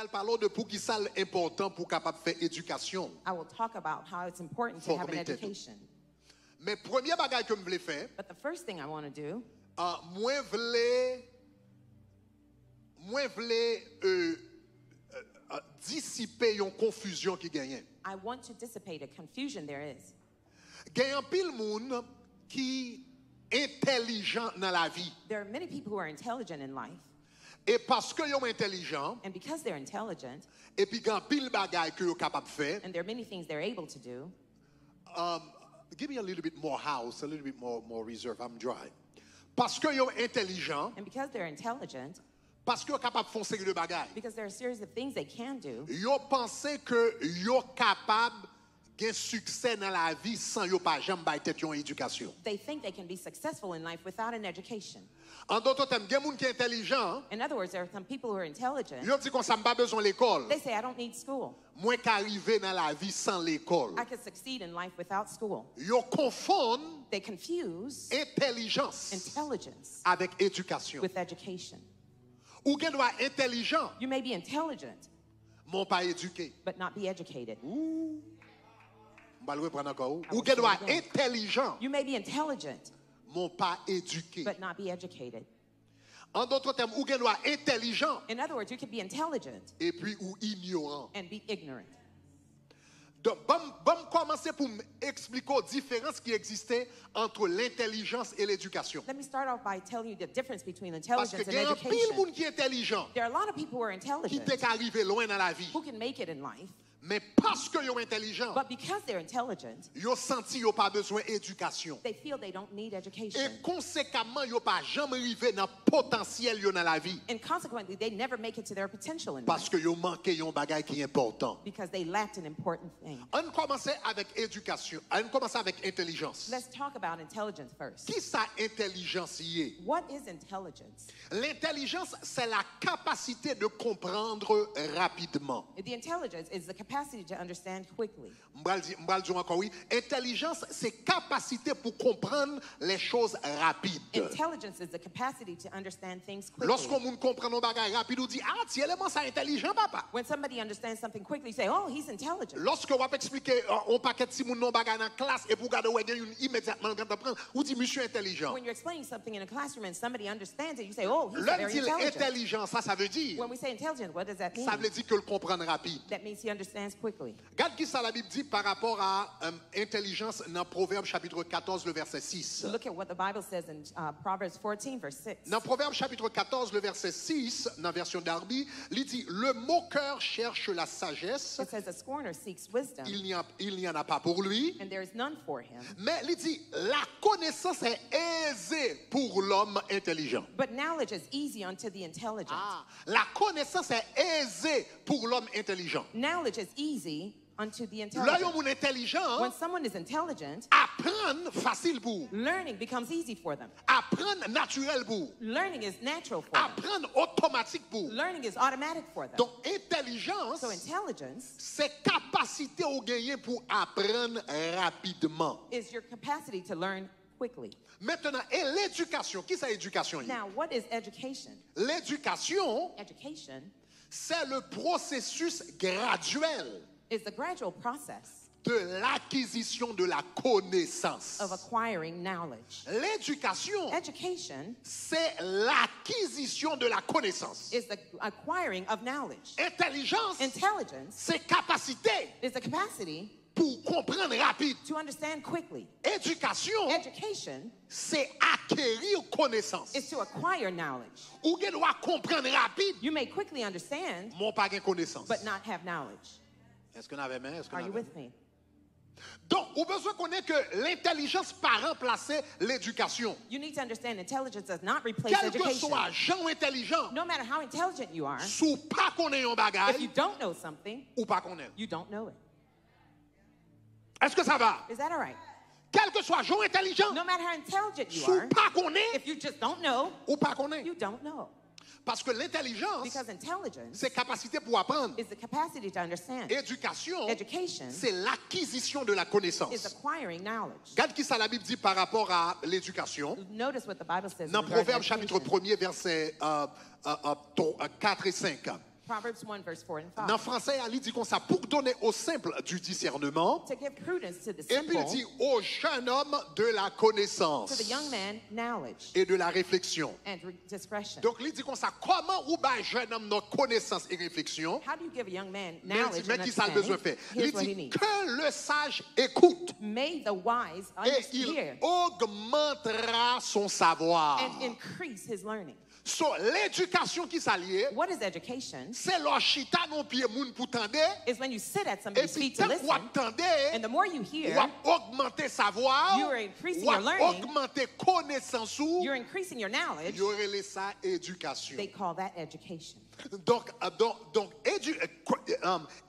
vais parler de pour qui ça important pour capable faire éducation. I will talk about how it's important to have an education. Mais premier bagage que je voulais faire, But the first thing I want to do, moi voulais dissiper une confusion qui gagne. I want to dissipate a confusion there is. Gagne un pile monde qui intelligent dans la vie. There are many people who are intelligent in life, Et parce que sont intelligents, and because they're intelligent, et puis gagne pile bagage que sont capable de faire. and there are many things they're able to do. Give me a little bit more house, a little bit more reserve. I'm dry. Parce que sont intelligents, And because they're intelligent, parce que sont capables de faire une série de bagages. because there are a series of things they can do, Yo pensé que yo capable de succès dans la vie sans yo pas jamais bay tête yon éducation. they think they can be successful in life without an education. En d'autres termes, gen moun qui intelligent, In other words, there are some people who are intelligent. yo dit qu'on ça pas besoin l'école. They say, I don't need school. Moins qu'arriver dans la vie sans l'école. I could succeed in life without school. Yo confondent They confuse intelligence intelligence avec éducation. with education. Ou gen doit intelligent, You may be intelligent, mon pas éduqué. but not be educated. M'ba le reprendre encore. I Ou will gen say doit it again. intelligent, You may be intelligent, mon pas éduqué. but not be educated. En d'autres termes, ou gen doit intelligent In other words, you could be intelligent et puis ou ignorant. and be ignorant. Donc, bon commencer pour expliquer la différence qui existait entre l'intelligence et l'éducation. Let me start off by telling you the difference between Parce intelligence que and il y a un pile education. monde qui est intelligent, There are a lot of people who are qui intelligent, t'est arrivé loin dans la vie. who can make it in life, Mais parce que sont intelligents, but because they're intelligent, ils ont senti qu'ils n'ont pas besoin d'éducation. they feel they don't need Et education. conséquemment, ils n'ont pas jamais arrivé dans le potentiel dans la vie. And consequently, they never make it to their potential in Parce life que ils ont manqué un bagage qui est important. because they lacked an important thing. On commence avec éducation, on commence avec intelligence. Let's talk about intelligence first. Qui ça intelligence y est? What is intelligence? L'intelligence, c'est la capacité de comprendre rapidement. The intelligence is the capacity to understand quickly. M'bral dire encore oui. Intelligence, c'est capacité pour comprendre les choses rapides. Intelligence is the capacity to understand things Lorsqu'on quickly. comprend nos bagages rapides, on dit ah, tu élément ça intelligent papa. When somebody understands something quickly, you say, oh, he's intelligent. Lorsque on va expliquer on paquet si moun non bagage dans classe et pour garder ouais immédiatement quand apprend, on dit monsieur intelligent. When you're explaining something in a classroom and somebody understands it, you say, oh, he's L'homme very dit intelligent. intelligent, ça veut dire When we say intelligent, what does that mean? ça veut dire que le comprendre rapide. That means he understands quickly. Regarde qui ça la Bible dit par rapport à intelligence dans Proverbe chapitre 14 le verset 6. Look at what the Bible says in Proverbs 14, verse 6. Dans Proverbe chapitre 14 le verset 6 dans la version Darby, il dit le moqueur cherche la sagesse, It says, a scorner seeks wisdom, il n'y en a pas pour lui. and there is none for him. Mais il dit la connaissance est aisée pour l'homme intelligent. But knowledge is easy unto the intelligent. La connaissance est aisée pour l'homme intelligent. Knowledge is easy unto the L'homme intelligent. intelligent, When someone is intelligent, apprendre facile pour, learning becomes easy for them. apprendre naturel pour, Learning is natural for them. apprendre automatique pour. Learning is automatic for them. Donc intelligence, So intelligence c'est capacité au gagner pour apprendre rapidement. is your capacity to learn quickly. Maintenant, et l'éducation, qui c'est l'éducation? Now, what is education? L'éducation, Education c'est le processus graduel is the gradual process de l'acquisition de la connaissance. of acquiring knowledge. L'éducation, Education c'est l'acquisition de la connaissance. is the acquiring of knowledge. Intelligence, Intelligence c'est capacité is the capacity pour comprendre rapide. to understand quickly. Éducation, Education c'est acquérir connaissance. is to acquire knowledge. Ou gen doit comprendre rapide, You may quickly understand, mon pas gen connaissance. but not have knowledge. Est-ce qu'on avait main? Est-ce qu'on Are you avait with me? Donc, on besoin connaître que l'intelligence pas remplacer l'éducation. You need to understand intelligence does not replace Quel que education. soit gens intelligent, No matter how intelligent you are, sous pas connaît un if bagage you don't know something, ou pas connaît. you don't know it. Est-ce que ça va? Is that all right? Quel que soit gens intelligent, No matter how intelligent you sous are, pas connaît if you just don't know, ou pas connaît. you don't know. Parce que l'intelligence, Because intelligence c'est capacité pour apprendre. is the capacity to understand. Éducation, Education c'est l'acquisition de la is connaissance. acquiring knowledge. Regarde qui ça la Bible dit par rapport à l'éducation. Notice what the Bible says Dans regarding Proverbe chapitre education. 1er, versets 4 et 5. Proverbs 1, verse 4 and 5. Dans français, il dit comme ça, pour donner au simple du discernement, To give prudence to the et puis il simple, dit au jeune homme de la connaissance to the young man, knowledge et de la réflexion. and discretion. Donc, il dit comme ça, comment ou bien jeune homme notre connaissance et réflexion, How do you give a young man mais knowledge mais and qui ça a besoin de understanding? faire? Il Here's what he dit needs. que le sage écoute May the wise et il hear augmentera son savoir. and increase his learning. So, l'éducation qui s'allie, What is education? c'est l'orchita non pied moun pour tendre, Is when you sit at et somebody's puis feet to tant listen, qu'on tende, and the more you ou hear, augmenter savoir, You are increasing ou your learning. augmenter connaissance ou, you're increasing your knowledge. il y aurait ça éducation. They call that education. Donc,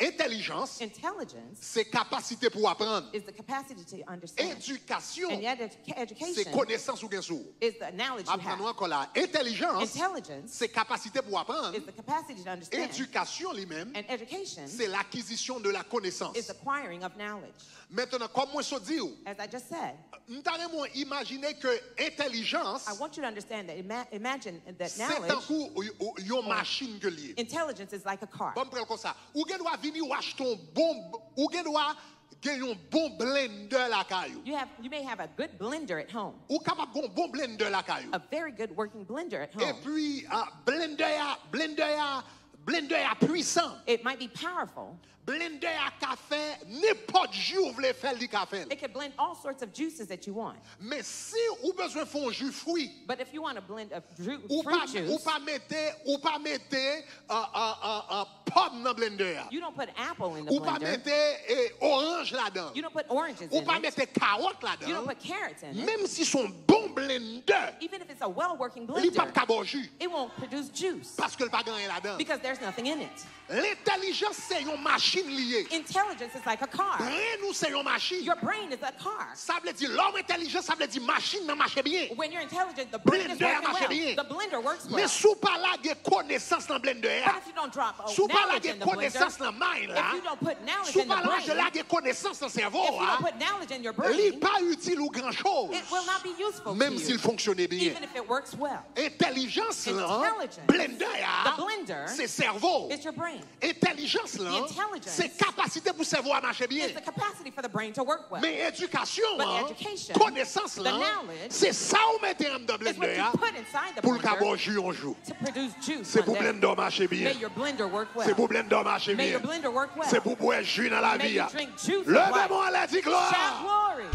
intelligence, Intelligence c'est capacité pour apprendre. is the capacity to understand. Éducation, And yet c'est education connaissance ou gain sou. is the knowledge you have. Apprendre encore là. Intelligence, Intelligence c'est capacité pour apprendre. is the capacity to understand. Éducation lui-même, And education c'est l'acquisition de la connaissance. is acquiring of knowledge. Maintenant, comme moi je dis, As I just said, nous devons imaginer que intelligence, I want you to understand that imagine that c'est un knowledge, coup une machine que lié. intelligence is like a car. Bon, prendre comme ça. Ou gen doit venir ou acheter un bon, ou gen doit gagner un bon blender la caillou. You may have a good blender at home, Ou capable gon bon blender la caillou. a very good working blender at Et home. puis blender ya puissant. It might be powerful. Blender à café, n'importe jour vous voulez faire du café. It can blend all sorts of juices that you want. Mais si vous besoin de faire un jus fruit, But if you want to blend a ou fruit pas juice, mettre pomme dans blender. you don't put apple in the Ou pas blender. mettre orange là-dedans. You don't put oranges Ou in pas it. mettre carotte You don't là-dedans. put carrots in it. Même si son bon blender, Even if it's a well-working il pas blender, capable jus it won't produce juice parce que le pas gagné là-dedans. because there's nothing in it. L'intelligence c'est une machine liée. Intelligence is like a car. Rien nous c'est une machine. Your brain is a car. Ça veut dire l'homme intelligent, ça veut dire machine n'a marche bien. When you're intelligent, the brain is Blender working marche bien. well. The blender works Mais well. sous pas là de connaissance dans blender. But if you don't drop Sous pas là knowledge in de the blender, connaissance dans mind là. if you don't put knowledge Sous in the pas là de brain, là de connaissance dans cerveau. if you don't put knowledge in your Il brain, pas utile ou grand chose. it will not be useful Même to s'il you, fonctionnait bien. even if it works well. Intelligence là, Intelligence, blender the blender, c'est cerveau. It's your brain. Intelligence là, Intelligence c'est capacité pour cerveau à marcher bien. It's the capacity for the brain to work well. Mais éducation, But hein, education, connaissance the là, knowledge, c'est ça où mettez en dans It's what blender you put inside the pour le blender cabot jus un jour. to produce juice C'est one pour day. blender marcher bien. May your blender work well. C'est pour blender marcher May bien. your blender work well. C'est pour boire jus dans la May vie. you drink juice of Levez-moi life. la dit Shout gloire. glory.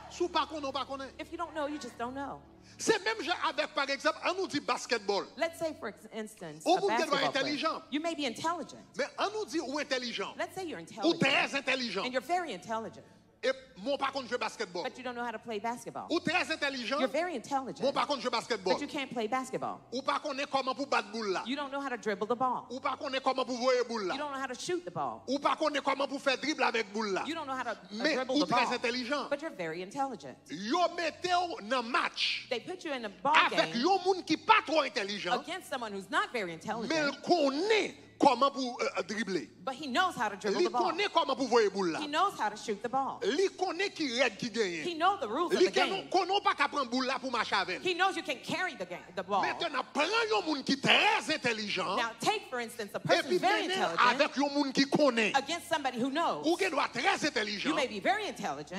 Sous pas qu'on n'a pas connaît. If you don't know, you just don't know. C'est même genre avec par exemple, on nous dit basketball. Let's say, for instance, Ou a vous devez être basketball player. intelligent. You may be intelligent. Mais on nous dit ou intelligent. Let's say you're Ou intelligent. très intelligent. And you're very intelligent, Et mon par contre jouer basketball. but you don't know how to play basketball. Ou très intelligent. You're very intelligent, Mon par contre jouer basketball. but you can't play basketball. Ou pas connaît comment pour battre boule là. You don't know how to dribble the ball. Ou pas connaît comment pour voyer boule là. You don't know how to shoot the ball. Ou pas connaît comment pour faire dribble avec boule là. You don't know how to Mais dribble ou the très ball, intelligent. but you're very intelligent. Yo mettez dans match They put you in a ball avec game yo moun qui pas trop intelligent, against someone who's not very mais intelligent, il connaît comment pour dribbler. but he knows how to dribble Il the ball. connaît comment pour voyer boule là. He knows how to shoot the ball. Il connaît qui raide qui gagne. He knows the rules of Il the game. connaît pas qu'à prendre boule là pour marcher avec. He knows you can carry the ball. Maintenant prends yo moun qui très intelligent Now, take, for instance, a et person puis who's very mener intelligent avec yo moun qui connaît. against somebody who knows. Ou qui doit très intelligent. You may be very intelligent,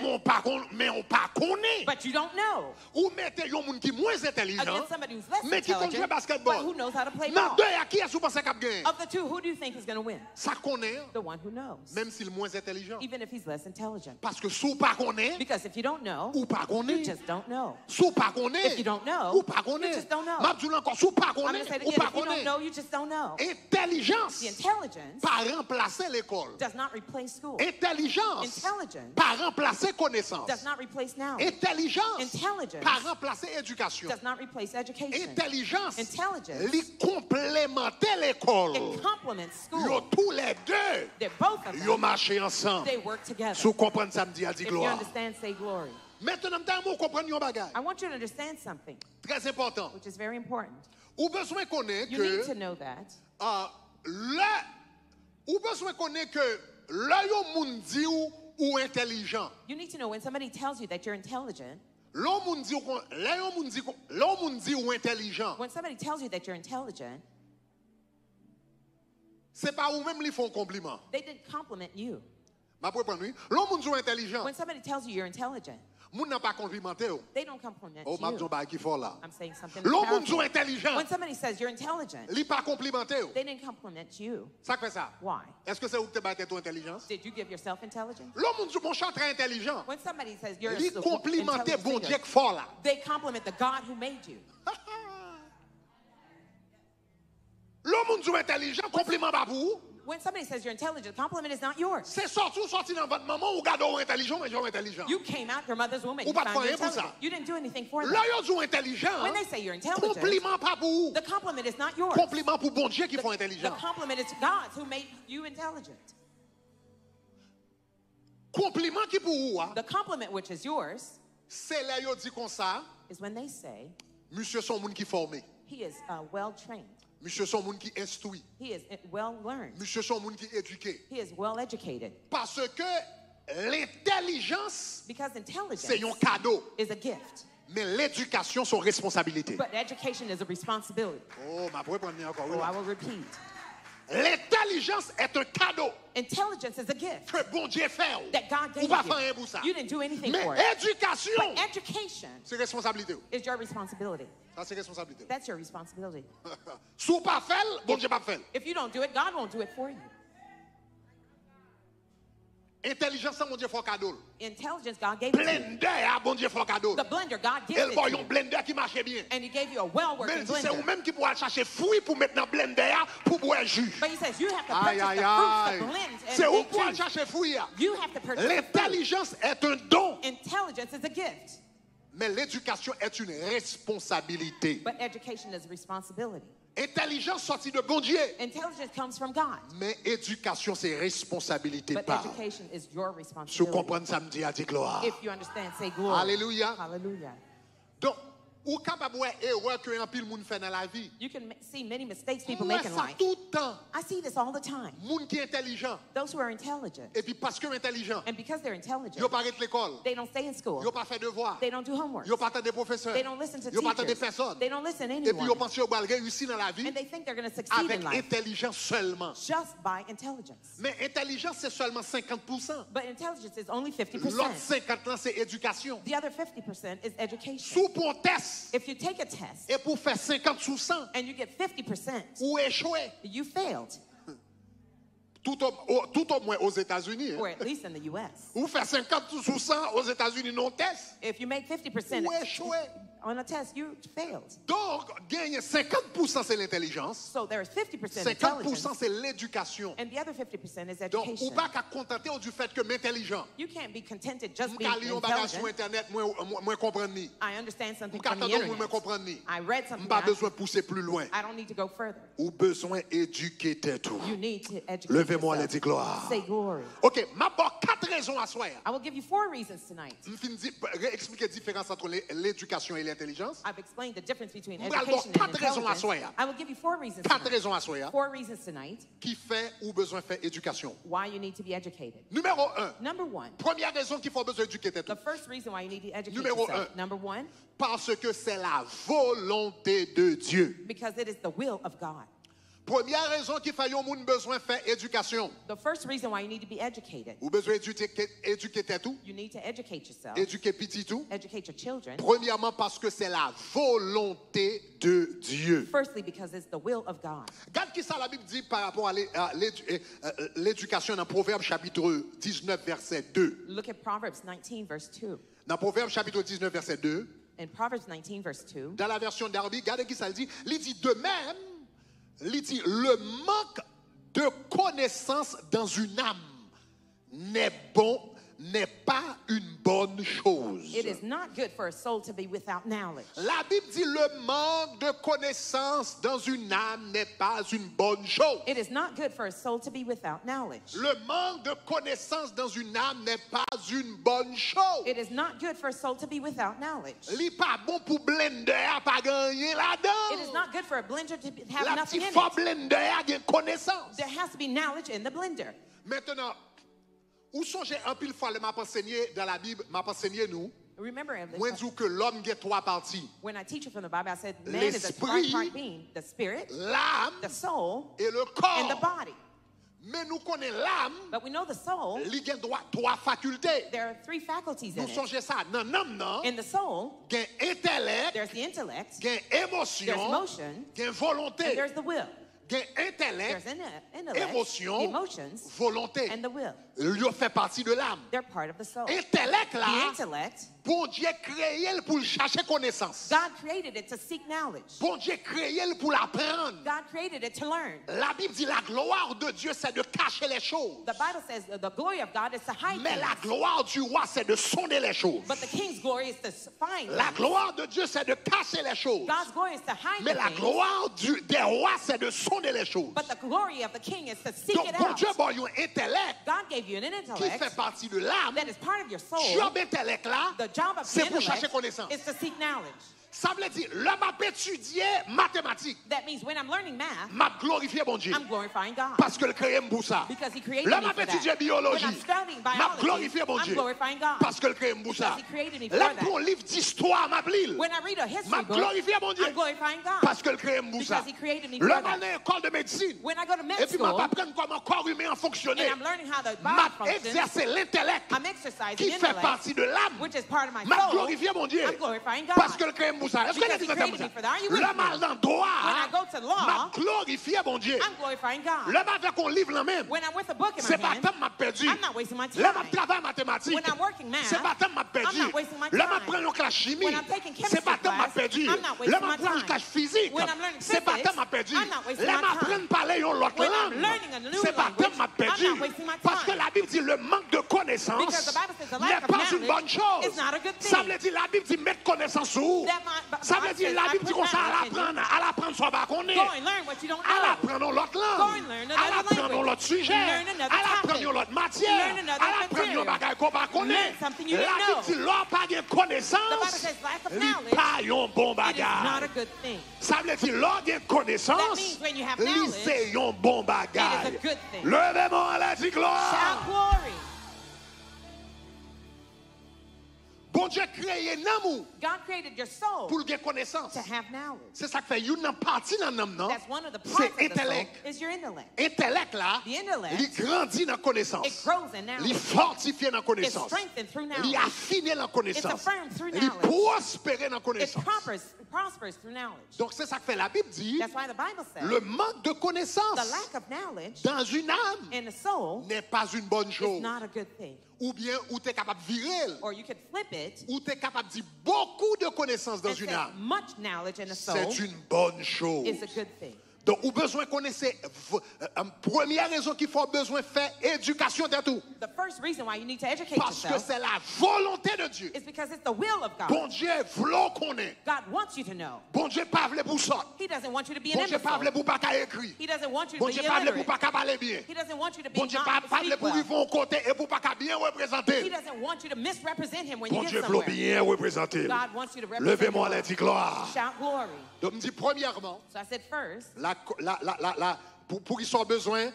Mais on pas connaît. but you don't know. Ou mettez yo moun qui moins intelligent. Against somebody who's less Mais qui connaît intelligent, basketball. but who knows how to play Dans ball. deux à qui est-ce que vous pensez qu'il gagne? Of the two, who do you think is going to win? Ça connaît, The one who knows, même s'il est moins intelligent. even if he's less intelligent. Parce que si vous pas connaît, Because if you don't know, ou pas you connaît. just don't know. Si vous pas connaît, If you don't know, ou pas you connaît. just don't know. M'a dit encore, si vous pas I'm going connaît, to say it ou again. pas If you don't connaît. know, you just don't know. Intelligence, The intelligence pas remplacer l'école. does not replace school. Intelligence, Intelligence pas remplacer connaissance. does not replace knowledge. Intelligence, Intelligence pas remplacer éducation. does not replace education. Intelligence, Intelligence, li complémenter l'école. it complements Yo school. tous les deux, They're both of yo them. marché ensemble. They work together. Si vous comprenez ça, me dit, a dit If you gloire. understand, say glory. Maintenant, vous comprenez un bagage. I want you to understand something, Très important. which is very important. Ou besoin connaître You need to que know that ou besoin connaître que là yo moun di ou intelligent. you need to know when somebody tells you that you're intelligent. Là moun di là moun di ou intelligent. When somebody tells you that you're intelligent, C'est pas ou même ils font compliment. They didn't compliment you. Ma propre nuit. L'homme moun jou intelligent. When somebody tells you you're intelligent, Moun n'a pas complimenté. they don't compliment Oh, m'a dit you. ba qui fort là. I'm saying something L'homme moun jou powerful. intelligent. When somebody says you're intelligent, Li pas complimenté. they didn't compliment you. Ça fait ça. Why? Est-ce que c'est où que tu bâtis ton intelligence? Did you give yourself intelligence? L'homme moun jou mon chat très intelligent. When somebody says you're Li complimenté intelligent bon Dieu figure, qui fort là. they compliment the God who made you. L'homme moun jou intelligent, compliment pas pour vous. When somebody says you're intelligent, compliment is not yours. C'est sorti dans votre maman ou gado intelligent, mais jou intelligent. You came out your mother's womb and Ou you pas found faire you rien pour intelligent. ça. You didn't do anything for them. Là yo jou intelligent. When they say you're intelligent, Compliment pas pour vous. the compliment is not yours. Compliment pour bon Dieu qui font The intelligent. compliment is God's who made you intelligent. Compliment qui pour vous, The compliment which is yours c'est là yo dit comme ça, is when they say monsieur son moun qui formé. he is well trained, Monsieur son moun qui instruit. he is well learned, Monsieur son moun qui éduqué. he is well educated. Parce que l'intelligence, Because intelligence c'est un cadeau. is a gift, Mais l'éducation, c'est une responsabilité. but education is a responsibility. Oh, ma pourrait prendre encore. Oh, I will repeat. L'intelligence est un cadeau Intelligence is a gift que bon Dieu fait. that God Ou gave pas faire rien you. pour ça. You didn't do anything Mais for it. éducation, But education c'est responsabilité. is your responsibility. Ça, c'est responsabilité. That's your responsibility. Si vous pas fait, bon Dieu pas fait. If you don't do it, God won't do it for you. Intelligence, mon Dieu fait cadeau. Intelligence, God gave it to you. Blender, bon Dieu fait cadeau. The blender, God gives Elle it voit to un you. blender qui marche bien. And he gave you a Mais well-working c'est blender. vous-même qui pourra chercher fruits pour mettre dans le blender pour boire jus. But he says you have to Aïe, purchase aïe, the aïe. fruits, the blend, C'est and où make pour juice. chercher fruits. You have to purchase the fruit. L'intelligence est un don, Intelligence is a gift, mais l'éducation est une responsabilité. but education is a responsibility. Intelligence sortie de bon Dieu, Intelligence comes from God, mais éducation c'est responsabilité but par. education is your Si vous responsibility. comprenez ça, me dit à dire gloire. If you understand, say glory. Alléluia. Hallelujah. Donc, ou capable de erreur que un pile moun fait dans la vie. You can see many mistakes people Moi, make in ça life. tout le temps. I see this all the time. Moun qui est intelligent. Those who are intelligent, Et puis parce que intelligent, and because they're intelligent, yo pas arrêté l'école. they don't stay in school. Yo pas fait devoir. They don't do homework. Yo pas attendre des professeurs. They don't listen to Yo pas attendre des teachers. personnes. They don't listen to Et puis yo anyone. pense yo va réussir dans la vie And they think they're going to succeed avec in life intelligence seulement. just by intelligence. Mais intelligence c'est seulement 50%. But intelligence is only L'autre 50%. 50 là c'est éducation. The other 50% is education. Sous pour test If you take a test et pour faire 50 sous 100 and you get 50%, ou échouer you failed, tout au moins aux États-Unis. or at least in the U.S. Ou faire 50 sous 100 aux États-Unis non test If you make 50% ou échouer. on a test, you failed. Donc gagner 50% c'est l'intelligence. So there is 50% 50% intelligence, c'est l'éducation. and the other 50% is Donc, ou education. pas qu'à contenter du fait que m'intelligent. You can't be contented just M'ka being li yon bagage sur intelligent. internet, moi comprendre ni. I understand something M'ka from the tande moun moi internet. comprendre ni. I read something. M'pas I besoin pousser plus loin. don't need to go further. Ou besoin éduquer tout. You need to educate Levez-moi les yourself. dix gloires. Say glory. OK, m'a pas 4 raisons à soi. I will give you 4 reasons tonight. M'fin expliquer la différence entre l'éducation et l'intelligence. I've explained the difference between M'bral education bon and 4 raisons à intelligence. soi. I will give you 4 reasons 4 tonight. raisons à soi 4 reasons tonight qui fait ou besoin faire éducation. why you need to be educated. Numéro 1. Number 1, Première raison qu'il faut besoin éduquer tout. the first reason why you need to educate Numéro yourself. 1. Number 1, Parce que c'est la volonté de Dieu. because it is the will of God. Première raison qu'il faut un moun besoin faire éducation. The first reason why you need to be educated, Ou besoin éduquer tout, you need to educate yourself, éduquer petit tout. educate your children. Premièrement parce que c'est la volonté de Dieu. Firstly, because it's the will of God. Regarde qui ça la Bible dit par rapport à l'éducation dans Proverbe chapitre 19 verset 2. Look at Proverbs 19, verse 2. Dans Proverbe chapitre 19 verset 2, In Proverbs 19, verse 2, dans la version d'Arby, regardez qui ça le dit. Il dit de même, il dit le manque de connaissance dans une âme n'est pas une bonne chose. it is not good for a soul to be without knowledge. La Bible dit le manque de connaissance dans une âme n'est pas une bonne chose. It is not good for a soul to be without knowledge. Le manque de connaissance dans une âme n'est pas une bonne chose. It is not good for a soul to be without knowledge. Li pas bon pour blender pas gagner là-dedans. It is not good for a blender to have La nothing petite in fois it. blender a une connaissance. There has to be knowledge in the blender. Maintenant, où songez un pile fois le m'a enseigné dans la Bible, m'a enseigné nous. Remember, moi je dis que l'homme a trois parties. when I teach you from the Bible, I said man is a five-part being: the spirit, L'âme the soul, et le and the corps. body. Mais nous connaissons l'âme, But we know the soul. il y a trois facultés. There are three faculties Nous in it. songez ça, dans l'âme, non? In the soul, Il y a intellect, there's the intellect, il y a there's émotion, motion, il y a and volonté. there's the will. Il y a intellect, There's intellect, the émotion, emotions, volonté. and the will. Il fait partie de l'âme. They're part of the soul. Intellect The là, intellect, bon Dieu créé pour chercher connaissance. God created it to seek knowledge. Bon Dieu créé pour l'apprendre. God created it to learn. La Bible dit la gloire de Dieu c'est de cacher les choses. The Bible says the glory of God is to hide Mais la things. gloire du roi c'est de sonder les choses. But the king's glory is to find La things. gloire de Dieu c'est de cacher les choses. God's glory is to hide Mais the la things. gloire des rois c'est de sonder les choses. But the glory of the king is to seek Donc it bon out. Dieu bon un intellect God gave you an qui intellect fait partie de l'âme. that is part of your soul. Job intellect là, The job of the c'est pour chercher intellect connaissance. is to seek knowledge. Ça veut dire, l'homme a étudié mathématiques, That means when I'm learning math, m'a glorifié mon Dieu. I'm glorifying God. Parce que le créé pour ça. Because he created L'homme me a for étudié that. biologie, When I'm studying m'a biology, glorifié mon I'm Dieu. glorifying God. Parce que le créé pour ça. Because he created me for Là, that. pour un livre d'histoire, m'a blil. When I read a history M'a book, glorifié mon Dieu. I'm glorifying God. Parce que le créé pour ça. Because he created me for L'homme that. a une école de médecine. When I go to Et med puis, m'a school, appris comment le corps humain a fonctionné. and I'm learning how the M'a body functions, exercé l'intellect I'm exercising qui fait intellect, partie de l'âme. which is part of my M'a soul. glorifié mon Dieu. I'm glorifying God. Parce que le créé pour ça. Est-ce que Because les he created me for that. Are you with l'homme me? a dans droit. When I go to law, M'a glorifié mon Dieu. I'm glorifying God. L'homme avec un livre là même. When I'm with a book in C'est my pas hand, temps m'a perdu. I'm not wasting my time. L'homme travaille en mathématiques. When I'm working math, C'est pas temps m'a perdu. I'm not wasting my L'homme time. apprend une classe chimie. When I'm taking chemistry C'est pas temps m'a class, perdu. I'm not wasting L'homme my apprend une time. classe physique. When I'm learning C'est pas physics, temps m'a perdu. I'm not wasting L'homme my time. apprend à parler une autre When I'm langue. learning a new C'est pas temps language, m'a perdu. I'm not wasting my Parce que time. la Bible dit le manque de connaissance Because the Bible says the n'est lack of pas une bonne knowledge chose. is not a good thing. Ça veut dire la Bible dit mettre connaissance sur vous. That my- Ça God veut dire says, la I Bible dit put qu'on ça à knowledge in you. l'apprendre soit pas qu'on est. Go and learn what you don't À know. l'apprendre l'autre Go langue. and learn À another l'apprendre language. l'autre sujet. Learn another À l'apprendre topic. l'autre matière. Learn another À l'apprendre material. l'autre bagage qu'on pas connaît. Learn something you La didn't Bible know. dit l'homme pas de The Bible connaissance. says lack of Il knowledge, pas un bon it is not a bagage. good thing. Ça veut dire l'homme de connaissance. That means when you have il knowledge, c'est un bon bagage. it is a good thing. Levez-moi à la gloire. Shout glory. Bon Dieu créé l'amour God created your soul pour gagner connaissance. to have knowledge. C'est ça que fait une partie dans l'homme, non? That's one of the parts C'est of the soul intellect. is your intellect. Intellect là, The intellect, il grandit dans it connaissance. grows in Il knowledge. fortifie dans It's connaissance. strengthened through Il knowledge. affine dans It's connaissance. affirmed through Il knowledge. prospère dans It connaissance. prospers through knowledge. Donc c'est ça que fait la Bible dit, That's why the Bible says le manque de the connaissance lack of knowledge dans une âme in the soul n'est pas une bonne is chose. not a good thing. Ou bien, ou tu es capable de virer, Or you could flip it ou tu es capable de dire beaucoup de connaissances dans and une say âme. much knowledge in the soul C'est une bonne chose. is a good thing. Donc, ou besoin de connaître, première raison qu'il faut besoin de faire éducation de tout. The first reason why you need to educate Parce que yourself c'est la volonté de Dieu. is because it's the will of God. Bon Dieu veut qu'on ait. God wants you to know. Bon Dieu pas voulu pour ça. He doesn't want you to be an Bon Dieu pas voulu imbecile. pour pas écrire. He doesn't want you to Bon be Dieu pas voulu pour illiterate. pas parler bien. He doesn't want you to be Bon Dieu not pas voulu speak pour well. vivre un côté et pour pas bien He représenter. doesn't want you to misrepresent him when Bon you Dieu get veut somewhere. bien représenter. God wants you to represent Levez-moi him la well. gloire. Shout glory. Donc, me dit premièrement, So I said first, pour qu'ils soient besoin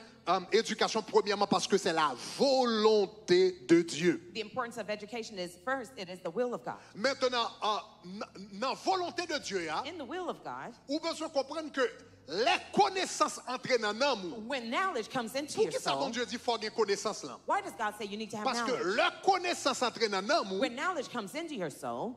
éducation premièrement parce que c'est la volonté de Dieu. the importance of education is first, it is the will of God. Maintenant, dans la volonté de Dieu, hein, In the will of God, ou besoin de comprendre que les connaissances entrent dans l'amour. when knowledge comes into Pour your qui ça, bon soul, Dieu dit qu'il faut avoir connaissance là? why does God say you need to have Parce que knowledge? la connaissance entre dans l'amour, When knowledge comes into your soul,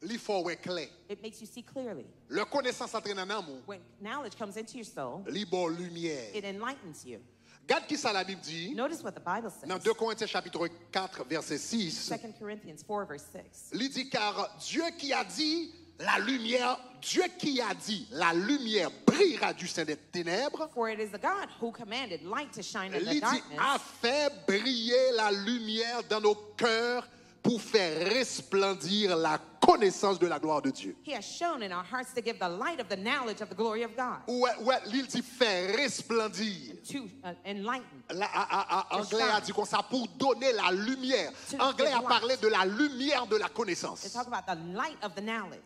il faut être clair. it makes you see clearly. La connaissance entre dans l'amour, When knowledge comes into your soul, il bon lumière. it enlightens you. Regarde qui ça la Bible dit Notice what the Bible dans says. 2 Corinthiens chapitre 4 verset 6. 2 Corinthians 4 verse 6. Il dit car Dieu qui a dit la lumière brillera du sein des ténèbres. For it is the God who commanded light to shine in Il the dit darkness, a fait briller la lumière dans nos cœurs pour faire resplendir la connaissance de la gloire de Dieu. He has shown in our hearts to give the light of the knowledge of the glory of God. Ouais, il dit faire resplendir. To enlighten. Anglais a dit comme ça, pour donner la lumière. Anglais a parlé de la lumière de la connaissance. Let's talk about the light of the knowledge.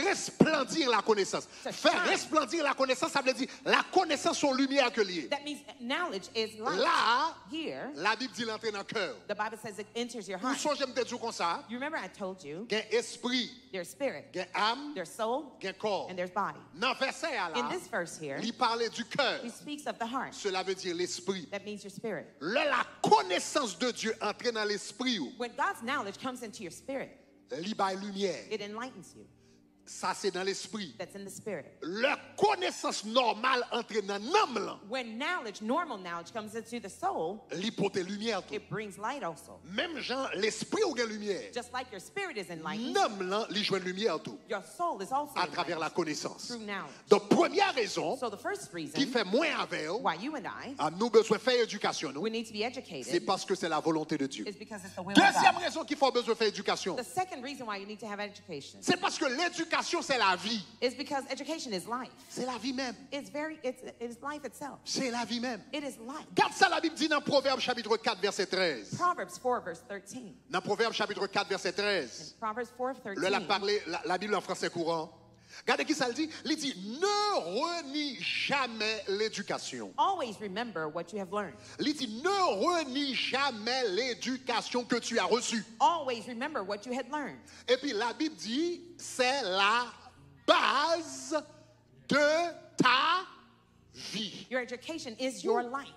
Resplendir la connaissance. Faire resplendir la connaissance, ça veut dire la connaissance sont lumière que liée. That means knowledge is light. Là, here, la Bible dit l'entrée dans le cœur. the Bible says it enters your Vous heart. songez me dire comme ça, You remember I told you, il y a esprit, there's spirit, il y a âme, there's soul, il y a corps. and there's body. Dans verset In là, this verse here, il parlait du cœur. he speaks of the heart. Cela veut dire l'esprit. That means your spirit. La connaissance de Dieu entre dans l'esprit, When God's knowledge comes into your spirit, il baille lumière. it enlightens you. Ça c'est dans l'esprit. That's in the spirit. La connaissance normale entre dans l'âme là, When knowledge, normal knowledge, comes into the soul, il porte lumière tout. it brings light also. Même Jean, l'esprit ou gain lumière. Just like your spirit is enlightened, L'âme là, il joint lumière tout your soul is also à travers la enlightened connaissance. through knowledge. Donc première raison So the first qui reason fait moins avec why you and I, nous besoin de faire éducation nous, we need to be c'est educated parce que c'est la volonté de Dieu. is because it's the will of Deuxième God. raison qu'il faut besoin de faire éducation, The second reason why you need to have education c'est parce que l'éducation c'est la vie. is because education is life. C'est la vie même. It's life itself. C'est la vie même. It is life. Garde ça, la Bible dit dans Proverbe chapitre 4 verset 13. Proverbs 4 verse 13. Dans Proverbe chapitre 4 verset 13. Proverbs 4 Là, 13. la Bible en français courant. Regardez qui ça le dit. Il dit, ne renie jamais l'éducation. Always remember what you have learned. Il dit, ne renie jamais l'éducation que tu as reçue. Always remember what you had learned. Et puis la Bible dit, c'est la base de ta vie. Your education is your life.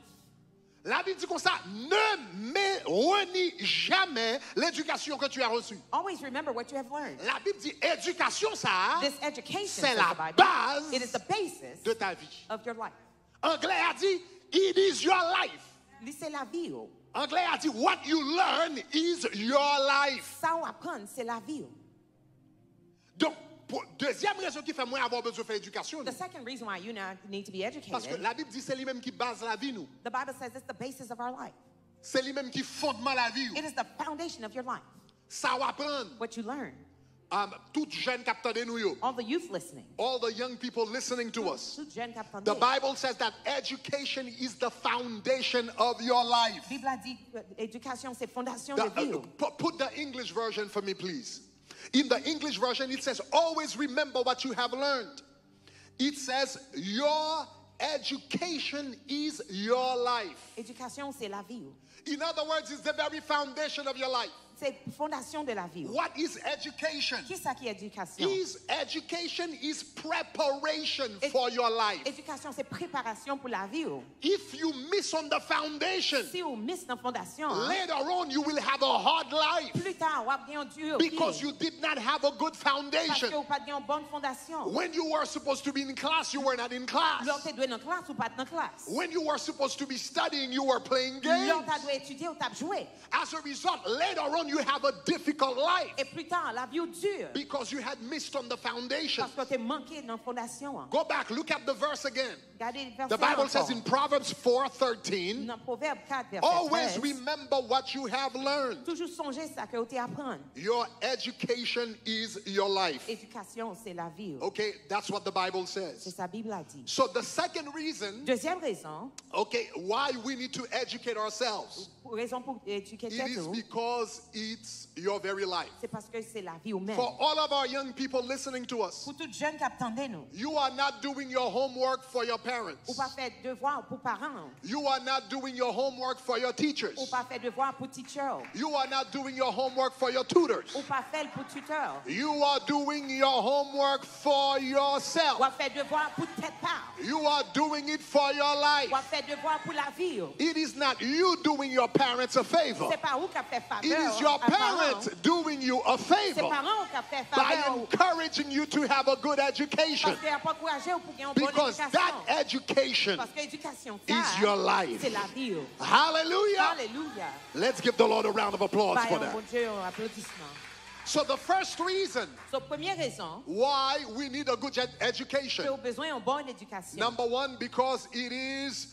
La Bible dit comme ça, ne renie jamais l'éducation que tu as reçue. Always remember what you have learned. La Bible dit, éducation ça, This education, c'est says la the Bible, base it is the basis de ta vie. of your life. Anglais a dit, it is your life. C'est la vie. Anglais a dit, what you learn is your life. Ça ou apprendre, c'est la vie. Donc, deuxième raison qui fait moins avoir besoin de faire éducation, The second reason why you now need to be parce que educated, la Bible dit, c'est lui-même qui base la vie, nous. the Bible says it's the basis of our life. C'est lui-même qui fondement la vie. It is the foundation of your life. Ça va apprendre. What you learn. Tout jeune capteur de nous, yo. All the youth listening. All the young people listening to us. Tout jeune capteur The de- Bible says that education is the foundation of your life. Bible a dit, éducation, c'est fondation de vie. Put the English version for me, please. In the English version, it says, always remember what you have learned. It says, your education is your life. Éducation, c'est la vie. In other words, it's the very foundation of your life. C'est fondation de la vie. What is education? Qui ça qui est éducation? Education is preparation for your life. Éducation, c'est préparation pour la vie. If you miss on the foundation, Si vous miss dans fondation, later on you will have a hard life plus tard, vous avez un dur because you did not have a good parce foundation. que vous pas une bonne fondation. When you were supposed to be in class, you were not in class. L'autre doit dans classe ou pas dans classe. When you were supposed to be studying, you were playing games. L'autre doit étudier ou t'a joué. As a result, later on you have a difficult life Et plus tard, la vie est dure because you had missed on the foundation. parce que tu manqué dans fondation. Go back, look at the verse again. Regardez le verset The Bible says encore. in Proverbs 4:13, Dans Proverbe 4, verset always 13, remember what you have learned. toujours songer ça que tu apprends. Your education is your life. Éducation, c'est la vie. Okay, that's what the Bible C'est says. sa Bible a dit. So the second reason, Deuxième raison, okay, why we need to educate ourselves, raison pour éduquer it is tout, because it's your very life. c'est parce que c'est la vie humaine. For all of our young people listening to us, Pour tout jeune qui attendait nous, you are not doing your homework for your parents. ou pas faire devoir pour parents, You are not doing your homework for your teachers. ou pas faire devoir pour teacher, You are not doing your homework for your tutors. ou pas faire pour tuteur, You are doing your homework for yourself. ou faire devoir pour tête part, You are doing it for your life. ou faire devoir pour la vie. It is not you doing your parents a favor. C'est pas vous qui fait It faveur is your à parents. parents doing you a C'est favor parents qui fait by faveur encouraging you to have a good education. parce qu'il a pas encouragé pour gagner une bonne Because éducation. that education Parce que l'éducation, is your life. c'est la vie. Hallelujah. Alléluia. Let's give the Lord a round of applause Bah, for un that. bon Dieu, un applaudissement. So the first reason So, première raison, why we need a good c'est education. au besoin d'une bonne éducation. Number one, because it is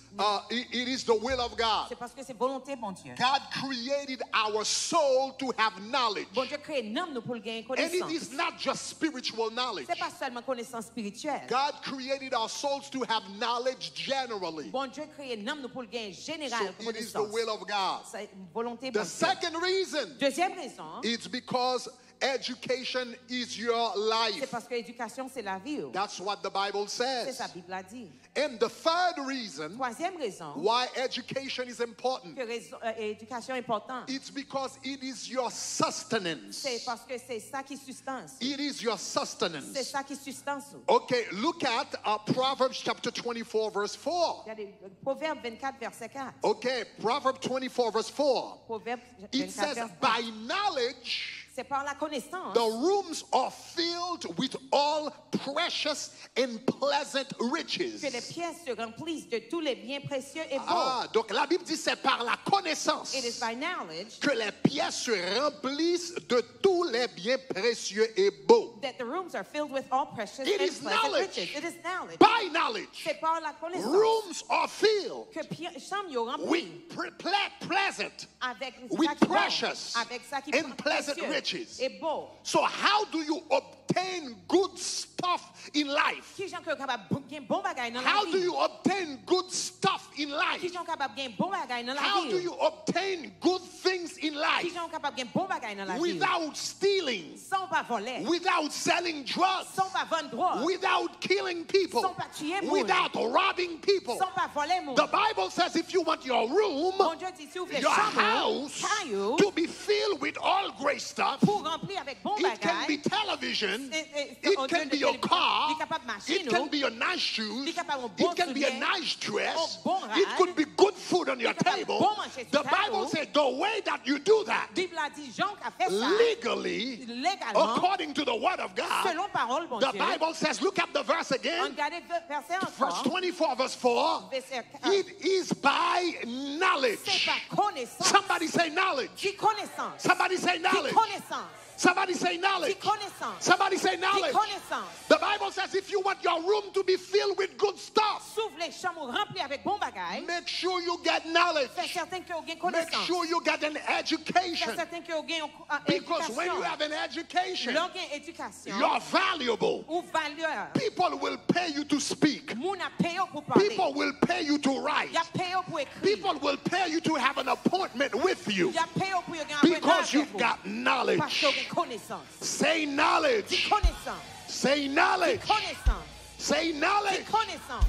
it is the will of God. C'est parce que c'est volonté, bon Dieu. God created our soul to have knowledge. Bon Dieu crée un homme nous pour le gagner And it connaissance. is not just spiritual knowledge. C'est pas seulement connaissance spirituelle. God created our souls to have knowledge generally. Bon Dieu crée un homme nous pour le gagner So général it is the connaissance. will of God. C'est une volonté, bon The Dieu. second reason, Deuxième raison, it's because education is your c'est life. parce que l'éducation, c'est la vie. That's what the Bible C'est ça, says. la Bible a dit. And the third reason Troisième raison, why education is important, que l'éducation est importante, it's because it is your sustenance. c'est parce que c'est ça qui sustance. It is your C'est sustenance. ça qui sustance. Okay, look at Proverbs chapter 24, verse 4. Regardez, Proverbe 24, verset 4. Okay, Proverbs 24, verse 4. Proverbe It 24, says, verset 4. by knowledge, C'est par la connaissance the rooms are filled with all precious and pleasant riches. que les pièces se remplissent de tous les biens précieux et beaux. Ah, donc la Bible dit c'est par la connaissance It is by knowledge que les pièces se remplissent de tous les biens précieux et beaux. that the rooms are filled with all precious It and is pleasant knowledge. riches. It is knowledge. By knowledge, C'est par la connaissance rooms are filled que chambres sont remplies with pleasant, avec with ça qui est bon, precious avec ça qui and est pleasant précieux riches. et beau. So how do you obtain good stuff in life? Qui sont capables de gagner bon bagage dans la How do vie? you obtain good stuff in Qui life? sont capables de gagner bon bagage dans la How do vie? you obtain good things in Qui life sont capables de gagner bon bagage dans la vie? without stealing, Sans pas voler, without selling drugs, sans pas vendre droit, without killing people, sans pas tuer moun, without robbing people? sans pas voler moun. The Bible says if you want your room, Bon Dieu dit, si ouvre les your chambres, house cailloux, to be filled with all great stuff, pour remplir avec bon it can be bagage, television, on it can dit be your car, il est capable de it machine, can be your nice shoes, il est capable de bon it can be a soulier, nice dress, un bon it rad, could be good food on your il est capable de table. bon manger sur The table. Bible says the way that you do that Bible a dit, Jean qui a fait ça, legally, légalement, according to the word of God, selon parole, bon the Dieu, Bible says, look at the verse on again, regardait verset verse encore, 24, verse 4. verset It is by c'est knowledge. par connaissance. Somebody say knowledge. Qui connaissance? Somebody say Qui knowledge. connaissance? Somebody say Qui knowledge. connaissance? Somebody say Qui knowledge. connaissance? The Bible says if you want your room to be filled with good stuff, S'ouvre les chambres remplies avec bon bagage, make sure you get knowledge. fais certain que vous avez Make connaissance. sure you get an Fais education. certain que vous avez Because when you éducation. have an education, L'on gagne éducation you're valuable. ou valeur. People will pay you to speak. Moun a payé pour parler. People will pay you to write. Il a payé pour écrire. People will pay you to have an appointment with you Il a payé pour gagner un because you've got parce que knowledge. vous avez connaissance. Say Dis knowledge. connaissance. Say Dis knowledge. connaissance. Say Dis knowledge. connaissance.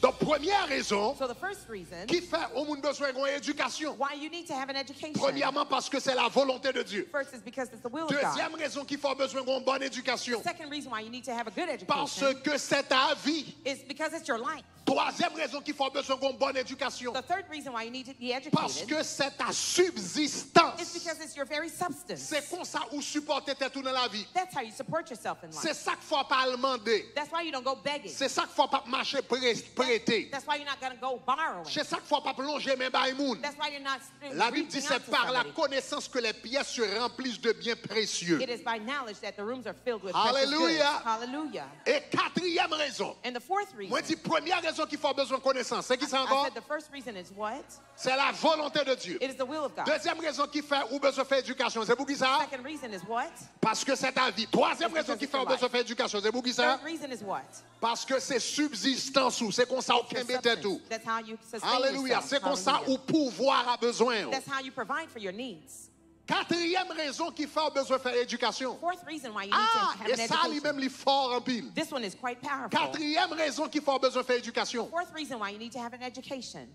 La première raison So the first reason qui fait au monde besoin d'une éducation. why you need to have an education. Premièrement parce que c'est la volonté de Dieu. First is because it's the will of God. Deuxième raison qui fait besoin d'une bonne éducation. Second reason why you need to have a good Parce education que c'est ta vie. is because it's your life. Troisième raison qui fait besoin d'une bonne éducation. The third reason why you need to be Parce educated que c'est ta is subsistance. because it's your very substance. C'est comme ça où supporter tout dans la vie. That's how you support yourself in C'est life. ça qu'il faut pas demander. That's why you don't go begging. C'est ça qu'il faut pas marcher prêter. That's why you're not going to go borrowing. C'est ça qu'il faut pas plonger même by moun. That's why you're not La Bible dit reaching c'est out to par la somebody. connaissance que les pièces se remplissent de biens précieux. It is by knowledge that the rooms are filled with Hallelujah. precious goods. Hallelujah. Et quatrième raison. And the fourth reason, Moi, dis première raison qu'il faut besoin de connaissance. C'est qui ça I encore? said the first reason is what? C'est la volonté de Dieu. It is the will of God. Deuxième raison qui fait ou besoin de faire éducation. C'est pour qui ça? Second reason is what? Parce que c'est ta vie. Troisième It's raison because qui it's fait ou your besoin de life. faire éducation. C'est pour qui ça? Third reason is what? Parce que c'est subsistance ou c'est comme ça Your qu'on met tout. substance. That's how you sustain Alléluia. yourself. C'est comme ça Hallelujah. où pouvoir a besoin. That's how you provide for your needs. Quatrième raison qui fait ou besoin de faire éducation. Fourth reason why you need Ah, to have et an ça education. lui-même il fort en pile. This one is quite powerful. Quatrième raison qui fait ou besoin de faire éducation. Fourth reason why you need to have an education.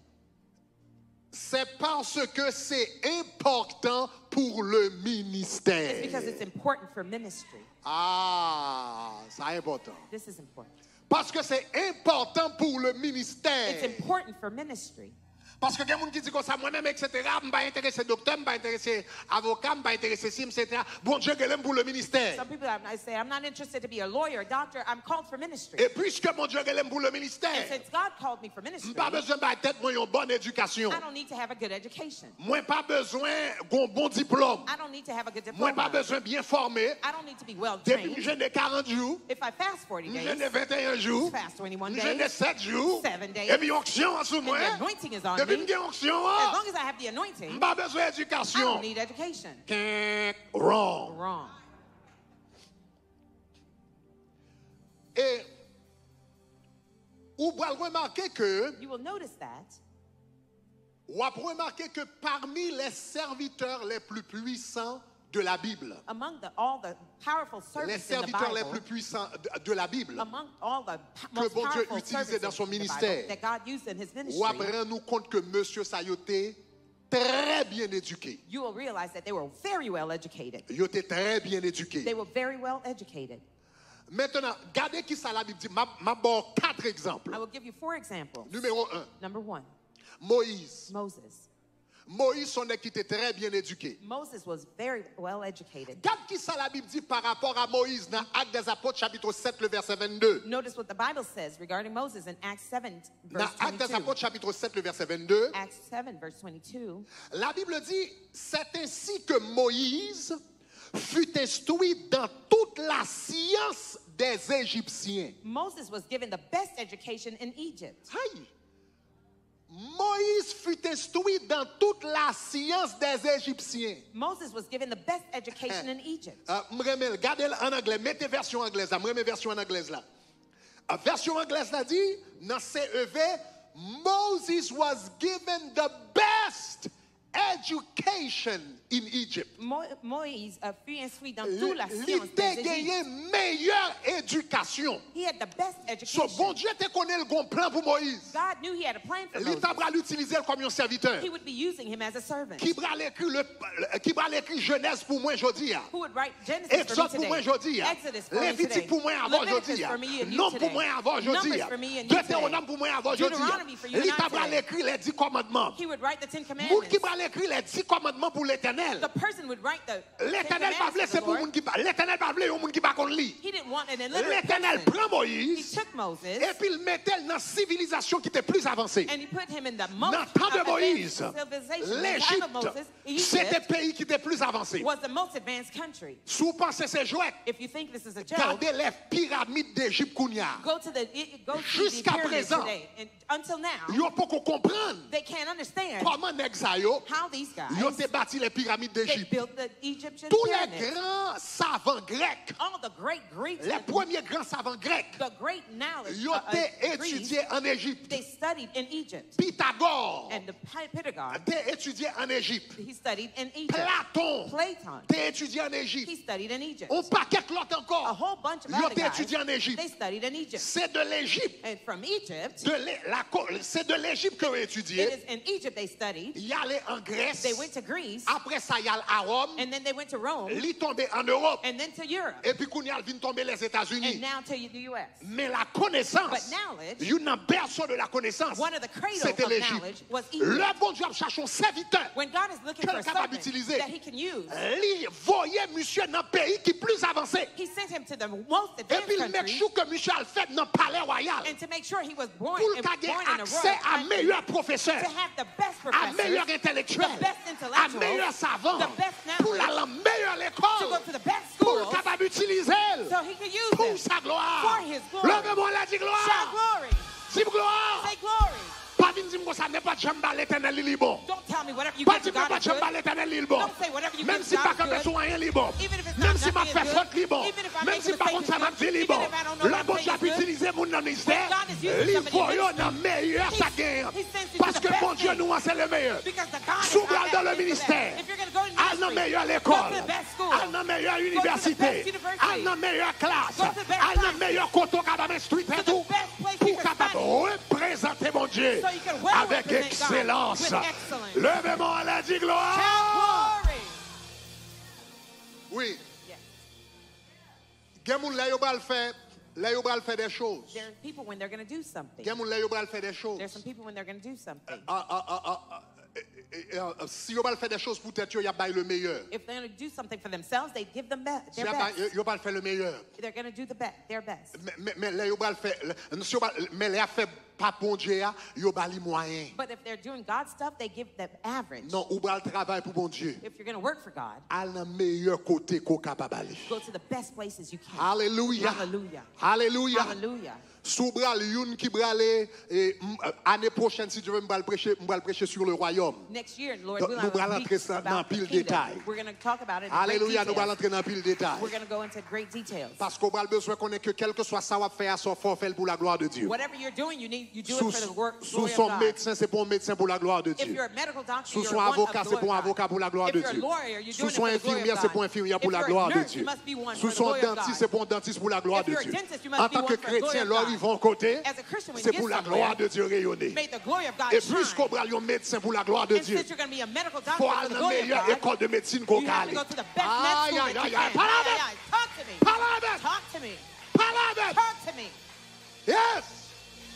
C'est parce que c'est important pour le It's ministère. because it's important for ministry. Ah, c'est important. This is important. Parce que c'est important pour le It's ministère. important for ministry Parce que il y a des gens qui disent comme ça, moi-même, etc., je ne suis pas intéressé docteur, je ne suis pas intéressé avocat, je ne suis pas intéressé ci, etc. Bon Dieu, je l'aime pour le ministère. Some people I say, I'm not interested to be a lawyer, a doctor. I'm called for ministry. Et puisque mon Dieu, je l'aime pour le And ministère, since God called me for je ministry, n'ai pas besoin de tête, moi, une bonne éducation. I don't need to have a good education. Moi, pas besoin d'un bon diplôme. I don't need to have a good Moi, diploma. pas besoin de bien formé. I don't need to be well Depuis que trained. j'ai des 40 jours, If I fast 40 j'ai days, des 21 jours, fast 21 j'ai des days, 7 jours, 7 days, et puis onction en sous moi. and the anointing is on Depuis que me, j'ai onction, as long as I have the anointing, pas besoin I d'éducation. don't need education. Wrong. Wrong. Et vous pouvez remarquer que, You will notice that parmi les serviteurs les plus puissants de la Bible, among all the powerful les servants in the serviteurs les Bible, plus puissants de la Bible, among all the most bon Dieu powerful utilisait dans servants son in the ministère, Bible that God used in His vous ministry, rendez nous compte que Monsieur Sayoté très bien éduqué. you will realize that they were very well educated. Il était très bien éduqué. They were very well educated. Maintenant, regardez qui ça la Bible dit. Ma bon 4 exemples. I will give you 4 examples. Numéro 1, Number 1, Moïse. Moses. Moïse, son qui était très bien éduqué. Moses was very well educated. Regarde qui ça la Bible dit par rapport à Moïse dans Actes des Apôtres, chapitre 7, le verset 22. Notice what the Bible says regarding Moses in Acts 7, Dans verse Actes des 22. Apôtres, chapitre 7, le verset 22, Acts 7, verse 22. la Bible dit, c'est ainsi que Moïse fut instruit dans toute la science des Égyptiens. Moses was given the best education in Egypt. Aïe. Moïse fut instruit dans toute la science des Égyptiens. Moses was given the best education in Egypt. Regardez en anglais, mettez version anglaise là, mettez version en anglaise là. Version anglaise là dit, dans CEV, Moses was given the best education in Egypt. Moïse fut instruit dans toute la Il science a des gagné Égyptes. meilleure éducation. He had the best So education. bon Dieu te connaît le bon plan pour Moïse. God knew he had a plan for Il Moses. t'a l'utiliser comme un serviteur. He would be using him as a servant. Qui va l'écrire Genèse pour moi aujourd'hui. Who would write Genesis Exode for pour me moi today? aujourd'hui. Exodus for me Lévitique today. pour moi avant Leviticus aujourd'hui. for me and you Nom pour today. moi avant aujourd'hui. Numbers for me and you Deutéronome today. pour moi avant aujourd'hui. Deuteronomy for you and Il I t'a today. l'écrire les 10 commandements. He would write the 10 Moun commandments. qui va l'écrire les 10 commandements pour l'Éternel. The person would write the 10 L'Éternel va commandments vouloir of c'est the pour Lord. moun qui pas. L'Éternel va vouloir un moun qui pas qu'on lit. He didn't want an illiterate L'Éternel person. prend He Moïse took Moses et puis il mettait dans la civilisation qui était plus avancée. and he put him in the Dans most le temps de advanced Moïse, civilization. In the time of Moses, l'Égypte, c'était Egypt le pays qui était plus avancé. was the most advanced country. Si vous pensez que c'est jouet, If you think this is a joke, regardez les pyramides d'Égypte qu'on y a. go to the Jusqu'à pyramids présent, today. And until now, Ils pas qu'on comprendre they can't understand comment nèg sa yo how these guys ont bâti les pyramides they d'Égypte. built the Egyptian Tous les pyramids. grands savants grecs, All the great Greeks, les premiers grands savants grecs, the great knowledge ils ont Greece, étudié en Égypte. they studied in Egypt. Pythagore And the Pythagoras, a étudié en Égypte. he studied in Egypt. Platon Platon, a étudié en he Égypte. studied in Egypt. On paquet l'autre A encore. whole bunch of Ils ont other guys, étudié en Égypte. they studied in Egypt. C'est de l'Égypte. And from Egypt, C'est de l'Égypte qu'ils ont it étudié. is in Egypt they studied. Il y allait en Grèce. They went to Greece, Après ça, il y a à Rome. and then they went to Rome, Il est tombé en Europe. and then to Europe, Et puis, qu'on y a vient tomber les and États-Unis. now to the U.S. Mais la connaissance, But knowledge, une berceau de la connaissance, one of the cradles c'était of l'Égypte. knowledge was Egypt. Le bon Dieu cherche un serviteur. When God is looking for a Quel capable servant d'utiliser? that he can use, Il voyait monsieur dans un pays qui est plus avancé. he sent him to the most Et advanced puis, il met country, sure que monsieur a le fait dans le palais royal. and to make sure he was born Pour in qu'il ait a accès royal à country, meilleur professeur, to have the best à meilleur professors, intellectuel, the best à intellectuals, meilleur savant, the best pour knowledge, la meilleure to école, go to the best pour schools, capable d'utiliser so he could use pour them sa gloire. for his glory. Levez-moi la dit Shout gloire. glory. Dis gloire. Say glory. Pas venir dire que ça n'est pas de jambe à l'éternel, il est bon. Don't tell me whatever you Pas give to dire God pas is de jambe à good. l'éternel, il est bon. Don't say whatever you Même give si to pas God quand is on good. rien, il est bon. Even if it's Même not si ma nothing fait is faute, il est good. bon. Even if I Même make si a par contre mistake, ça m'a it's dit, il est good. bon. Even if I don't know La what bonne I'm Dieu a saying is good. utilisé mon ministère. God is using Il somebody faut in y ministry. en a meilleur ça gagne. He sends you to Parce the que best mon Dieu, thing. nous, c'est le meilleur. Because the God is S'ouvre not dans le that good for ministère. that. If you're going to go to À la ministry, meilleure go école, to the best school. à la meilleure Go to the université, best university. à la meilleure classe, Go to the best à la classes. meilleure côté capable d'instruire To the tout, best place you pour can capable study. représenter mon Dieu So you can well avec represent God excellence. with excellence. Levez-moi à la dit gloire. Shout glory. Oui. Yes. Gen moun la yo bal fait Là, ils vont faire des choses. There are people when they're going to do something. Il y a des gens là, ils vont faire des choses. There's some people when they're going to do something. Si ils vont faire des choses pour tête, ils vont le meilleur. If they're going to do something for themselves, they give them their Ils best. vont faire le meilleur. They're going to do their best. Mais là, ils vont faire. Mais là, fait pas bon Dieu, ils vont les moyens. But if they're doing God's stuff, they give them average. Non, ils vont travailler pour bon Dieu. If you're going to work for God, Al le meilleur côté qu'on capable aller. go to the best places you can. Alléluia. Hallelujah. Alléluia. Hallelujah. Sous bral youn qui brale année prochaine si Dieu veut m'bral prêcher sur le royaume. Next year, Lord Donc, willing, nous allons I'll entrer speak dans about the pile kingdom. détail. We're going to talk about it in Alléluia, great nous allons detail. entrer dans pile détail. We're going to go into great details. Parce qu'on a besoin qu'on ait que quel que soit ça va faire son forfait pour la gloire de Dieu. Whatever you're doing, you do it Sous for the glory son of God. médecin, c'est pour un médecin pour la gloire de If Dieu. you're a medical doctor, Sous you're son one of avocat, the c'est pour un glory of avocat pour la gloire God. de If you're a Dieu. lawyer, you're Sous doing it son for the glory infirmière, of c'est God. pour infirmière pour If la you're a gloire de nurse, Dieu. you must be one Sous for the son glory of dentiste, God. c'est pour un dentiste pour la gloire If de you're a Dieu. dentist, you must En be tant que one for the glory chrétien, of leur God. ils vont côté, As a Christian, when c'est you pour get la gloire somewhere, de Dieu rayonner. may the glory of God Et plus shine. qu'on prend un médecin pour la gloire de And Dieu, since you're going to be a medical doctor faut for aller the dans la glory of meilleure God, école de médecine qu'on you have to calme. go to the best med Aïe, school aïe, that you aïe, can. parle Aye, avec, aye, aye. Talk to me. parle avec, Talk to me. parle avec. Talk to me. Yes!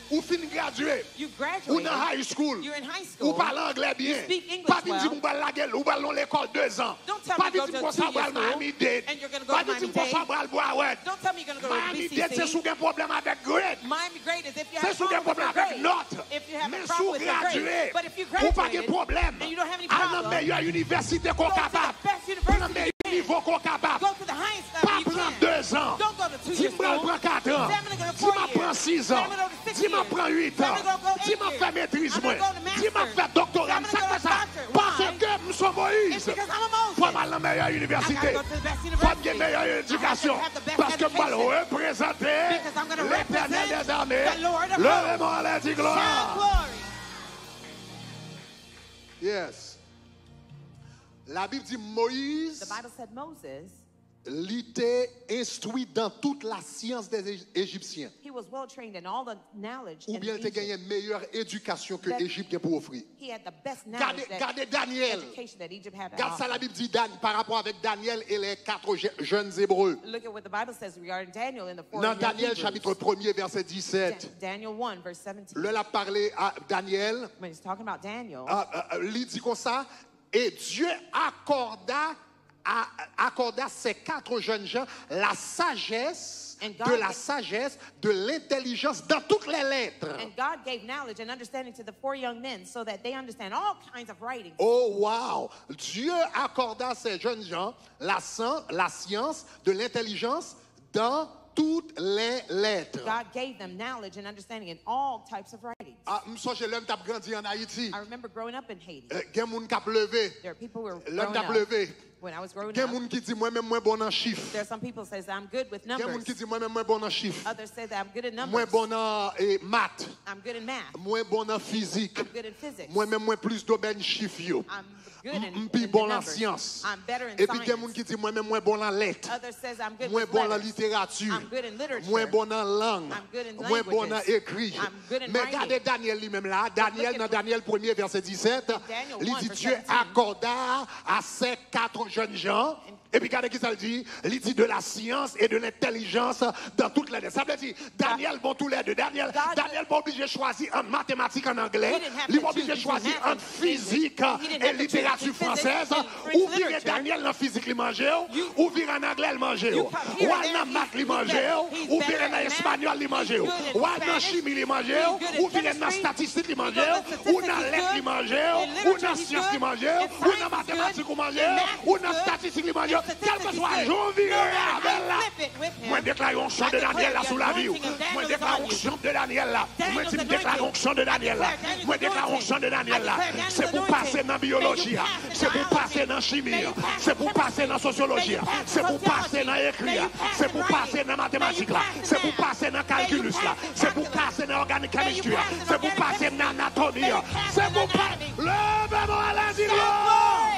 Ou fin gradué, You ou dans graduated. high school, You're in high ou school. parle anglais bien. You speak English Pas dire well. qu'on va la gueule, ou va dans l'école 2 ans. Don't tell Pas me you dire go qu'on to a s'en va 2-year à Miami Dade. and you're going to go Pas to dire Miami qu'on Dade. s'en va à Boiswet. Don't tell me you're going to go to Miami Dade, c'est BCC. sous un problème avec grade. Miami grade is if you C'est have a sous un problem with problème your avec grade. note. If you have Mais a problem sous with your gradué, grade. But if you ou pas de graduated problème. and you don't have any À la problem, meilleure université qu'on go to capable. the best Pour le university meilleur you can. niveau qu'on capable. Go to the highest Pas level you prendre can. 2 ans. Don't go to 2 Dis years moi school. prend 4 ans. Tell me to go to Dis 4 moi prend years. 6 ans. Tell me to go to 6 Dis moi years. prend 8 Tell ans. me to go 8 Dis moi years. fais maîtrise I'm moi. gonna go to Dis moi master's. fais doctorat. I'm Ça gonna go fait to ça. doctor. Parce Why? que nous sommes It's Moïse. because I'm a Moses. Faut mal la meilleure I université. gotta go to the best Faut university. bien meilleure éducation. I have to have the best Parce que moi education. représenter Because I'm gonna l'éternel represent des armées. the Lord of Le hosts. vraiment à la Shout gloire. glory. Yes. La Bible dit Moïse. The Bible said Moses, L'était instruit dans toute la science des Égyptiens. he was well trained in all the knowledge Ou in bien il a gagné Egypt. une meilleure éducation que That- l'Égypte a pour offrir. He had the best knowledge, Gardez Daniel. education that Egypt had to Regarde ça, offer. la Bible dit par rapport avec Daniel et les 4 jeunes Hébreux. Look at what the Bible says regarding Daniel in the 4 Dans young Daniel Hebrews. chapitre 1er verset 17. Daniel 1 verse 17. Là, il a parlé à Daniel. When he's talking about Daniel, Il dit comme ça. Et Dieu accorda ces 4 jeunes gens la sagesse, And God de la gave- sagesse, de l'intelligence dans toutes les lettres. and God gave knowledge and understanding to the 4 young men so that they understand all kinds of writings. Oh wow! Dieu accorda à ces jeunes gens la science de l'intelligence dans toutes les lettres. God gave them knowledge and understanding in all types of writings. Je sais, l'homme t'a grandi en Haïti. I remember growing up in Haiti. Il y a des gens qui ont levé. There are people who were L'homme growing t'a up. levé. When I was growing Il y a up, des gens qui disent moi-même moins bon en chiffres. there are some people who says I'm good with Il y a des gens numbers. qui disent moi-même moins bon en chiffres. Others say that I'm good in Moins numbers. bon en maths. I'm good in math. Moins bon en physique. I'm good in physics. Moi-même moins plus domaine chiffres yo. I'm good in Plus the bon en numbers. science. I'm better in Et puis il y a des gens science. qui disent moi-même moins bon en lettres. Others says I'm good Moins with bon en letters. littérature. I'm good in literature. Moins bon en langue. I'm good in Moins bon en languages. écrit. I'm good in Mais writing. regardez Daniel lui-même là. Daniel, look dans at- Daniel 1er verset 17, Daniel il 1, dit verse Dieu 17. accorda à ces 4 jeunes gens. Et puis regardez qui ça le dit. Il dit de la science et de l'intelligence dans toutes les lettres. Ça veut dire Daniel bon tous les deux. Daniel pas obligé de choisir en mathématiques en anglais. He didn't have Il to pas obligé de choose choisir between en math and physique He didn't et have to littérature choose between française. physics and French Ou bien literature. Daniel dans physique il mangeait. Ou bien en anglais il mangeait. You Ou come here and dans there, maths il he's mangeait. better. Ou He's bien better en in espagnol il math. mangeait. He's good in Ou dans Spanish. chimie il mangeait. He's good in Ou bien dans chemistry. statistique il He mangeait. goes to Ou statistics, dans he's lettres il good. mangeait. In Ou literature, dans he's sciences il good. mangeait. In Ou science, dans he's mathématiques good. il mangeait. In math, Ou he's dans good. statistique il mangeait. In Quel que statistics, soit he's jour good. viré No matter avec how là. you flip it with him. Moi déclare onction de Daniel là sous la vie. Moi déclare onction de Daniel là. Moi déclare onction de Daniel là. Moi déclare onction de Daniel là. C'est pour passer dans la biologie. C'est pour passer dans la chimie. C'est pour passer dans la sociologie. C'est pour passer dans l'écrit. C'est pour passer dans la mathématique là. C'est pour passer dans le calculus là. C'est pour passer dans l'organique chemistry. C'est pour passer dans l'anatomie. C'est pour passer. Levez-moi à la gloire.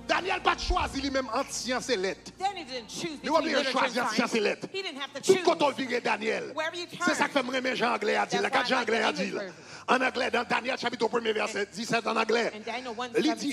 Daniel Daniel pas choisi lui-même entre science et lettres. Daniel didn't choose Il va between bien literature and choisir science et science. lettres. He didn't have to Tout choose. quand on vire Daniel. Wherever you turn. C'est ça que fait me remettre Jean Anglais a dit. That's La why 4 I Jean like the Anglais a dit. English version. En anglais, dans Daniel chapitre 1 verset 17 en anglais. And Daniel 1,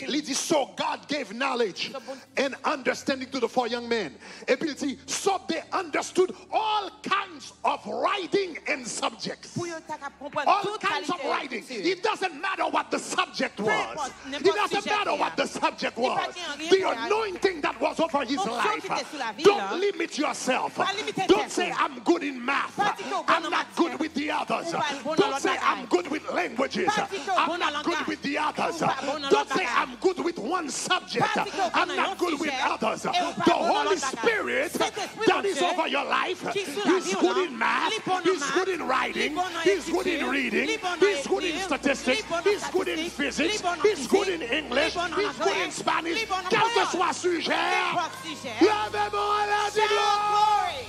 Il dit, so God gave knowledge and understanding to the 4 young men. Et puis il dit, so they understood all kinds of writing and subjects. Pour yo ta capable comprendre All toute kinds of qualité writing. d'écriture. It doesn't matter what the subject was. importe, It n'importe doesn't sujet matter qu'il y a. what the subject Il was. pas qu'il y a The rien qui anointing that was over his Onction life. qui était sur la vie, Don't là. limit yourself. Pas limiter Don't tête, say là. I'm good in math. Pas dire que bon I'm en not maths. good with the others. Ou pas bon dans Don't l'autre say bagaille. I'm good with languages. Pas dire que I'm bon dans not good langage. with the others. Ou pas bon dans Don't l'autre say bagaille. I'm good with one subject. Pas dire que bon I'm dans not l'autre good with sujet. others. Et ou pas The bon dans Holy l'autre bagaille. Spirit Saint-Esprit, that mon is Dieu, over your life. qui est sur la He's vie, good là. in math. Li bon dans He's good in maths. writing. Li bon dans He's good in écriture. reading. Li bon dans He's good in écrire. statistics. Li bon dans He's good in statistique. physics. Li bon dans He's good in physique. English. Li bon dans He's good in anglais. Spanish. Li bon dans Quel que créole. soit sujet. N'importe sujet. Levez-moi la Shout glory.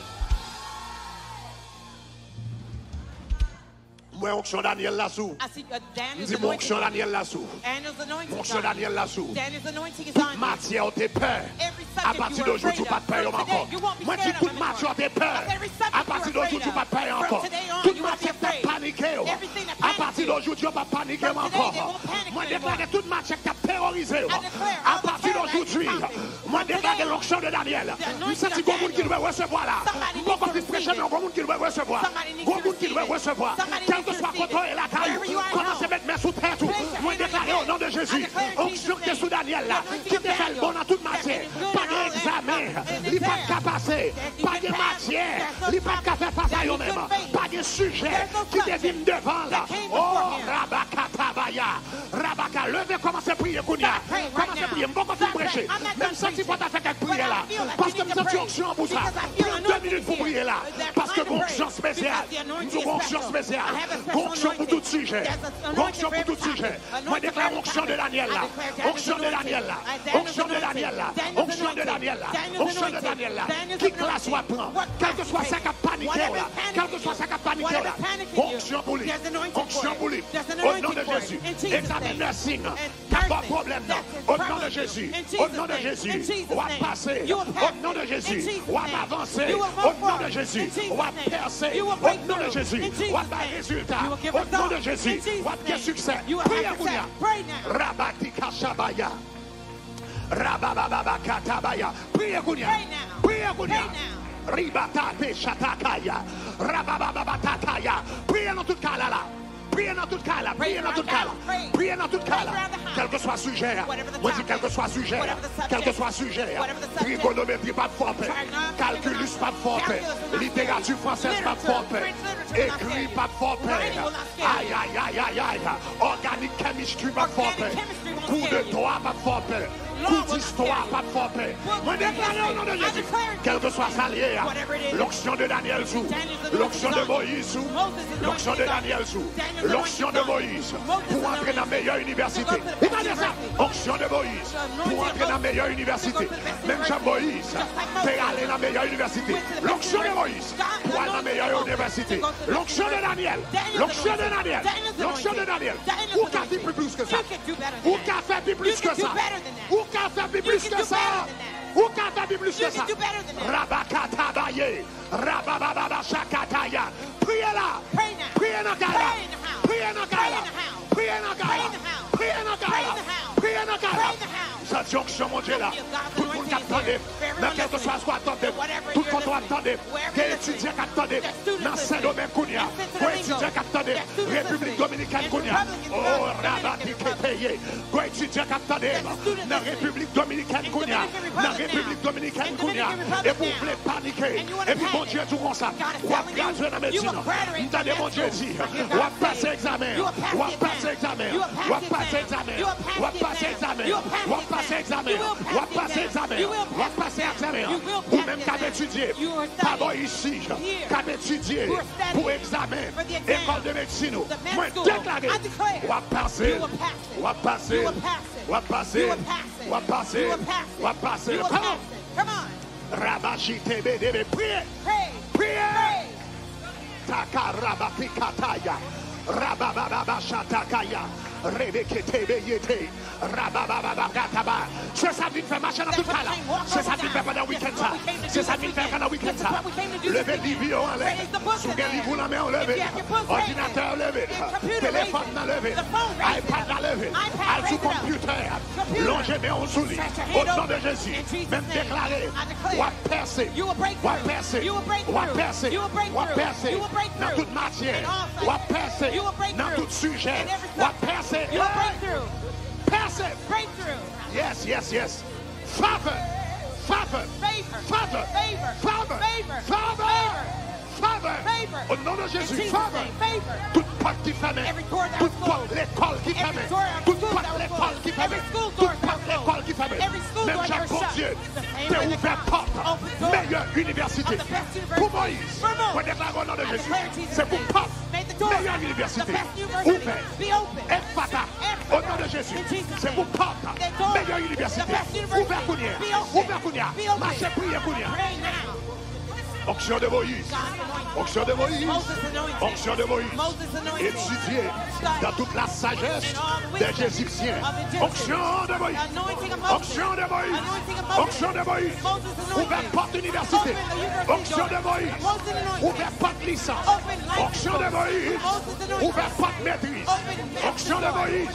Moi, onction Daniel Lassou. I see Daniel's Dis-moi onction anointing. Daniel Lassou. Daniel's anointing. Onction Daniel Lassou. Daniel's anointing is Toute on you. matière, t'es peur. Every À subject partir you were d'aujourd'hui, tu afraid pas de of. peur From encore. today, you won't be Moi, dis scared of toute them matière, anymore. t'es peur. Every subject À you partir were d'aujourd'hui, tu afraid pas de peur of. encore. From today on, Toute you won't be matière, t'as afraid. paniqué. Everything that À partir panics you. d'aujourd'hui, tu vas pas paniquer From today, they encore. won't panic Moi, anymore. déclare toute matière, t'as terrorisé. declare À all the partir terror d'aujourd'hui, that is popping. moi, From déclare today, l'onction de Daniel. the anointing Vous sentez of qu'il y a monde qui Daniel. doit recevoir là. Somebody Bon, needs comme to tu prêches, receive mais it. il y a monde qui doit recevoir. Somebody needs Bon, to monde qui doit receive it. recevoir. Somebody Quel needs que to soit receive quand on it. est là, caillou, Wherever you are commencez à now. mettre main sous tête. Place your Moi, hand in déclaré your au nom de head. Jésus. I declare in Onction Jesus' qui est sous name. Daniel là. The anointing Qui of te fait le Daniel. bon dans toute That matière. is good Pas in all d'examen. and Il pas de declare capacité. that you Pas de can pass. matière. There's no Il pas de café face à There's no eux-mêmes. good faith. Pas de sujet There's no qui subject devine devant là. that came Oh, before him. Rabakatabaya. Rabaka, levez, commencez à prier, Kounia. Start praying right Commencez à now. prier. Bon, quand tu Start prêches. praying. I'm not Même done ça, tu preaching. peux faire quelques But prières I là. feel like Parce you que need nous to sommes pray. onction pour ça. Because I feel Prends 2 anointing minutes pour here. prier là. There's Parce que time to pray. onction spéciale. Because the anointing Nous is avons onction special. spéciale. I have a special Onction pour tout anointing. sujet. There's an anointing Onction for pour tout every sujet. topic. Moi, Anointing déclare for every onction de topic. Daniel là. I declare Daniel's Onction de Daniel là. Daniel's Onction de Daniel là. Daniel's Onction de anointing. Daniel là. Daniel's Onction de anointing. Daniel là. Daniel's Qui classe soit anointing. prend. What Quel que soit class ça you qui a take. paniqué Whatever là. is panicking Quel que soit ça qui a paniqué Whatever là. is panicking you. Onction pour lui. There's anointing Onction for pour lui. it. There's an Au nom de anointing for it. Jésus. In Jesus' Examen name. nursing. And T'as pas de nursing. problème là. That's Au nom de problem. Jésus. In Au Jesus' nom de name. Jésus. In Jesus' On va name. passer. You will Au pass nom de it. Jésus. In Jesus' On va name. avancer. You will Au move nom de forward. Jésus. In Jesus' On va name. percer. You will Au break nom de through. Jésus. In Jesus' On va avoir name. résultat. You will give Au nom de results. Jésus. In Jesus' On va avoir name. succès. You will Priez, have Kounia. success. Pray now. Rabati Kashabaya. Rabababa Katabaya. Priez, Kounia. Pray now. Priez, Kounia. Pray now. Ribatate Shatakaya. Rabababa Tataya. Priez dans tout cas là. Priez dans tout cas là. Priez dans tout cas là. Priez dans tout cas là. Quel que soit le sujet. Moi, je dis quel que soit le sujet. Quel que soit le sujet. Trigonométrie, pas de forfait. Calculus, pas de forfait. Littérature française, pas de forfait. Écrit, pas de forfait. Aïe, aïe, aïe, aïe, aïe. Organic chemistry, pas de forfait. Coup de droit, pas de forfait. Coup d'histoire, pas de forfait. Moi, déclaré au nom de Jésus. Quel que soit ça lié. L'onction de Daniel sous. L'onction de Moïse sous. L'onction de Daniel sous. L'onction de Moïse pour entrer dans la meilleure université. Imaginez ça. Onction de Moïse pour entrer dans la meilleure université. Même Jean Moïse fait aller dans la meilleure université. L'onction de Moïse pour aller dans la meilleure université. L'onction de Daniel. L'onction de Daniel. L'onction de Daniel. Ou qu'a fait plus que ça. Ou qu'a fait plus que ça. Ou qu'a fait plus que ça. Ou qu'a fait plus que ça. Rabakatabaye. Rabababa Shakataya. Priez là. Priez dans la gala. Priez dans la gala. Priez dans la gala. Priez dans la gala. Priez dans la gala. Cette jonction, mon Dieu là. Tout le monde qui attendait. Même quel que soit ce qu'on attendait. Tout le monde attendait. Quel étudiant qui attendait. Dans Saint-Domingue Kounia. Quel étudiant qui attendait. République Dominicaine Kounia. Oh, Rabati Kepeye. Quel étudiant qui attendait. Dans République Dominicaine Kounia. Dans République Dominicaine Kounia. Et vous voulez paniquer. Et puis mon Dieu tout comme ça. On va graduer dans la médecine. Entendez mon Dieu dit. On va passer examen. On va passer examen. On va passer examen. On va passer examen. On va passer examen. On va passer examen. On va passer examen. Ou même qu'à étudier. Pas bon ici. Qu'à étudier pour examen. École de médecine. Moi déclaré. On va passer. On va passer. On va passer. On va passer. On va passer. Come on. Rabashite bedebe. Priez. Priez. Taka rabapikataya. Rabababa shatakaya. C'est ça qui fait marcher dans tout cas là. C'est ça qui fait pendant le week-end ça. C'est ça qui fait pendant le week-end ça. Levez les livres en l'air. Sous les livres la main en levé. Ordinateur levé. Téléphone en levé. iPad en levé. Sous computer. Longez mais on soulit. Au nom de Jésus. Même déclaré. Ou à percer. Ou à percer. Ou à percer. Ou à percer. Dans toute matière. Ou à percer. Dans tout sujet. Ou à percer. Percer. Yes, yes, yes. Favor. Favor. Favor. Favor. Favor. Favor. Au nom de Jésus. Favor. Toute porte qui ferme. Toute porte l'école qui ferme. Toute porte l'école qui ferme. Toute porte l'école qui ferme. Même Jacques bon Dieu. T'es ouvert porte. Meilleure université. Pour Moïse. Pour déclarer au nom de Jésus. C'est pour porte. Meilleure université. Ouvert. Efata. Au nom de Jésus. C'est pour porte. Meilleure université. Ouvert Kounia. Ouvert Kounia. Marchez prier Kounia. Onction de Moïse. Onction de Moïse. Onction de Moïse. Étudié dans toute la sagesse des Égyptiens. Onction de Moïse. Onction de Moïse. Onction de Moïse. Ouvert porte université. Onction de Moïse. Ouvert porte licence. Onction de Moïse. Ouvert porte maîtrise. Onction de Moïse.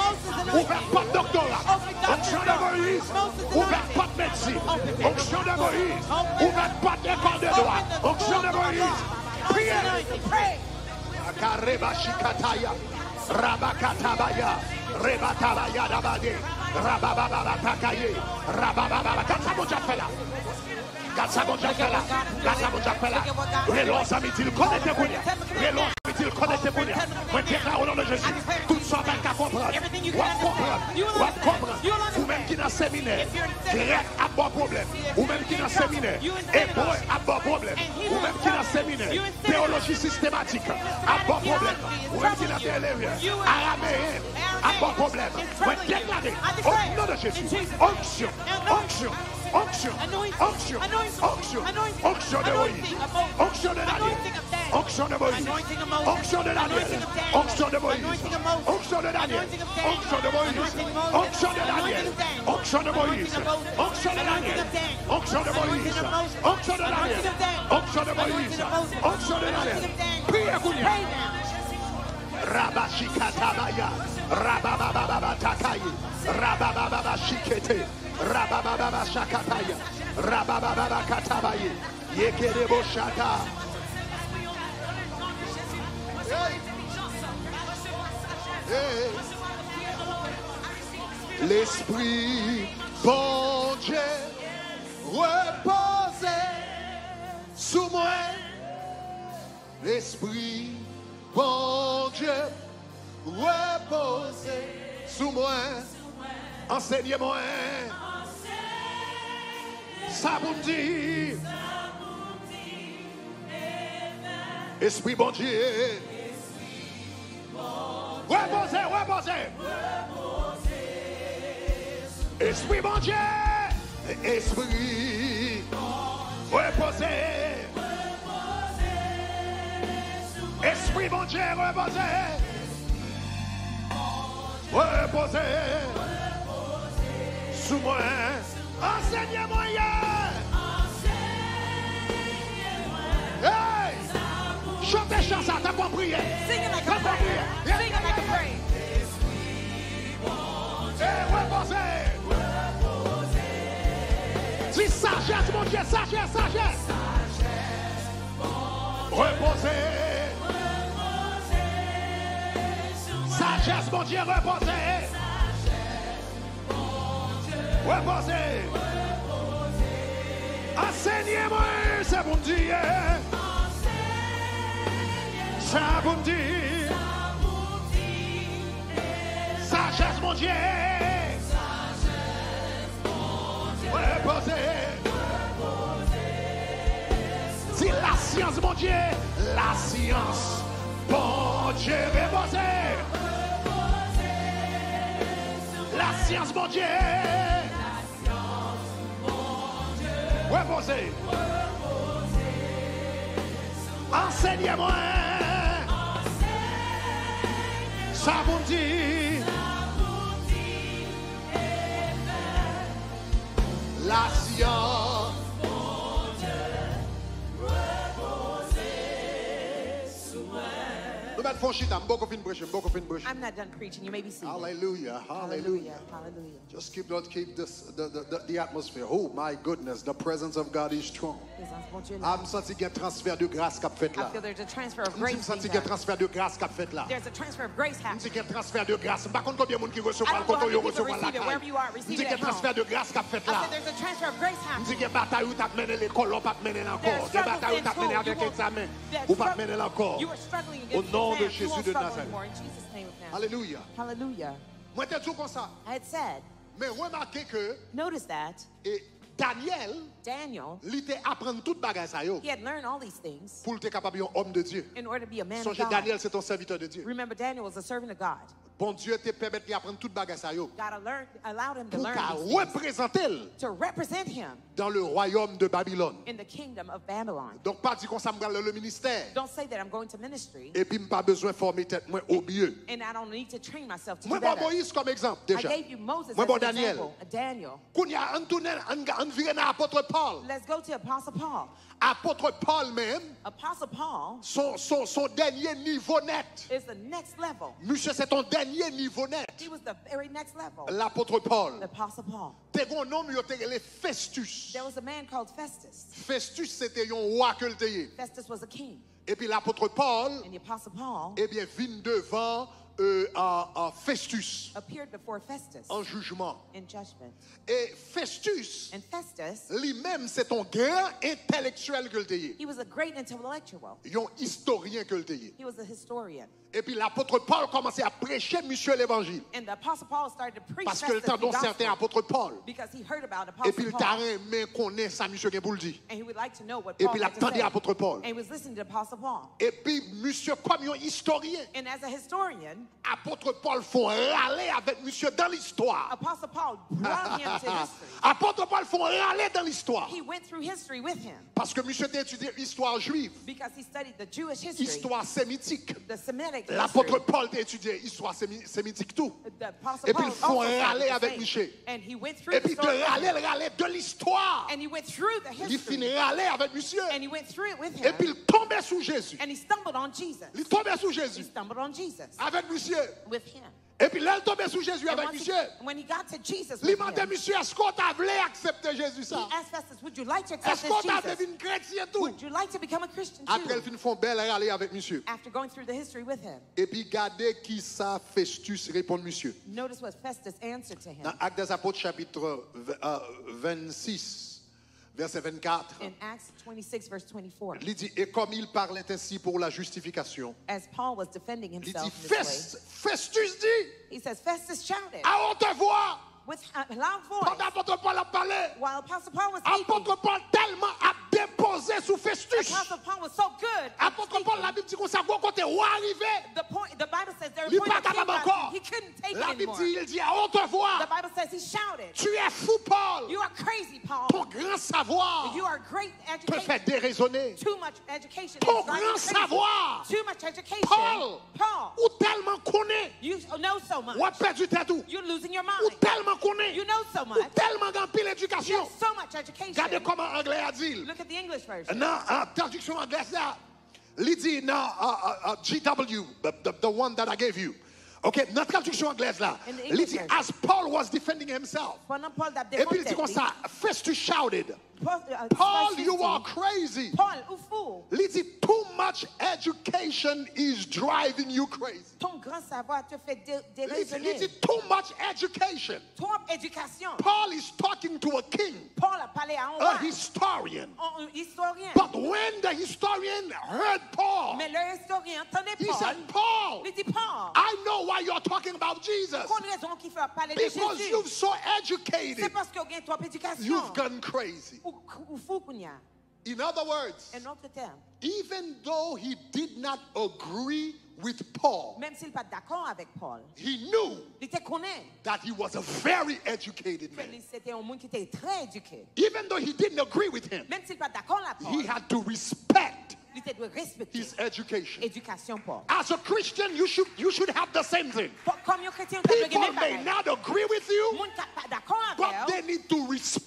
Ouvert porte doctorat. Onction de Moïse. Ouvert porte médecine. Onction de Moïse. Ouvert porte école de droit. Onction de Moïse. Priez. Akareba shikataya. Rabakatabaya. Rebatabaya dabade. Rabababa takaye. Rabababa. Quand ça fait là? Quand ça fait là? Quand ça fait là? Relance amis-il connecté pour lui. Relance amis-il connecté pour lui. Moi déclare au nom de Jésus. Tout ça va qu'à comprendre. Ou comprendre. Ou même qui dans séminaire. Grec a bon problème. Ou même qui dans séminaire. Hébreu a bon problème. Ou même qui dans séminaire. Théologie systématique a bon problème. Ou même qui dans théologie. Araméen a bon problème. Moi déclarer au nom de Jésus. Onction. Onction. Onction, onction, onction, onction de Moïse, onction de Daniel, onction de Moïse, onction de Daniel, onction de Moïse, onction de Daniel, onction de Moïse, onction de Daniel, onction de Moïse, onction de Daniel, onction de Moïse, onction de Daniel, onction de Moïse, onction de Daniel. Priez Kounia. Rabashikatabaya, Rabababa Takayi, Rabababa Shikete. Rabababa Shakataya, Rabababa Katabaye, Yekerebo Shaka. L'Esprit bon Dieu repose sous moi. L'Esprit bon Dieu repose sous moi. Enseignez-moi. Ça vous dit. Esprit bon Dieu. Reposez, reposez. Esprit bon Dieu. Esprit. Reposez. Esprit bon Dieu, reposez. Reposez. Sous moi. Enseignez-moi. Hey! Chantez chanson, t'as compris? Sing it like a prayer. Sing it like a prayer. Reposez. Dis sagesse, mon Dieu, sagesse, sagesse. Reposez. Sagesse, mon Dieu, reposez. Reposez. Enseignez-moi, c'est bon Dieu. Ça vous dit. Sagesse, mon Dieu. Reposez. Si la science, mon Dieu, la science, bon Dieu, reposez. La science, mon Dieu. Reposez. Enseignez-moi. Ça vous dit. I'm not done preaching. You may be seated. Hallelujah. Hallelujah. Hallelujah. Just keep this the atmosphere. Oh my goodness, the presence of God is strong. I'm senti qu'il y a un transfert de grâce qu'a fait I là. feel there's a transfer of grace. Senti qu'il y a un transfert de grâce qu'a fait là. There's a transfer of grace happening. Qu'il y a un transfert de grâce. Par contre, combien de monde qui reçoit I le don't know how côté many people recevoir la receive it. Wherever you are, receive qu'il it y a at un transfert home. de grâce qu'a fait I là. said there's a transfer of grace happening. Qu'il y a une bataille où t'as mené l'école, on pas te mener encore. Des batailles où t'as mené avec examen, ou pas te mener encore. You were struggling Au against nom de exams. You Jésus won't de struggle Nazareth. anymore. In Jesus' name of Nazareth. Alléluia. Hallelujah. Moi, t'es tout comme ça. I had said, Mais remarquez que notice that Daniel, Daniel, il était apprendre toute bagage ça yo he had learned all these things pour être capable d'être un homme de Dieu. in order to be a man of Songez, God. Daniel, c'est ton serviteur de Dieu. Remember, Daniel was a servant of God. Bon Dieu te permet d'apprendre toute bagage ça yo God allowed him to pour learn qu'à these things, représenter to represent him dans le royaume de Babylone. in the kingdom of Babylon. Donc pas dire qu'on s'en va le ministère Don't say that I'm going to ministry et puis pas besoin de former tête moi au mieux. and I don't need to train myself to Moi do bon better. Moïse comme exemple I déjà. gave you Moses Moi as bon an Daniel. example. Daniel. Qu'on y a un viré dans apôtre Paul. Let's go to Apostle Paul. Apôtre Paul même Apostle Paul son dernier niveau net. is the next level. Monsieur, c'est ton dernier niveau net. He was the very next level. L'apôtre Paul. The Apostle Paul. T'es un nom, il était Festus. There was a man called Festus. Festus, c'était un roi que le teye. Festus was a king. Et puis l'apôtre Paul, And the Apostle Paul eh bien, vint devant Festus appeared before Festus en jugement. in judgment. Et Festus, And Festus, lui-même, c'est un grand intellectuel que le teye. he was a great intellectual. Un historien que le teye. He was a historian. Et puis l'apôtre Paul commençait à prêcher monsieur l'évangile. And the Apostle Paul started to preach Parce que le Festus temps the dont certain gospel apôtre Paul. because he heard about Et Apostle puis il Paul. t'a aimé connaître ça monsieur pour le dire. And he would like to know what Et Paul puis il had to attendait say. apôtre Paul. And he was listening to Apostle Paul. Et puis monsieur comme un historien, And as a historian, apôtre Paul font râler avec monsieur dans l'histoire. Apostle Paul brought him to history. Apôtre Paul font râler dans l'histoire. He went through history with him Parce que monsieur a étudié l'histoire juive, because he studied the Jewish history, histoire sémitique. the Semitic L'apôtre history. Paul a étudié l'histoire sémitique tout. The Apostle Et puis Paul ils font also râler studied the avec same. Michel. And he went through Et the puis de story. râler de l'histoire. And he went through the Il history. finit râler avec monsieur. And he went through it with Et him. puis il tombait sous Jésus. And he stumbled on Jesus. Il tombait sous He Jésus stumbled on Jesus avec monsieur. with him. Et puis là il tombait sous Jésus And avec once monsieur. when he got to Jesus Il with demandait him, monsieur, est-ce qu'on t'a voulu accepter Jésus ça? he asked Festus, would you like to accept Est-ce qu'on this t'a Jesus? devenu chrétien tout? Would you like to become a Christian Après too? ils font belle râler avec monsieur. After going through the history with him, Et puis gardez qui ça Festus répond monsieur. notice what Festus answered to him. Dans Actes des Apôtres chapitre 26 verset 24. In Acts 26, verse 24, Il dit et comme il parlait ainsi pour la justification. as Paul was defending Il dit himself in this way, Festus dit he says, Festus shouted à haute voix with a loud pendant voice apôtre Paul a parlé. while Apostle Paul was speaking. Apôtre Paul tellement a déposé sous Festus. Apostle Paul was so good at Apôtre Paul la Bible dit qu'on s'est côté où arrivé. the Bible says there Il was pas a point capable encore. he couldn't take La it Bible anymore. dit il dit à haute The voix. Bible says he shouted, Tu es fou Paul. you are crazy, Paul. Ton grand savoir You are great peut education. faire déraisonner. Too much education. Ton is driving grand you crazy. savoir. Too much education. Paul. Paul, Ou tellement connaît. you know so much. Ou a perdu tête tout. You're losing your Ou mind. tellement connaît. You know so Ou much. tellement grand pile You éducation. have so much education. Regardez comment anglais a dit. Look at the English version. Non, traduction anglaise là. Il dit non, GW, the one that I gave you. Okay, dans traduction anglaise là. In the Il English dit version. as Paul was defending himself. Pendant Paul t'a Et puis il dit défendu, comme ça, Festus shouted, Paul, Paul, you are crazy. Paul, ou fou. Il dit too much education is driving you crazy. Ton grand savoir te fait Il déraisonner. dit too much education. Trop éducation. Paul is talking to a king, Paul a parlé à un a roi, historian. un historien. But when the historian heard Paul, Mais le historien entendait he Paul. said, Paul, Il dit Paul. I know why you're talking about Jesus. Quelle raison qu'il fait parler de Because Jésus? you've so C'est educated, parce qu'il y a trop d'éducation. you've gone crazy. Ou fou qu'on y a. In other words, Un autre terme. even though he did not agree with Paul, Même s'il n'est pas d'accord avec Paul, he knew il te connaît. that he was a very educated man. C'était un monde qui était très éduqué. Even though he didn't agree with him, Même s'il n'est pas d'accord avec Paul, he had to respect il te doit respecter his education. éducation Paul. As a Christian, you should have the same thing. Comme un chrétien, tu dois People gagner may pareil. not agree with you, Monde qui n'est pas d'accord but avec they elle, need to respect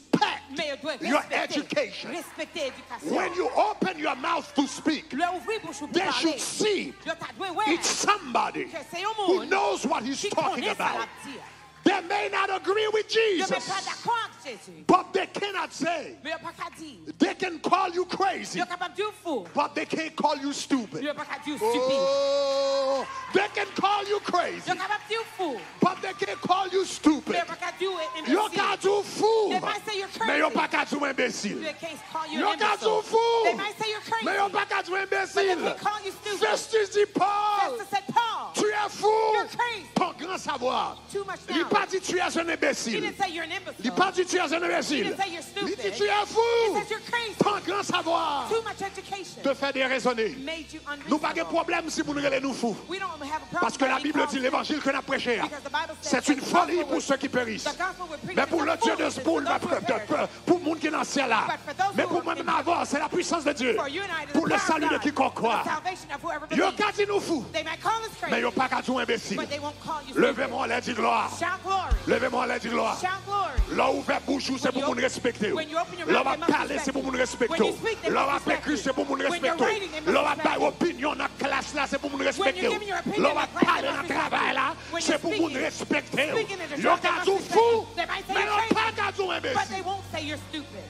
mais il doit your respecter education. Respecter éducation. When you open your mouth to speak, Le ouvrir bouche pour they parler. should see Yo t'a dû voir it's somebody que c'est un who monde knows what he's qui talking connaît ça about. la dire. They may not agree with Yo même Jesus, pas d'accord avec Jésus. but they cannot say. Mais yo pas qu'à dire. They can call you crazy, Yo capable de dire fou. but they can't call you stupid. Yo pas qu'à dire stupide. Oh, they can call you crazy, Yo capable de dire fou. but they can't call you Mais stupid. yo pas qu'à dire Yo imbécile. ka do fool, They might say you're crazy. mais yo pa ka do imbécile. They can't call you Yo an ka do imbecile. fool, They might say you're crazy. mais yo pa ka do But they imbécile. can't call you stupid. Festus dit Paul, Festus said, Paul, tu es fou. you're crazy. Ton grand savoir. Too much Il knowledge. pas dit tu es un He imbécile. didn't say you're an Il imbecile. pas dit tu es un He imbécile. didn't say you're Il stupid. dit tu es He fou. said you're crazy. Ton grand savoir Too much education te fait déraisonner. made you Nous pas de unreasonable. problème si vous nous relez nous fous. We don't have a problem Parce que la with Bible being dit called l'évangile que nous prêché, because the Bible says c'est that une the folie gospel pour was- ceux qui périssent. the gospel we're preaching Mais pour is le a Dieu de foolishness pour to those who perish. le monde qui est dans le ciel là. But for those Mais who pour are moi-même in- avoir, c'est la puissance de Dieu. For you and I, Pour the le power salut of de God, quiconque for croit. the salvation of whoever Yo believes. ka dit nous fous, They might call us mais crazy, yo pas qu'à tout imbécile. but they won't call you Levez-moi l'air de gloire. stupid. Shout glory. Levez-moi l'air de gloire. Shout glory. Là ouvert bouche c'est pour When moun you- respecter. when you open your Là mouth, va they must parler respect c'est pour you. moun respecter. When you speak, they Là must va respect écrire you. c'est pour moun When you're respecter. writing, they must Là va respect faire you. opinion dans classe là c'est pour moun respecter. you're giving your opinion Là in va class, they parler must dans respect travail you. là When c'est you're pour moun speaking- respecter. speaking in the Yo church, they ka must tout respect fou, you. They might say mais you're yo crazy. pas qu'à tout But they imbécile. won't say you're stupid.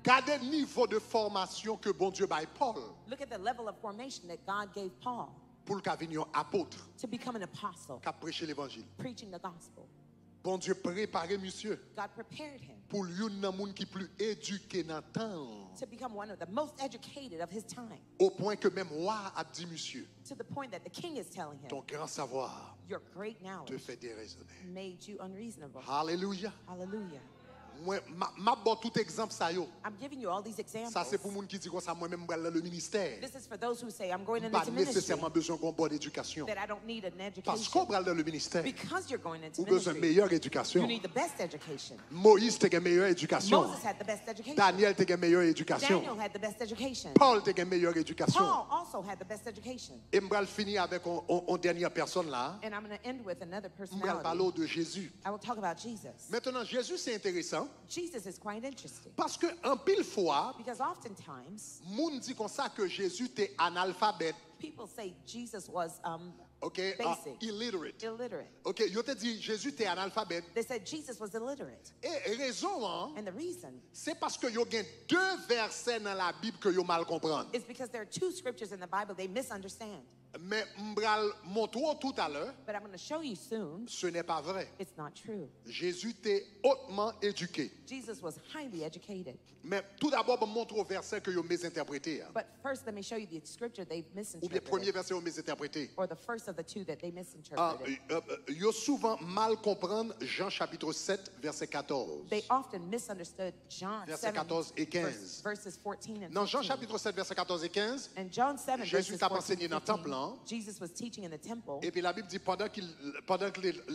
Gardez le niveau de formation que bon Dieu baille Paul Look at the level of formation that God gave Paul pour le devenir apôtre, to become an apostle, qui a prêché l'évangile. preaching the gospel. Bon Dieu préparait monsieur God prepared him pour lui un monde qui plus éduqué dans le temps. to become one of the most educated of his time, Au point que même moi a dit monsieur, to the point that the king is telling him, ton grand savoir your great te knowledge fait déraisonner. made you unreasonable. Alléluia. Hallelujah. Moi, ma bon tout exemple ça yo. I'm giving you all these examples. Ça c'est pour moun qui dit comme ça moi même dans le ministère. This is for those who say, I'm going Pas into ministry, nécessairement besoin d'une bonne éducation. that I don't need an Parce qu'on education. va dans le ministère, Because you're going into ou besoin de ministry, meilleure you éducation. need the best education. Moïse te une meilleure éducation. Moses had the best education. Daniel te une meilleure éducation. Daniel had the best education. Paul te une meilleure éducation. Paul also had the best education. Et je vais finir avec une dernière personne là. And I'm going to end with another Je vais personality. parler de Jésus. I will talk about Jesus. Maintenant, Jésus c'est intéressant Jesus is quite interesting parce que en pile fois, because oftentimes moun dit comme ça que Jésus était analphabète, people say Jesus was ok, Basic. illiterate. illiterate. Ok, yo te dit Jésus était analphabète. They said Jesus was illiterate. Et raison, hein, And the reason c'est parce que yo gen deux versets dans la Bible que yo mal comprendre. is because there are two scriptures in the Bible they misunderstand. Mais m'bral montrer tout à l'heure, But I'm going to show you soon ce n'est pas vrai. it's not true. Jésus était hautement éduqué. Jesus was highly educated. Mais tout d'abord, je montre au verset que yo mésinterprété. Hein. But first, let me show you the scripture they've Ou bien premier misinterpreted. verset yo mésinterprété. Or the first of the two that they misinterpreted. Yo souvent mal comprendre Jean chapitre 7 verset 14. They often misunderstood John Versets 7, 14 et 15. verses 14 and Dans Jean 15. chapitre 7 verset 14 et 15, And John 7, Jésus verses t'a 14 enseigné dans and le temple, 15, hein. Jesus was teaching in the temple. et puis la Bible dit pendant qu'il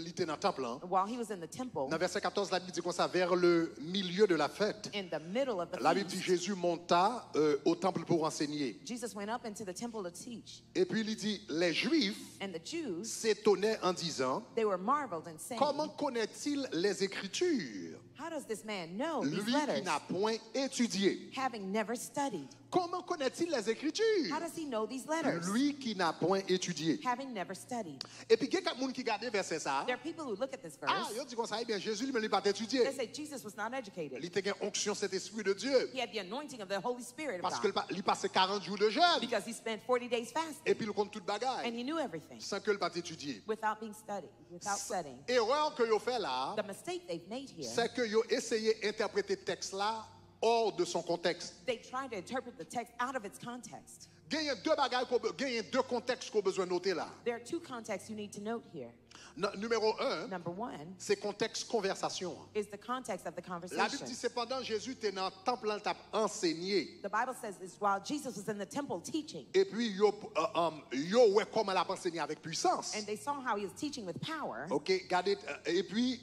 était dans le temple, hein, While he was in the temple, dans verset 14 la Bible dit comme ça vers le milieu de la fête. in the middle of the La Bible dit feast, Jésus monta au temple pour enseigner. Jesus went up into the temple to teach. Et puis il dit les Juifs And the Jews, s'étonnaient en disant they were marveled and saying, comment connaît-il les Écritures, how does this man know these lui qui letters, n'a point étudié? having never studied? Comment connaît-il les How Écritures, does he know these letters, lui qui n'a point étudié? having never studied? Et puis il y a quelqu'un qui regarde verset ça. There are people who look at this Ah, verse, il dit comme ça, eh bien Jésus lui n'a pas they étudié. say Jesus was not educated. Il était une onction cet esprit de Dieu He had the anointing of the Holy Spirit of parce God qu'il passait 40 jours de jeûne because he spent 40 days et fasting puis il compte toute and bagaille he knew everything sans que le pas étudié. without being studied, without studying. Erreur que yo fait là, The mistake they've made here, c'est que yo essayé d'interpréter le texte là hors de son contexte. they try to interpret the text out of its context. Il y a deux contextes qu'on a besoin de noter là. There are two contexts you need to note here. Numéro 1, Number one c'est contexte conversation. is the context of the La Bible conversation. dit cependant Jésus était dans le temple, il t'a enseigné. The Bible says is while Jesus was in the temple teaching, Et puis yo ouais comment elle a enseigné avec puissance. and they saw how he was teaching with power. OK, regardez et puis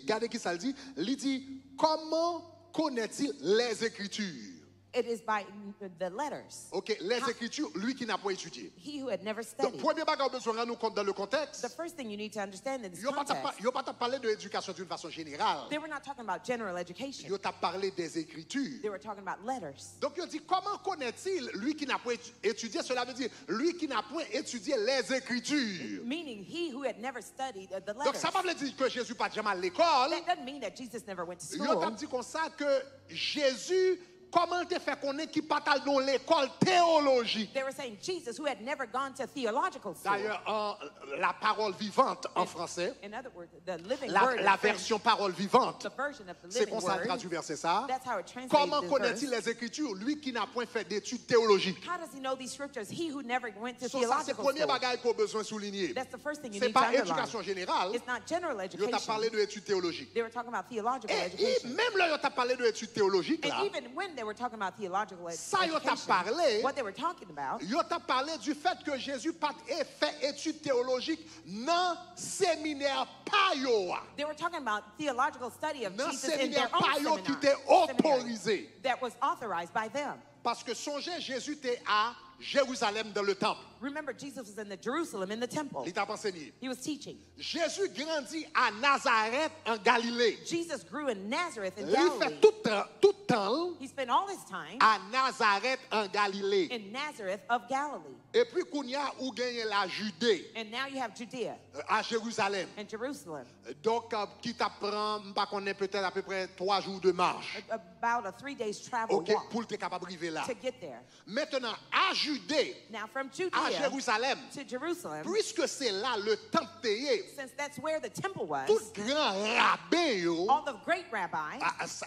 regardez qui ça le dit. Il dit comment connaît-il les Écritures? It is by the letters. Ok, les Écritures, lui qui n'a pas étudié. He who had never Donc, studied. premier bagage, besoin de rendre compte dans le contexte. The first thing you need to understand in this Ils n'ont pas parlé de l'éducation d'une façon générale. they were not talking about general education. Ils ont parlé des Écritures. They were talking about letters. Donc, il dit, comment connaît-il lui qui n'a pas étudié? Cela veut dire, lui qui n'a pas étudié les Écritures. Meaning he who had never studied the Donc, letters. ça ne veut pas dire que Jésus pas jamais à l'école. That doesn't mean that Jesus never went to Ils school. ont dit comme ça que Jésus, comment te fait connaître qu'il pas dans l'école théologique? They were saying Jesus, who had never gone to theological school. D'ailleurs, la parole vivante en français, In other words, the living word. la in French, version parole vivante, the version of the c'est living comme ça word. traduit verset ça. That's how it translates Comment this connaît-il verse. les Écritures, lui qui n'a point fait d'études théologiques? How does he know these scriptures? He who never went to Ça, c'est le theological premier school. bagage qu'on a besoin de souligner. That's the first thing you C'est need to pas underline. éducation générale. It's not general Ils ont education. parlé d'études théologiques. They were talking about theological Et education. même là, ils ont parlé d'études théologiques, là, And even when they were talking about theological Ça, ils ont education, parlé. what they were talking about, ils ont parlé du fait que Jésus pas fait études théologiques dans séminaire payo. they were talking about theological study of Dans Jesus in séminaire their own payo qui seminar, était autorisé. that was authorized by them. Parce que songez, Jésus était à Jérusalem dans le temple. Remember, Jesus was in the Jerusalem in the temple. Il t'a enseigné. He was teaching. Jésus grandit à Nazareth en Galilée. Jesus grew in Nazareth in Il Galilee. fait tout temps He spent all his time à Nazareth en Galilée. in Nazareth of Galilee. Et puis Kounia ou gagne la Judée And now you have Judea à Jérusalem. and Jerusalem. Donc qui t'apprend, pas qu'on est peut-être à peu près 3 jours de marche. About a 3 days travel OK, walk pour être capable d'arriver là. to get there. Maintenant à Judée, Now from à Judea Jérusalem, to Jerusalem, puisque c'est là le temple payé, since that's where the temple was, tout grand rabbin yo, all the great rabbis,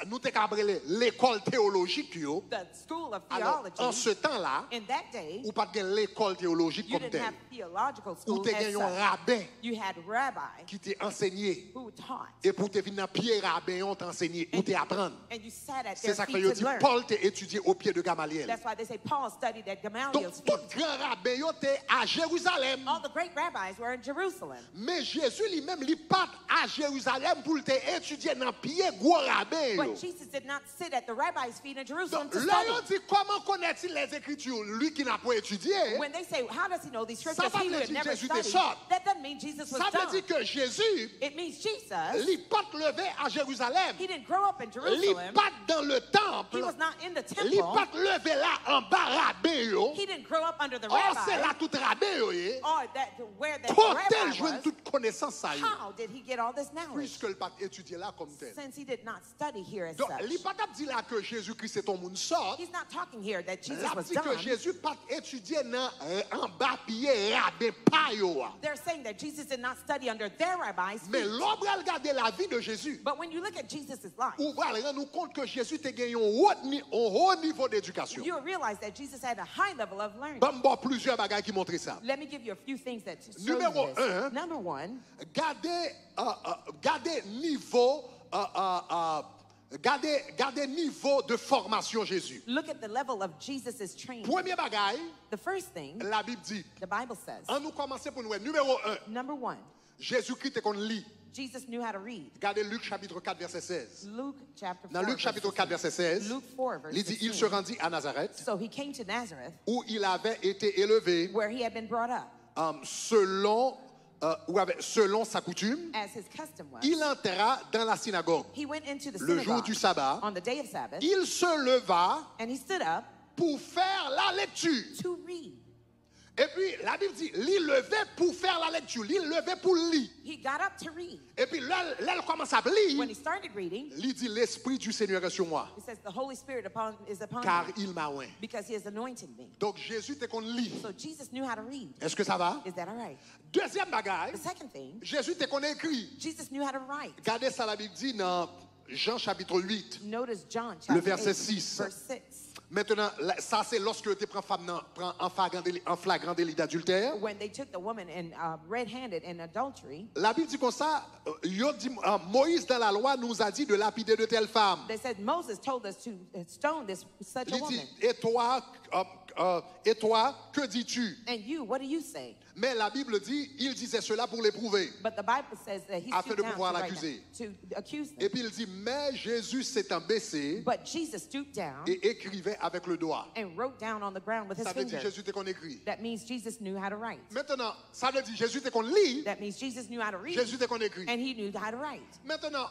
nous t'es capable l'école théologique yo. the school of Alors en theology, ce temps-là, in that day, ou pas de l'école théologique you comme didn't telle. have theological Ou school t'es as gagné un such. rabbin You had rabbi qui t'est enseigné. who taught, Et pour te venir dans pied rabbin, on t'enseigne, ou t'apprendre. and you sat at C'est their ça que feet je to dis, learn. Paul t'a étudié au pied de Gamaliel. That's why they say Paul studied at Donc, Gamaliel's tout feet. grand rabbin yo t'es à Jérusalem. All the great rabbis were in Jerusalem. Mais Jésus lui-même, il part à Jérusalem pour étudier dans pied gros rabbin. yo. But Jesus did not sit at the rabbi's feet in Jerusalem Donc, to là, on study. dit, comment connaît-il les Écritures? Lui qui n'a pas étudié. When they say, how does he know these scriptures? Ça He veut who had dire never Jésus était studied. sort. That doesn't mean Jesus was Ça veut dumb. dire que Jésus, It means Jesus, il part levé à Jérusalem. he didn't grow up in Il Jerusalem. part dans le temple. He was not in the Il temple. part levé là en bas rabbin. yo. He didn't grow up under the Oh, c'est rabbi. là tout rabbin. yo, eh. Or that where that Trop tel rabbi joue was. toute connaissance ça. yo. How did he get all this knowledge? Puisque il pas étudié là comme tel. Since he did not study here as Donc, such. il pas dit là que Jésus-Christ est ton monde sort. He's not talking here that Jesus Là, was dit que dumb. Jésus pas étudié en bas pied rabbin pas yo. They're saying that Jesus did not study under their rabbi's Mais feet. l'homme va regarder la vie de Jésus. But when you look at Jesus' life, On va rendre compte que Jésus a gagné un haut niveau d'éducation. you'll realize that Jesus had a high level of learning. Bon, plusieurs bagages qui montrent ça. Let me give you a few things that show Numéro you this. un. Number one, Gardez niveau, gardez niveau de formation Jésus. look at the level of Jesus' training. Premier bagage, The first thing, la Bible dit. the Bible says, On nous commencer pour nous. Numéro 1, number one, Jésus-Christ est qu'on lit. Jesus knew how to read. Regardez Luc chapitre 4 verset 16. Luke chapter 4. Dans Luc verse chapitre 4 verset 16, Luke 4 verse il dit, il 16. se rendit à Nazareth So he came to Nazareth, où il avait été élevé where he had been brought up, selon sa coutume. as his custom was. Il entra dans la synagogue. He went into the Le jour synagogue du sabbat, on the day of Sabbath, il se leva and he stood up pour faire la lecture. to read. Et puis la Bible dit, il levait pour faire la lecture, il levait pour lire. He got up to read. Et puis là, il commence à When lire. he started reading, Il dit, l'Esprit du Seigneur est sur moi, he says, the Holy Spirit is upon car me il m'a oint. because he has anointed me. Donc Jésus était qu'on lit. So Jesus knew how to read. Est-ce que ça va? Is that all right? Deuxième bagage, The second thing, Jésus était qu'on écrit. Jesus knew how to write. Regardez ça, la Bible dit dans Jean chapitre 8. Notice John Le chapter verset 8, 6. verse 6. Maintenant, ça c'est lorsque tu prends femme en flagrant délit d'adultère. When they took the woman and red-handed in adultery, La Bible dit comme ça, Moïse dans la loi nous a dit de lapider de telles femmes. they said Moses told us to stone such a Il dit, woman. et toi, et toi, que dis-tu? And you, what do you say? Mais la Bible dit, il disait cela pour l'éprouver. But the Bible says that he Afin stooped de down pouvoir to, write l'accuser. down, to accuse them. Et puis il dit, mais Jésus s'étant baissé But Jesus stooped down et écrivait avec le doigt. and wrote down on the ground with his Ça veut dire finger. Jésus était qu'on écrit. That means Jesus knew how to write. Maintenant, ça veut dire Jésus était qu'on lit, That means Jesus knew how to read. Jésus était qu'on écrit. And he knew how to write. Maintenant,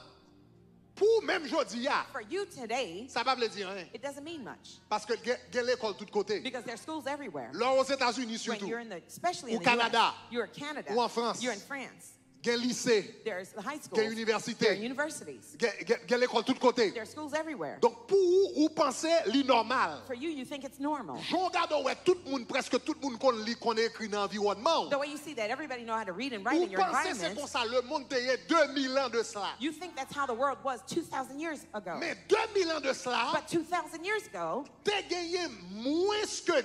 pour même aujourd'hui, For you today, ça va me dire rien. it doesn't mean much. Parce que il y a l'école de tous côtés. Because there are schools everywhere. Là, aux États-Unis When surtout, you're in the, especially in Au the Canada. US, you're in Canada. Ou en France. You're in France. il y a lycée, There's the high il y a schools. There are université, universities. il y a l'école de tous côtés. There are schools everywhere. Donc, pour vous pensez l'inormal. For you, you think it's normal. Je regarde ouais, tout le monde, presque tout le monde qu'on lit, qu'on écrit dans l'environnement. The way you see that everybody know how to read and write Vous in your pensez c'est comme environment, ça, le monde était 2000 ans de cela. you think that's how the world was 2,000 years ago. Mais 2000 ans de cela, But 2,000 years ago, t'as gagné moins que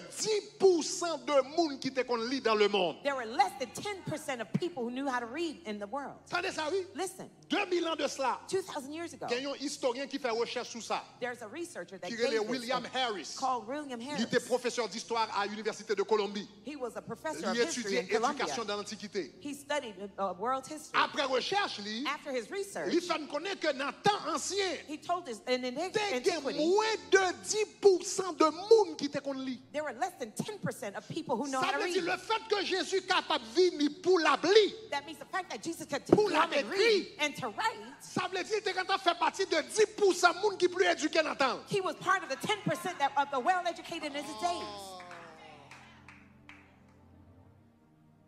10% de monde qui était qu'on lit dans le monde. there were less than 10% of people who knew how to read in the world. Attendez ça, oui? Listen, 2000 ans de cela, 2,000 years ago, il y a un historien qui fait recherche sur ça, there's a researcher that qui gave est this William Harris. called William Il Harris. était professeur d'histoire à l'Université de Colombie. He was a professor of Il history étudiait in Columbia. éducation dans l'Antiquité. He studied world history. Après recherche, After his research, il fait connaître que dans le temps ancien, he told us in il y a antiquity, moins de 10% de monde qui était qu'on lit. there were less than 10% of people who know Ça how to veut dire read. le fait que Jésus est capable de venir pour la bli, That means the fact that Jesus could Pour come and l'écrit. read and to write, ça veut dire que quand on fait partie de 10% de monde qui plus éduqué dans le temps. he was part of the 10% of the well-educated in his days.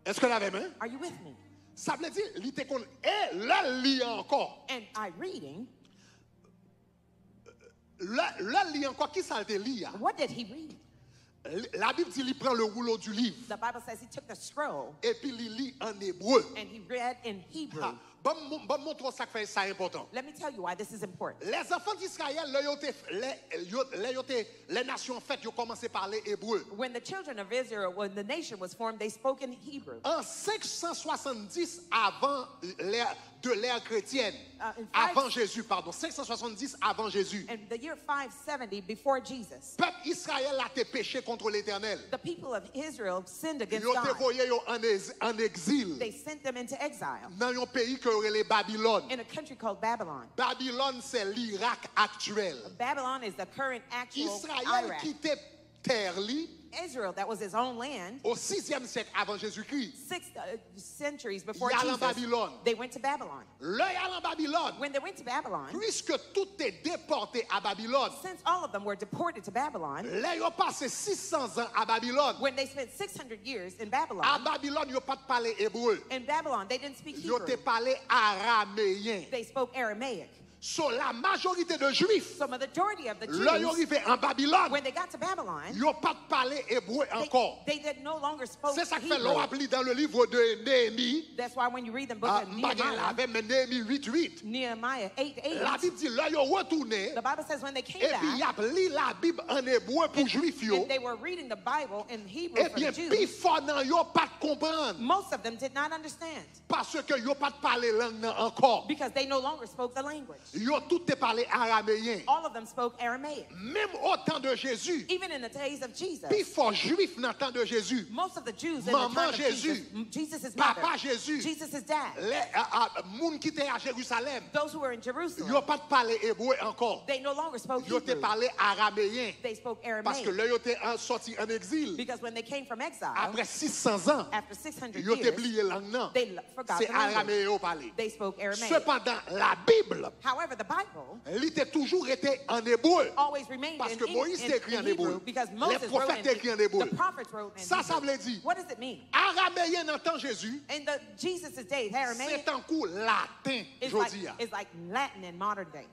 Est-ce que vous l'avez main? Are you with me? Ça veut dire qu'il était qu'on et le lit encore. And I reading, Le lit encore qui ça a été lit? what did he read? La Bible dit qu'il prend le rouleau du livre The Bible says he took the scroll et puis il lit en hébreu. and he read in Hebrew. Ah, bon montre ça fait ça important. Let me tell you why this is important. Les enfants d'Israël, les nations faites, ils ont commencé à parler hébreu. When the children of Israel, when the nation was formed, they spoke in Hebrew. En 570 avant de l'ère chrétienne, In avant Jésus, pardon, 570 avant Jésus, In the year 570 before Jesus, le peuple Israël a été péché contre l'Éternel. the people of Israel sinned against Ils ont été God. envoyés en exil They sent them into exile dans un pays que les Babylone. in a country called Babylon. Babylone, c'est l'Irak actuel. Babylon is the current actual Israël Iraq. quittait terre li Israel, that was his own land, au 6e siècle avant Jésus-Christ. 6 centuries before Ils allaient en Jesus, Babylone. they went to Babylon. Là, ils allaient en Babylone. When they went to Babylon, Puisque tout est déporté à Babylone, since all of them were deported to Babylon, là, ils ont passé 600 ans à Babylone. when they spent 600 years in À Babylon, Babylone, ils n'ont pas parlé hébreu. in Babylon, they didn't speak Ils ont Hebrew. parlé araméen. They spoke Aramaic. So, la majorité de Juifs, So the majority of the là, ils sont Jews, arrivés en Babylone, when they got to Babylon, ils n'ont pas parlé hébreu encore. they did no longer spoke C'est ça que fait Hebrew. l'on appelé dans le livre de Néhémie. That's why when you read the book Ah, of Mbagin l'avait, mais Néhémie 8:8. Nehemiah 8:8, La Bible dit, là, ils ont retourné. the Bible says when they came Et puis, il back, a lu la Bible en hébreu pour Juifs. yo. and they were reading the Bible in Hebrew Eh for bien, the plus Jews, fort, non, ils n'ont pas de comprendre. most of them did not understand Parce que ils n'ont pas de parler langue nan encore. because they no longer spoke the language. Ils ont tout parlé araméen. All of them spoke Aramaic. Même au temps de Jésus, Even in the days of Jesus, plus fort juif dans le temps de Jésus, most of the Jews in Maman the time of Jésus, Jesus' mother, Papa Jésus, Jesus' dad, les gens qui étaient à Jérusalem, those who were in ils Jerusalem, n'ont pas de parler hébreu encore. they no longer spoke Ils ont Hebrew. parlé araméen. They spoke Parce que Aramaic là, ils étaient sortis en exil. because when they came from exile, Après 600 ans, after 600 ils ont years, oublié la langue. nan. they forgot C'est the language. araméen au parler. They spoke Aramaic. Cependant, la Bible, However, the Bible elle était toujours été en hébreu. always remained Parce in, que Moïse in, écrit en in hébreu. Hebrew because Les Moses wrote prophètes in écrivent en hébreu. The prophets wrote in Ça, ça Hebrew. veut dire, What does it mean? araméen dans le temps de Jésus, In the Jesus' days, Aramaic c'est un coup latin, is je like, dis. is like Latin in modern day.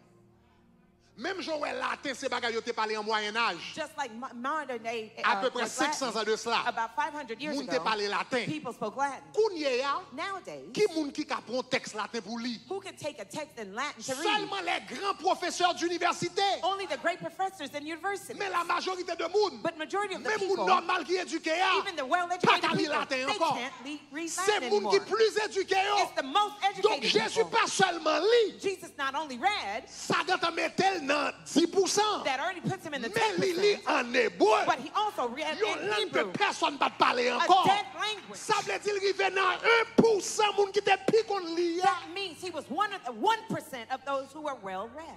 Même Joël latin, c'est bagaille qui parlé en Moyen-Âge. Just like modern day, À peu près like 500 Latin, ans de cela. about 500 years Moun te ago, parlé latin. people spoke Latin. Kounye ya, Nowadays, qui moun qui ka prend texte latin pour lire? who can take a text in Latin to read? Seulement les grands professeurs d'université. Only the great professors in universities. Mais la majorité de moun, But majority of the même moun people, normal qui éduqué ya, even the pas well-educated qu'à lire people, latin they encore. can't read C'est Latin moun qui anymore. plus éduqué yo. It's the most Donc educated Jésus people. pas seulement lit, Jesus not only read, ça doit te mettre dans 10%. that already puts him in the Mais il lit 10%. en hébreu. But he also read Une in langue que Hebrew, personne ne va parler a encore. dead language. Ça veut dire qu'il arrive dans 1% moun qui était pire qu'on lit. That means he was 1% of those who were well read.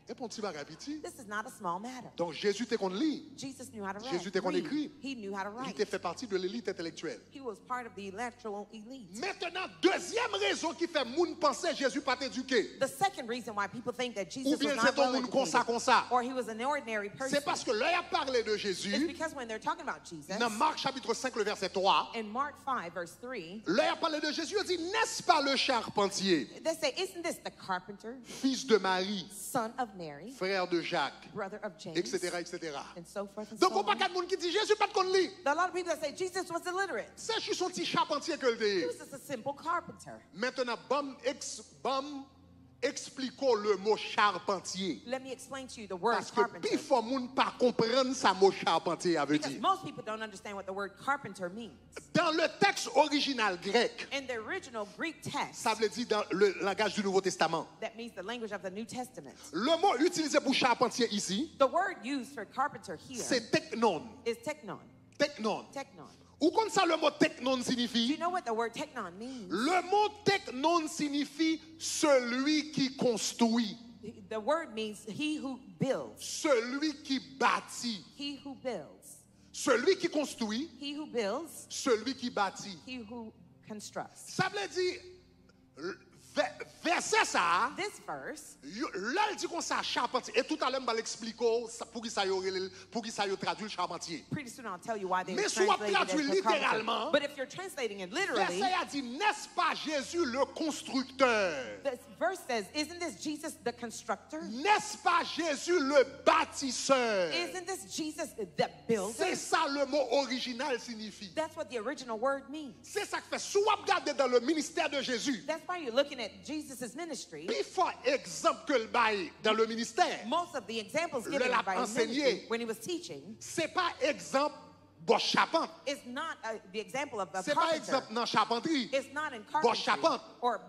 Et pour un petit bagage petit. This is not a small matter. Donc Jésus était qu'on lit. Jesus knew how to Jésus était qu'on read. écrit. He knew how to Il write. était fait partie de l'élite intellectuelle. He was part of the intellectual elite. Maintenant, deuxième raison qui fait moun penser Jésus pas éduqué. The second reason why people think that Ou Jesus bien was c'est not un well moun comme ça. educated, or he was an ordinary person, C'est parce que là, il a parlé de it's Jésus. because when they're talking about Jesus, Dans Marc chapitre 5, le verset 3. in Mark 5, verse 3, Là, il a parlé de Jésus. Il dit, n'est-ce pas le charpentier, they say, isn't this the carpenter, fils de Marie, son of Mary, frère de Jacques, brother of James, etc., etc. and so forth and Donc, so on pas on? quatre moun qui dit Jésus pas de qu'on lit. There are a lot of people that say Jesus was illiterate. C'est juste son petit charpentier que le He dit. was just a simple carpenter. Maintenant, bam expliquons le mot charpentier. Let me explain to you the word Parce que carpenter. plus faut moun pas comprendre ça mot charpentier a veut Because dire. most people don't understand what the word carpenter means. Dans le texte original grec, In the original Greek text, ça veut dire dans le langage du Nouveau Testament. that means the language of the New Testament. Le mot utilisé pour charpentier ici, The word used for carpenter here c'est teknon. is teknon. Teknon. Teknon. Ou comme ça le mot teknon Do you signifie? know what the word teknon means? Le mot teknon signifie celui qui construit, The word means he who builds. celui qui bâtit, He who builds. celui qui construit, He who builds. celui qui bâtit. He who constructs. Ça veut dire, verset ça, This verse, là il dit qu'on ça charpentier. Et tout à l'heure, je vais l'expliquer pour qui ça y traduit le charpentier. pretty soon I'll tell you why they Mais si on translated it traduit as the carpenter. littéralement, But if you're translating it literally, Verset a dit, n'est-ce pas Jésus le constructeur? this verse says, isn't this Jesus the constructor? N'est-ce pas Jésus le bâtisseur? Isn't this Jesus the builder? C'est ça le mot original signifie. That's what the original word means. C'est ça que fait. Si on regarde dans le ministère de Jésus, That's why you're looking at Jesus' ministry. plus fort exemple que le bail dans le ministère, Most of the examples Le given l'a by his enseigné. ministry when he was teaching c'est pas exemple bon charpente. is not the example of a C'est pas carpenter. exemple dans charpenterie. It's not in Bon carpentry charpente. or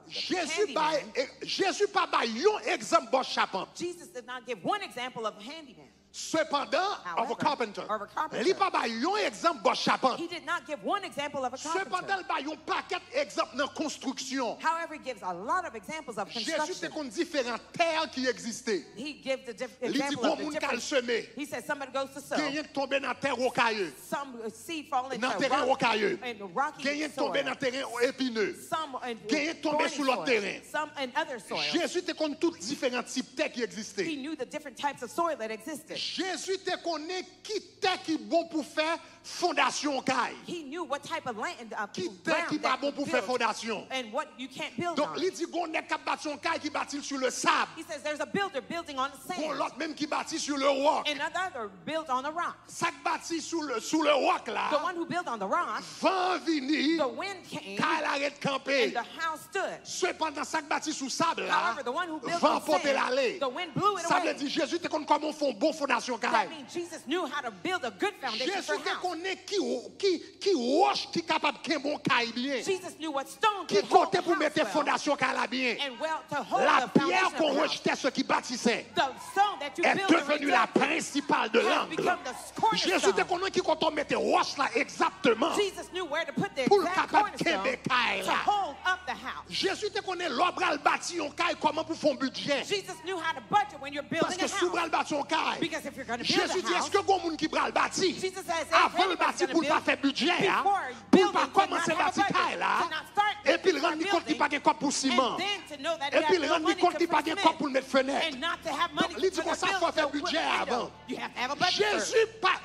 Jésus handyman. pas bail un exemple bon charpente. Jesus did not give one example of a handyman. Cependant, of a carpenter. Of a carpenter. Il pas bail un exemple bon charpente. He did not give one example of a Cependant, carpenter. il bail un paquet d'exemples dans construction. However, he gives a lot of examples of Jésus te construction. compte différentes terres qui existaient. He gives the Il dit example qu'on of the moun kal different. semé. He said somebody goes to sow. Genyen tombe dans terre rocailleuse. Some seed fall into Dans terrain rocailleux. and rocky Genyen soil. tombe dans terrain épineux. Some in Genyen tombe thorny sur l'autre soil. terrain. Some in other soil. Jésus te compte toutes différents types de terres qui He existaient. knew the different types of soil that existed. Jésus te connaît qui terre qui bon pour faire fondation caille. He knew what type of land, Qui terre qui ground pas that bon you pour faire build fondation. and what you can't build Donc, on. il dit qu'on est capable de bâtir un caille qui bâtit sur le sable. He says there's a builder building on the Qu'on sand l'autre même qui bâtit sur le roc. and another built on the rock. Ça qui bâtit sur le roc The là. one who built on the rock, Vent vini. the wind came Caille arrête and camper. the house stood. Cependant, ça qui bâtit sous sable là. However, the one who built Vent on porte sand, l'aller. the wind blew it Ça veut away. dire Jésus te connaît comment on fait une bonne fondation That caille. means Jesus knew how to build a good foundation Jésus for a te house. connaît qui roche qui capable de bon caille bien. Jesus knew what stone Qui could hold côté the pour house mettre well, fondation caille là bien. and well to hold La the pierre foundation qu'on of the house. rejetait ceux qui bâtissaient The stone that you est build devenue la principale de has l'angle. become the cornerstone. Jésus te connaît qui quand on mettait roche là exactement. Jesus knew where to put the Pour le exact capable cornerstone de caille to là. hold up the house. Jésus te connaît l'obra le bâti on caille comment pour faire un budget. Jesus knew how to budget when you're Parce building que a si vous house. le bâti on caille. Because if you're going to build Jésus a dit, house, est-ce que bon monde qui bral le bâti? Jesus says, if Avant le anybody's bâti gonna pour pas build, faire budget, hein, before pour pas building, to commencer not have a bâti budget, caille là, to not start et puis le before rendre compte qu'il building, pas de quoi pour ciment, and then to know that et he puis has le no rendre money compte to qu'il pas put de quoi cement, pour mettre fenêtre. and not to have money Donc, il dit for qu'on the s'en building. faut faire So budget window, avant. you have to have a budget first.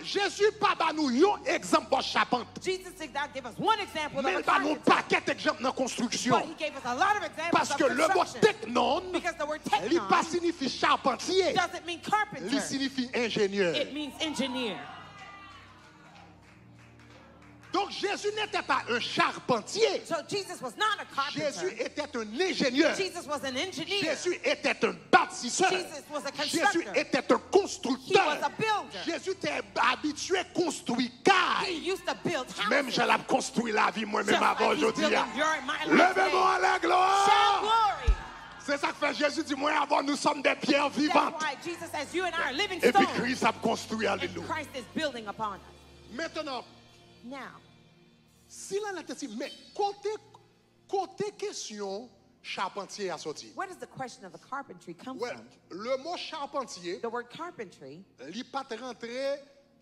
Jésus pas ba nous yon exemple bon charpente. Jesus did not give us one example Mais of a il ba nous carpenter, paquet exemple dans construction. but he gave us a lot of examples Parce of que le mot construction. technon, Because the word il pas technon signifie charpentier, doesn't mean il carpenter. signifie ingénieur. It means engineer. Donc Jésus n'était pas un charpentier. So Jesus was not a carpenter. Jésus était un ingénieur. Jesus was an engineer. Jésus était un bâtisseur. Jesus was a Jésus constructor. était un He constructeur. was a builder. Jésus était habitué à construire car. He used to build houses. Même je l'ai construit la vie moi-même Just avant like he's aujourd'hui. building your and my life Levez-moi today. à la Shout gloire. glory. C'est ça que fait Jésus dit, moi avant nous sommes des pierres That's vivantes. why Jesus says, you and I are living Et puis stones. Christ a construit, And alléluia. Christ is building upon us. Maintenant, Now, si là, la tête, mais côté question, charpentier a sorti. where does the question of the carpentry come Ouais, from? le mot charpentier, The word carpentry, il pas rentré,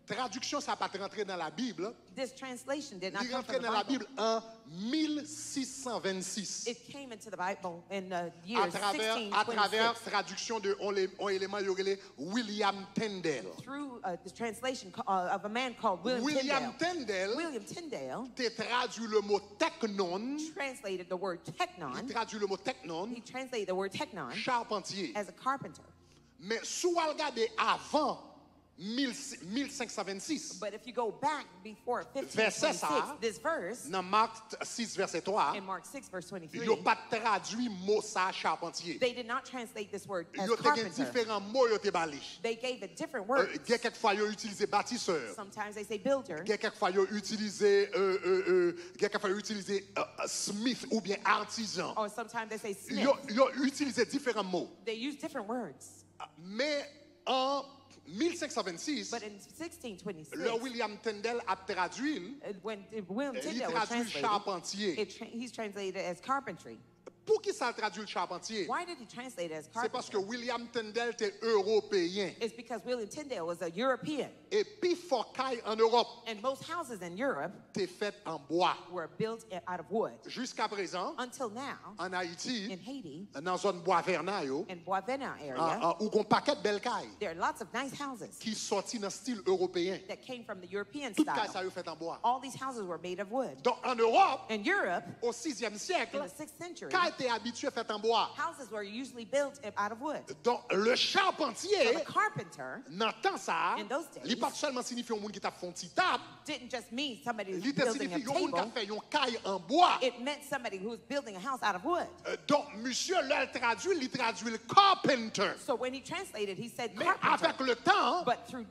traduction, ça pas rentré dans la Bible. this translation did not Il come rentré from the dans la Bible. Bible en 1626. It came into the Bible in the À years travers 1626 traduction de un élément il y aurait William Tyndale. through the translation of a man called William William Tyndale. Tyndale William Tyndale te traduit le mot technon. translated the word Il teknon. traduit le mot technon, He translated the word teknon charpentier. as a carpenter. Mais sous al regarder avant 1526, But if you go back before Verset 1526, ça, this verse dans Marc 6 verset 3, in Mark 6 verse 23, il n'a pas traduit mot ça charpentier. they did not translate this word Il as y a carpenter. différents mots yo te bali. They gave it different words. Il y a quelquefois yo utilisé bâtisseur. Sometimes they say builder. Il y a quelquefois yo utilisé smith ou bien artisan. Or sometimes they say smith. Yo utilisé différents mots. They use different words. Mais en 1526, But in 1626, le William Tyndale a traduit, when William il Tyndale was traduit translated, charpentier. he's translated as carpentry. Pour qui ça traduit le charpentier? Why did he translate it as C'est parce que carpenter? William Tyndale était européen. It's because William Tyndale was a European. Et puis Forcaille en Europe And most houses in Europe était fait en bois. were built out of wood. Jusqu'à présent, Until now, en Haïti, in Haiti, dans la zone bois vernal, in Boisvena area, où on paquet de belles cailles there are lots of nice houses qui sortent dans le style européen. that came from the European Toutes cailles ça style. est fait en bois. All these houses were made of wood. Donc en Europe, In Europe, au 6e in siècle, the 6th century, cailles étaient habituées fait en bois. houses were usually built out of wood. Donc le So charpentier, the carpenter dans le temps ça, In those days, il pas seulement signifie un monde qui t'a fait une petite table, didn't just mean somebody who's il te building a signifie un monde qui a table. fait une caille en bois. It meant somebody who was building a house out of wood. Donc monsieur là il traduit le carpenter. So when he translated, he said Mais carpenter. avec le temps, But through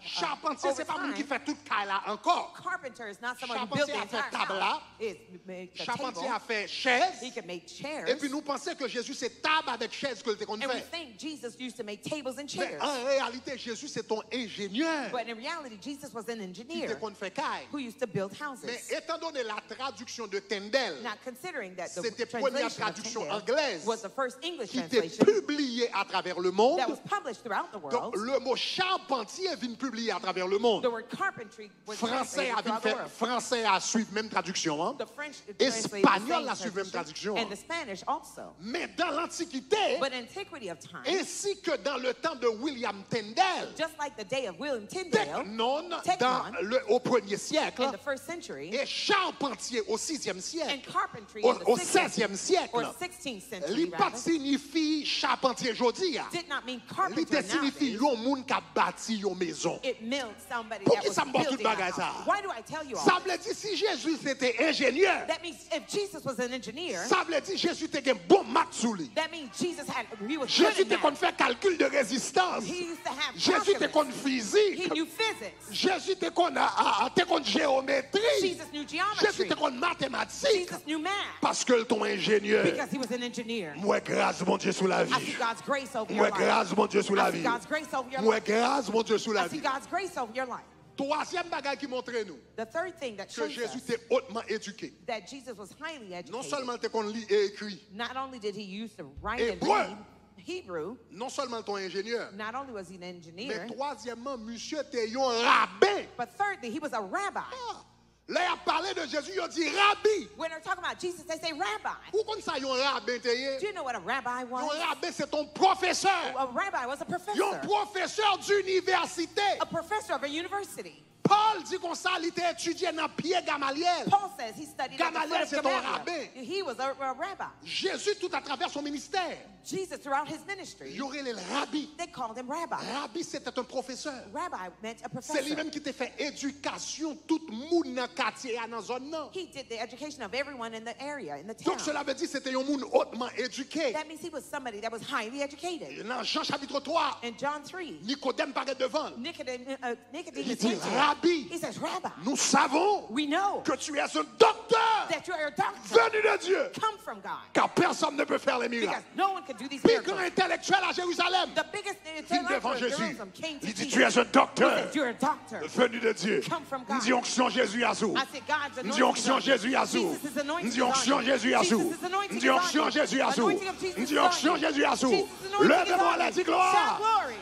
charpentier over c'est pas monde qui time, fait toute caille là encore. carpenter is not someone who Charpentier built the a fait entire table house. là. Is make the Charpentier table. a fait chaise. He could make chairs. Et puis nous pensons que Jésus c'est table avec chaise que le qu'on And we fait. think Jesus used to make tables and Mais chairs. en réalité Jésus c'est ton ingénieur But in reality, Jesus was an qui te engineer qu'on fait caille. who used to build Mais houses. étant donné la traduction de Tyndale Now, considering that the C'était première translation of traduction Tyndale anglaise was the first English qui était translation publiée à travers le monde, that was published throughout the donc world, le mot charpentier vient publié à travers le monde. the word carpentry was Français translated a throughout the fait world. français a suivi même traduction, hein? The French Espagnol translated the a same suivi même traduction. and the Spanish also. Mais dans l'Antiquité, But in antiquity of time, ainsi que dans le temps de William Tyndale, just like the day of William Tyndale Technon Technon, au 1er siècle in the first century, et charpentier au 6e and siècle, carpentry au, in the au 16th 16e siècle, or 16th century, li pas rather, signifie charpentier jodi a. did not mean Li carpenter te signifie nowadays. yon moun ka bâti yon maison. It meant somebody Pour that qui was ça me porte building tout a bagay house. ça? Why do I tell you all Ça this? veut dire si Jésus était ingénieur, That means if Jesus was an engineer, ça veut dire Jésus était un bon maths sous lui. that means Jesus he was good Jésus in était qu'on math. fait calcul de résistance. He used to have Jésus était qu'on calculus. He physique. knew physics. Jésus était qu'on géométrie. Jesus knew Jésus geometry. était qu'on mathématiques. Jesus knew math Parce que ton ingénieur. because he was an engineer. Moi grâce mon Dieu sous la I see vie. God's grace over your Moi life. grâce mon Dieu sous la I see vie. God's grace over your Moi life. grâce mon Dieu sous la I see vie. God's grace over your life. Troisième bagage qui montre nous The third thing that que shows Jésus us était hautement éduqué. that Jesus was highly Non educated. seulement t'es qu'on lit et écrit, Not only did he use to write and Hébreu. read Hebrew, non seulement ton ingénieur, not only was he an mais engineer, troisièmement, monsieur était un rabbin. but thirdly, he was a rabbi. Ah, là, il a parlé de Jésus, il a dit rabbi. When they're talking about Jesus, they say rabbi. Où comme ça, un rabbin t'es? Do you know what a rabbi was? Un rabbin, c'est ton professeur. A rabbi was a Un professor. professeur d'université. A professor of a university. Paul dit qu'on ça, il était étudié dans Pierre Gamaliel. Paul says he studied at the Gamaliel, foot of c'est ton Gamaliel. rabbin. He was a rabbi. Jésus, tout à travers son ministère, Jesus, throughout his il ministry, y aurait les rabbis. they called him rabbi. Rabbi, c'était un professeur. Rabbi meant a C'est professor. lui-même qui t'a fait éducation, tout le monde dans le quartier, dans la zone. Non. He did the education of everyone in the area, in the town. Donc cela veut dire que c'était un monde hautement éduqué. That means he was somebody that was highly educated. Dans Jean chapitre 3, In John 3, Nicodème paraît devant. Nicodemus Il dit went to him. Rabbi, Rabbi, He says, Rabbi, nous savons we know que tu es un docteur that you are a doctor venu de Dieu. come from God. Car personne ne peut faire les Because miracles. no one could do these Plus miracles. grand intellectuel à Jérusalem, The biggest vient devant intellectual Jésus. Jerusalem came to Il dit, Jesus. tu es un He docteur says, you're a doctor. venu de Dieu. Come from Il God. dit, onction Jésus à sous. I said, God's Il dit, anointing onction is on you. Jésus à sous. Jesus' anointing Il dit, is on onction you. Jésus à sous. Jesus' anointing Il dit, is on onction you. Jésus à sous. Anointing of Jesus Il dit, is on onction you. Jésus à sous. Jesus' anointing is Levez-moi on la you. dit Shout gloire. glory.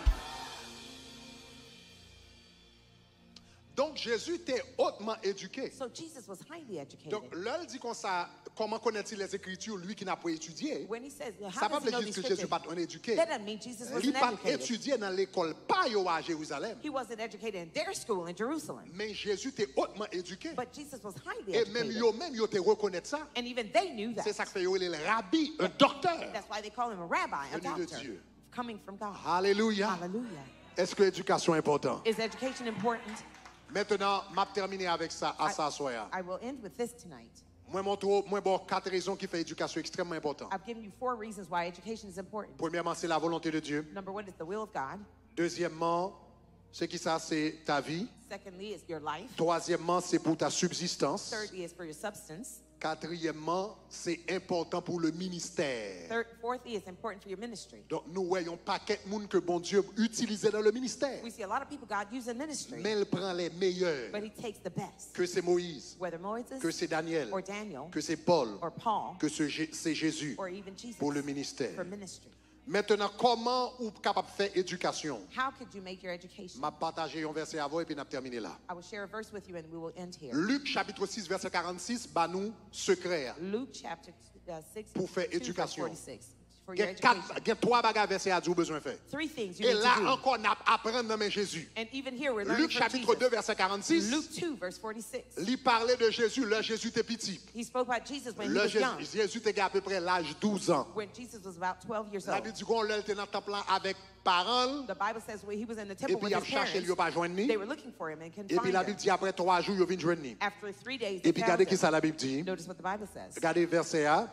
Donc Jésus était hautement éduqué. So Jesus was highly educated. Donc là, il dit comme ça, comment connaît-il les Écritures, lui qui n'a pas étudié? When he says, Ça how ne does he veut know pas these dire que Jésus scriptures? n'est pas éduqué. That doesn't mean Jesus Il wasn't n'a pas educated. étudié dans l'école pas à Jérusalem. He wasn't educated in their school in Jerusalem. Mais Jésus était hautement éduqué. But Jesus was highly Et même educated. eux-mêmes, ils te reconnaissent ça. And even they knew C'est that. ça que fait le rabbi, un docteur. That's why they call him a rabbi, a Venu de doctor, Dieu. coming from God. Alléluia. Hallelujah. Est-ce que l'éducation est importante? Is education important? Maintenant, je vais terminer avec ça à ça soir. I will end with this tonight. Moi, bon 4 raisons qui font l'éducation extrêmement importante. I've given you 4 reasons why education is important. Premièrement, c'est la volonté de Dieu. Number 1 is the will of God. Deuxièmement, c'est qui ça, c'est ta vie. Secondly is your life. Troisièmement, c'est pour ta subsistance. Thirdly is for your substance. Quatrièmement, c'est important pour le ministère. Fourthly is important for your ministry. Donc, nous voyons un paquet de monde que bon Dieu utilisait dans le ministère. We see a lot of people God used in ministry, Mais il prend les meilleurs. but he takes the best. Que c'est Moïse, Whether Moses que c'est Daniel, or Daniel que c'est Paul, or Paul que c'est Jésus or even Jesus pour le ministère. for ministry. Maintenant, comment vous êtes capable de faire éducation? How could you make your education? Je vais partager un verset avant et puis on va terminer là. I will share a verse with you and we will end here. Luc chapitre 6, verset 46, bah nous secret Luke chapter 6, pour faire 2, verse éducation. 46. For Il your y education. a 3 bagages versets à Dieu besoin de faire. 3 things you Et need là to do. encore, on apprend dans Jésus. And even here we're learning Luc from chapitre 2, Jesus. verset 46, Luke 2, verse 46. il parlait de Jésus, là Jésus était petit. He spoke about Jesus when he Là was young. Jésus était à peu près l'âge 12 ans. When Jesus was about 12 years La old. Bible dit qu'on était dans le temple avec parents. The Bible says when he was in the Et temple puis with il a his cherché, il n'a parents, pas joint ni. they were looking for him and couldn't Et puis find la him. Bible dit après 3 jours, il vient joindre ni. After 3 days, Et they puis found regardez qui him. ça la Bible dit. Notice what the Bible says. Regardez verset A,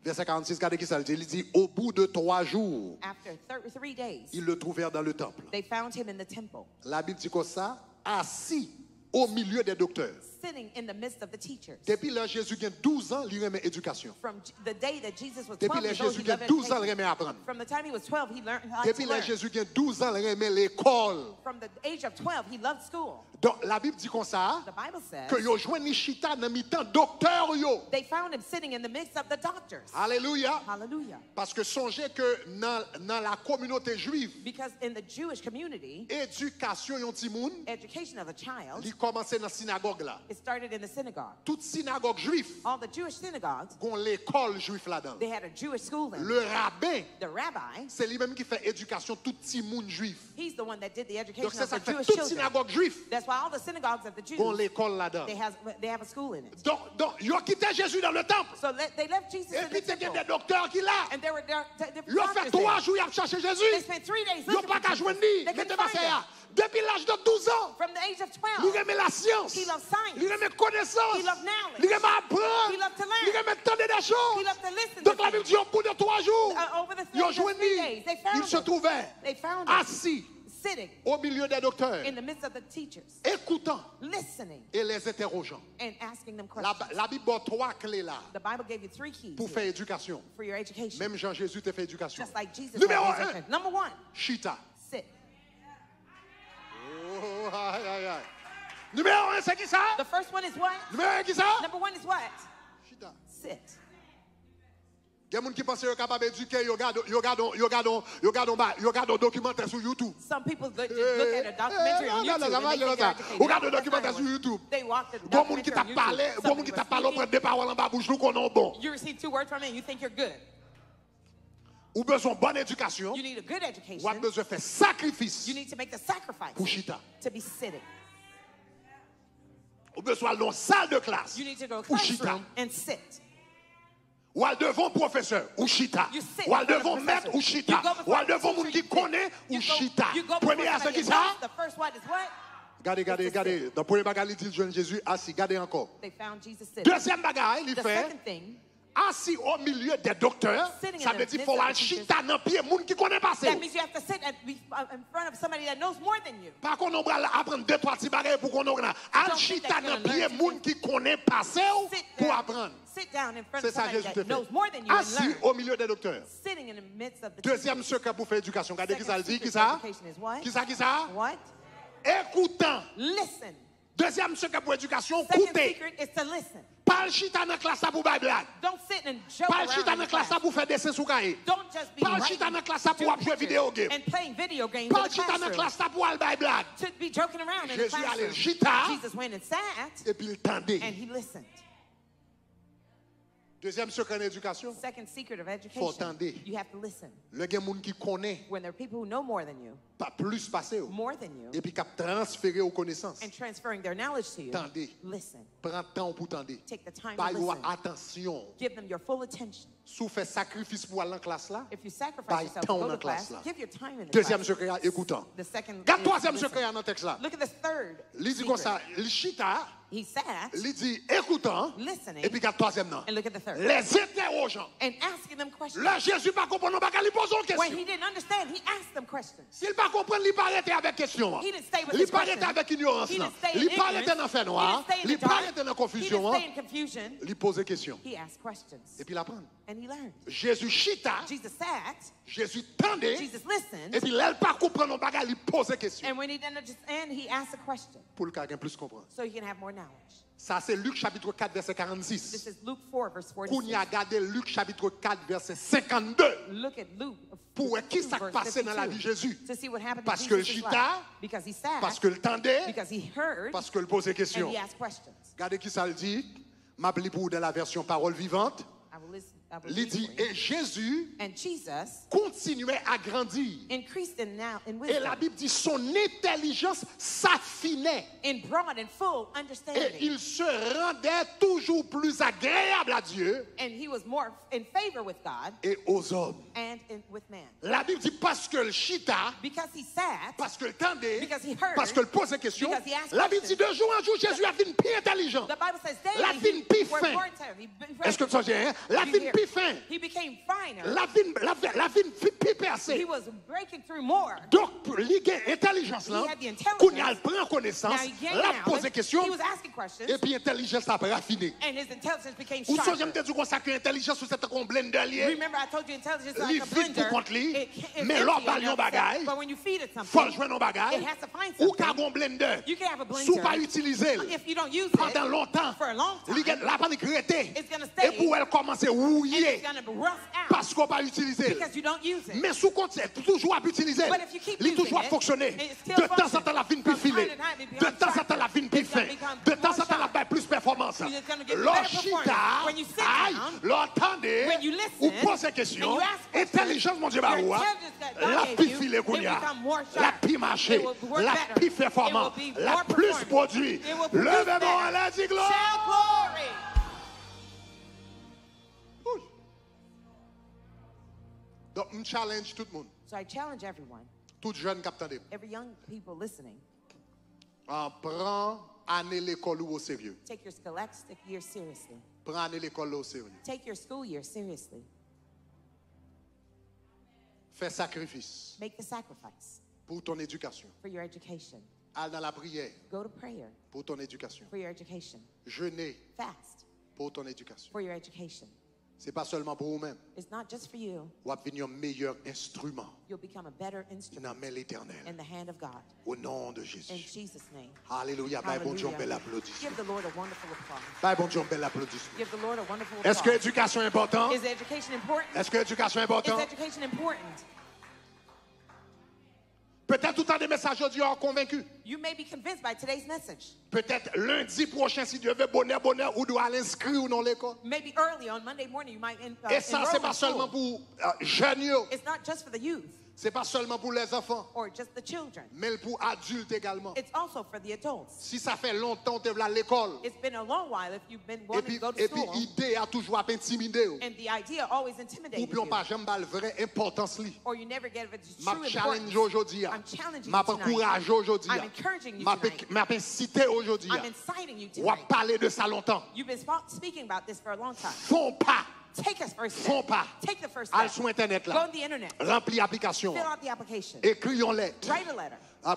verset 46, regardez qui ça le dit. Il dit au bout de 3 jours, After 3 days, ils le trouvèrent dans le temple. they found him in the temple, La Bible dit comme ça, assis au milieu des docteurs. sitting in the midst of the teachers. Depuis là, Jésus a 12 ans, il remet éducation. From the day that Jesus was Depuis 12 là, years old, Jésus he a loved 12 ans, il education. remet apprendre. From the time he was 12, he learned how to Depuis là, learn. Jésus a 12 ans, il remet l'école. From the age of 12, he loved school. Donc la Bible dit comme ça, The Bible says que yo joint Nishita dans mi-temps docteur yo. they found him sitting in the midst of the doctors. Alléluia. Hallelujah. Parce que songez que dans la communauté juive, Because in the Jewish community, éducation yon ti moun, education of a child, li commencé dans synagogue là. it started in the synagogue. Toute synagogue juive, All the Jewish synagogues, gon l'école juive là-dedans. they had a Jewish school in. Le rabbin, The rabbi, c'est lui-même qui fait éducation tout petit moun juif. he's the one that did the Donc education c'est of ça the que fait Jewish toute children. synagogue juive, That's why all the synagogues of the Jews, gon l'école là-dedans. they have a school in it. Donc yo quitté Jésus dans le temple. So they left Jesus Et in puis the il y a temple. des docteurs qui là. And there were different Yo fait doctors 3 there. jours à chercher They Jésus. spent 3 days Yo looking pas for qu'à Jesus. joindre They ni. couldn't Mettez find ça him. là. Depuis l'âge de 12 ans, From the age of il 12, remet la science. he loved science. Il remet connaissance. He loved knowledge. Il remet apprendre. He loved to learn. Il remet tendre des He choses. loved to listen Donc to la Bible things. dit au bout de 3 jours, Over the ils ont 3 joint days, they found il se him. trouvait They found him assis sitting au milieu des docteurs, in the midst of the teachers, écoutant listening et les interrogeant. and asking them La, questions. la Bible a 3 clés là The Bible gave you 3 keys pour here faire éducation. for your education. Même Jean-Jésus te fait éducation. Just like Jesus Numéro had 1, education. Number 1, Chita. sit. Oh, aïe, aïe, aïe. Numéro 1, c'est qui ça? The first one is what? Numéro 1, qui ça? Number 1 is what? Chita. Sit. Il y a des gens qui pensent qu'ils sont capables d'éduquer, ils regardent un documentaire sur YouTube. Some people look at a documentary on YouTube and they think they're educated. Regarde un That's not documentaire how sur it YouTube. works. They watch the Bon monde qui documentary t'a on parlé, YouTube. bon Some monde qui people t'a parlé, on speaking. prend des paroles en bas bouche, nous qu'on est bon. You receive 2 words from it and you think you're good. Ou besoin de bonne éducation, You need a good ou a education. besoin de faire sacrifice You need to make the sacrifice pour chita. to be sitting. Ou besoin de salle de classe You need to go to pour chita. classroom and sit. Ou al devant professeur ou chita. You sit Ou al before the devant maître professor. ou chita. You go Ou al before the devant teacher, moun qui you sit. connaît ou You go- chita. you go before Premier à ce somebody qui else. ça? The first one is what? Regardez. Dans le premier bagage, il dit jeune Jésus assis. Regardez encore. They found Jesus sitting. Deuxième bagage, il The fait second thing, assis au milieu des docteurs, Sitting ça in veut the dire midst faut of the aller teachers. chita dans pied moun qui connaît pas ça. That means you have to sit in front of somebody that knows more than you. Pas qu'on va apprendre deux trois petits bagages pour qu'on ait. Al Don't think chita that you're dans gonna pied learn moun qui connaît pas ça Sit pour down. apprendre. Sit down in front C'est of ça somebody Jésus that te knows fait. more than you and Assis learn. au milieu des docteurs. Sitting in the midst of the Deuxième secret pour faire éducation. Regardez qui ça le dit, qui secret ça? of education is what? Qui ça? What? Écoutant. Listen. Deuxième secret pour éducation, Second écouter. secret is to listen. Pas le chita dans la classe pour bailler blague. Don't sit and joke Pas le around chita in dans la the classe class. pour faire dessin sous cahier. Don't just be Pas le chita dans la classe pour doing jouer pictures vidéo game. and playing video games Pas in le the chita dans la classroom. classe pour aller bailler blague. To be joking around in the Jésus allait classroom. chita Jesus went and sat et puis il tendait. and he listened. Deuxième secret en éducation, Second secret of faut education, attendre. you have to listen. le gars moun qui connaît When there are people who know more than you, pas plus passé more than you, et puis qui transférer aux connaissances. and transferring their knowledge to you, Tendez. listen. Prends temps pour tendre. Take the time Pas to listen. attention. Give them your full attention. Sous fait sacrifice pour aller en classe là. If you sacrifice By yourself to temps go dans to class, classe là. give your time in the Deuxième class. secret, écoutant. The second Regarde is troisième listen. secret dans le texte là. Look at this third Il dit comme secret. ça, il chita, He sat il dit écoutant, listening et puis regarde troisième non. and look at the third. Les interrogeants. And asking them questions. Là, Jésus pas comprendre, pas lui poser une When question. he didn't understand, he asked them questions. S'il pas comprendre, il pas arrêter avec question. He didn't stay with Il his pas question. arrêter avec ignorance. He là. didn't stay in Il pas ignorance. arrêter dans fait He noir. didn't stay in Il the pas dark. arrêter dans He confusion. didn't stay in confusion. Il pose question. He asked questions. Et puis il apprend. And he learned. Jésus chita, Jesus sat, Jésus tendait, Jesus listened, et puis là, il pas comprendre nos bagages, il pose question. and when he didn't understand, he asked a question Pour le quelqu'un plus comprendre. so he can have more knowledge. Ça, c'est Luc chapitre 4, verset This 46. is Luke 4, verse Qu'on 46. y a gardé Luc chapitre 4, verset 52. Look at Luke. Pour qui ça verse passait dans la 52, vie de Jésus? To see what happened Parce in que le Jesus' chita, life. Because he sat, Parce que le tendait, because he heard, parce que le posait and question. he asked questions. Regardez qui ça le dit. M'appelez pour dans la version parole vivante. I will listen. I will Il read dit, for you. et Jésus And Jesus continuait à grandir. increased in Et wisdom, la Bible dit, son intelligence s'affinait. in broad and full Et understanding. il se rendait toujours plus agréable à Dieu And he was more in favor with God et aux hommes. and with man. La Bible dit, parce que le chita, Because he sat, parce que le tendait, Because he heard, parce que le posait question, because he asked la Bible dit, questions. de jour en jour, Jésus a fini plus intelligent. the Bible says La daily vie plus he was fin. more intelligent. Est-ce que tu as dit, hein? La You vie hear? plus fin. He became finer. La vie plus He percée. was breaking through more. Donc, pour lui, intelligence, là, He had the intelligence. qu'on y a prend connaissance, Now he gained la knowledge. pose question, He was asking questions, et puis intelligence a raffiné. and his intelligence became Ou ça, j'aime sharper. te dire qu'on sait que l'intelligence, c'est un blender lié. Remember, I told you intelligence is Li like a vite pour blender. contre li, It's mais empty l'on on bal the yon outside, bagay, but when you feed it faut something, jouer nos bagages, it has to find ou something. ka gon blender, You can have a blender. sou pas utiliser If you don't use pendant it longtemps, for a long time, li gen la pan krete, it's gonna stay. et pour elle commencer à and rouiller, it's gonna rust out parce qu'on pas utiliser. because you don't use it. Mais sous compte, c'est toujours à utiliser. But if you keep Il using toujours à it, fonctionner. it still De temps en functions. temps, la vie plus From time filée. to time, it De becomes temps en temps, sharper. la vie plus It's fin. gonna become De temps en more temps, la sharp. plus performance. It's gonna give you Leur better chita, performance. When you sit aïe, down, l'entendez, when you listen, ou pose question, and you ask questions, intelligence, mon Dieu, your baroua, intelligence that God la gave plus you, filée it qu'on y a, become more la sharp. plus marché, It will work la better. plus It performant, will be la more plus performant. produit. It will produce Levez-moi better. à la dit gloire. Shout glory. Ouh. Donc, je challenge tout le monde, So I challenge everyone, tout jeune qui attendez. every young people listening, Prends année l'école au sérieux. take your scholastic year seriously. Prends année l'école au sérieux. Take your school year seriously. Fais sacrifice Make the sacrifice pour ton éducation. for your education. Allez dans la prière Go to prayer pour ton éducation. for your education. Jeûner Fast pour ton éducation. for your education. C'est pas seulement pour vous-même. It's not just for you. Vous allez devenir un meilleur instrument You'll become a better dans instrument la main l'Éternel. in the hand of God. Au nom de In Jésus. Jesus' name. Alléluia. Bye, bon Dieu, un bel Hallelujah. applaudissement. Give the Lord a wonderful applause. Bye, bon Dieu, un bel applaudissement. Give the Lord a wonderful Est-ce que applause. l'éducation est importante? Is education important? Est-ce que l'éducation est Is importante? education important? Peut-être tout le temps des messages aujourd'hui ont convaincu. You may be convinced by today's message. Peut-être lundi prochain, si Dieu veut, bonheur, ou doit l'inscrire dans l'école. Maybe early on Monday morning you might Et ça, enroll c'est in pas seulement school. pour jeunes, yo. It's not just for the youth C'est pas seulement pour les enfants, or just the children. mais pour adultes également. It's also for the adults. Si ça fait longtemps que tu es à l'école, It's been a long while if you've been et wanting puis to go to l'idée school, a toujours à intimider. and the idea always Ou intimidates bien you, pas jamais la vraie importance li. or you never get its M'a true challenge importance. aujourd'hui. I'm challenging M'a you tonight. encourage aujourd'hui. I'm encouraging you M'a tonight. incité aujourd'hui. I'm inciting you On va tonight. parler de ça longtemps. You've been speaking about this for a long time. Font pas Take a first Font step. pas. Take the first Allez step. sur Internet Go là. on the internet. Remplis l'application. Fill out the application. Écris une lettre. Write a letter.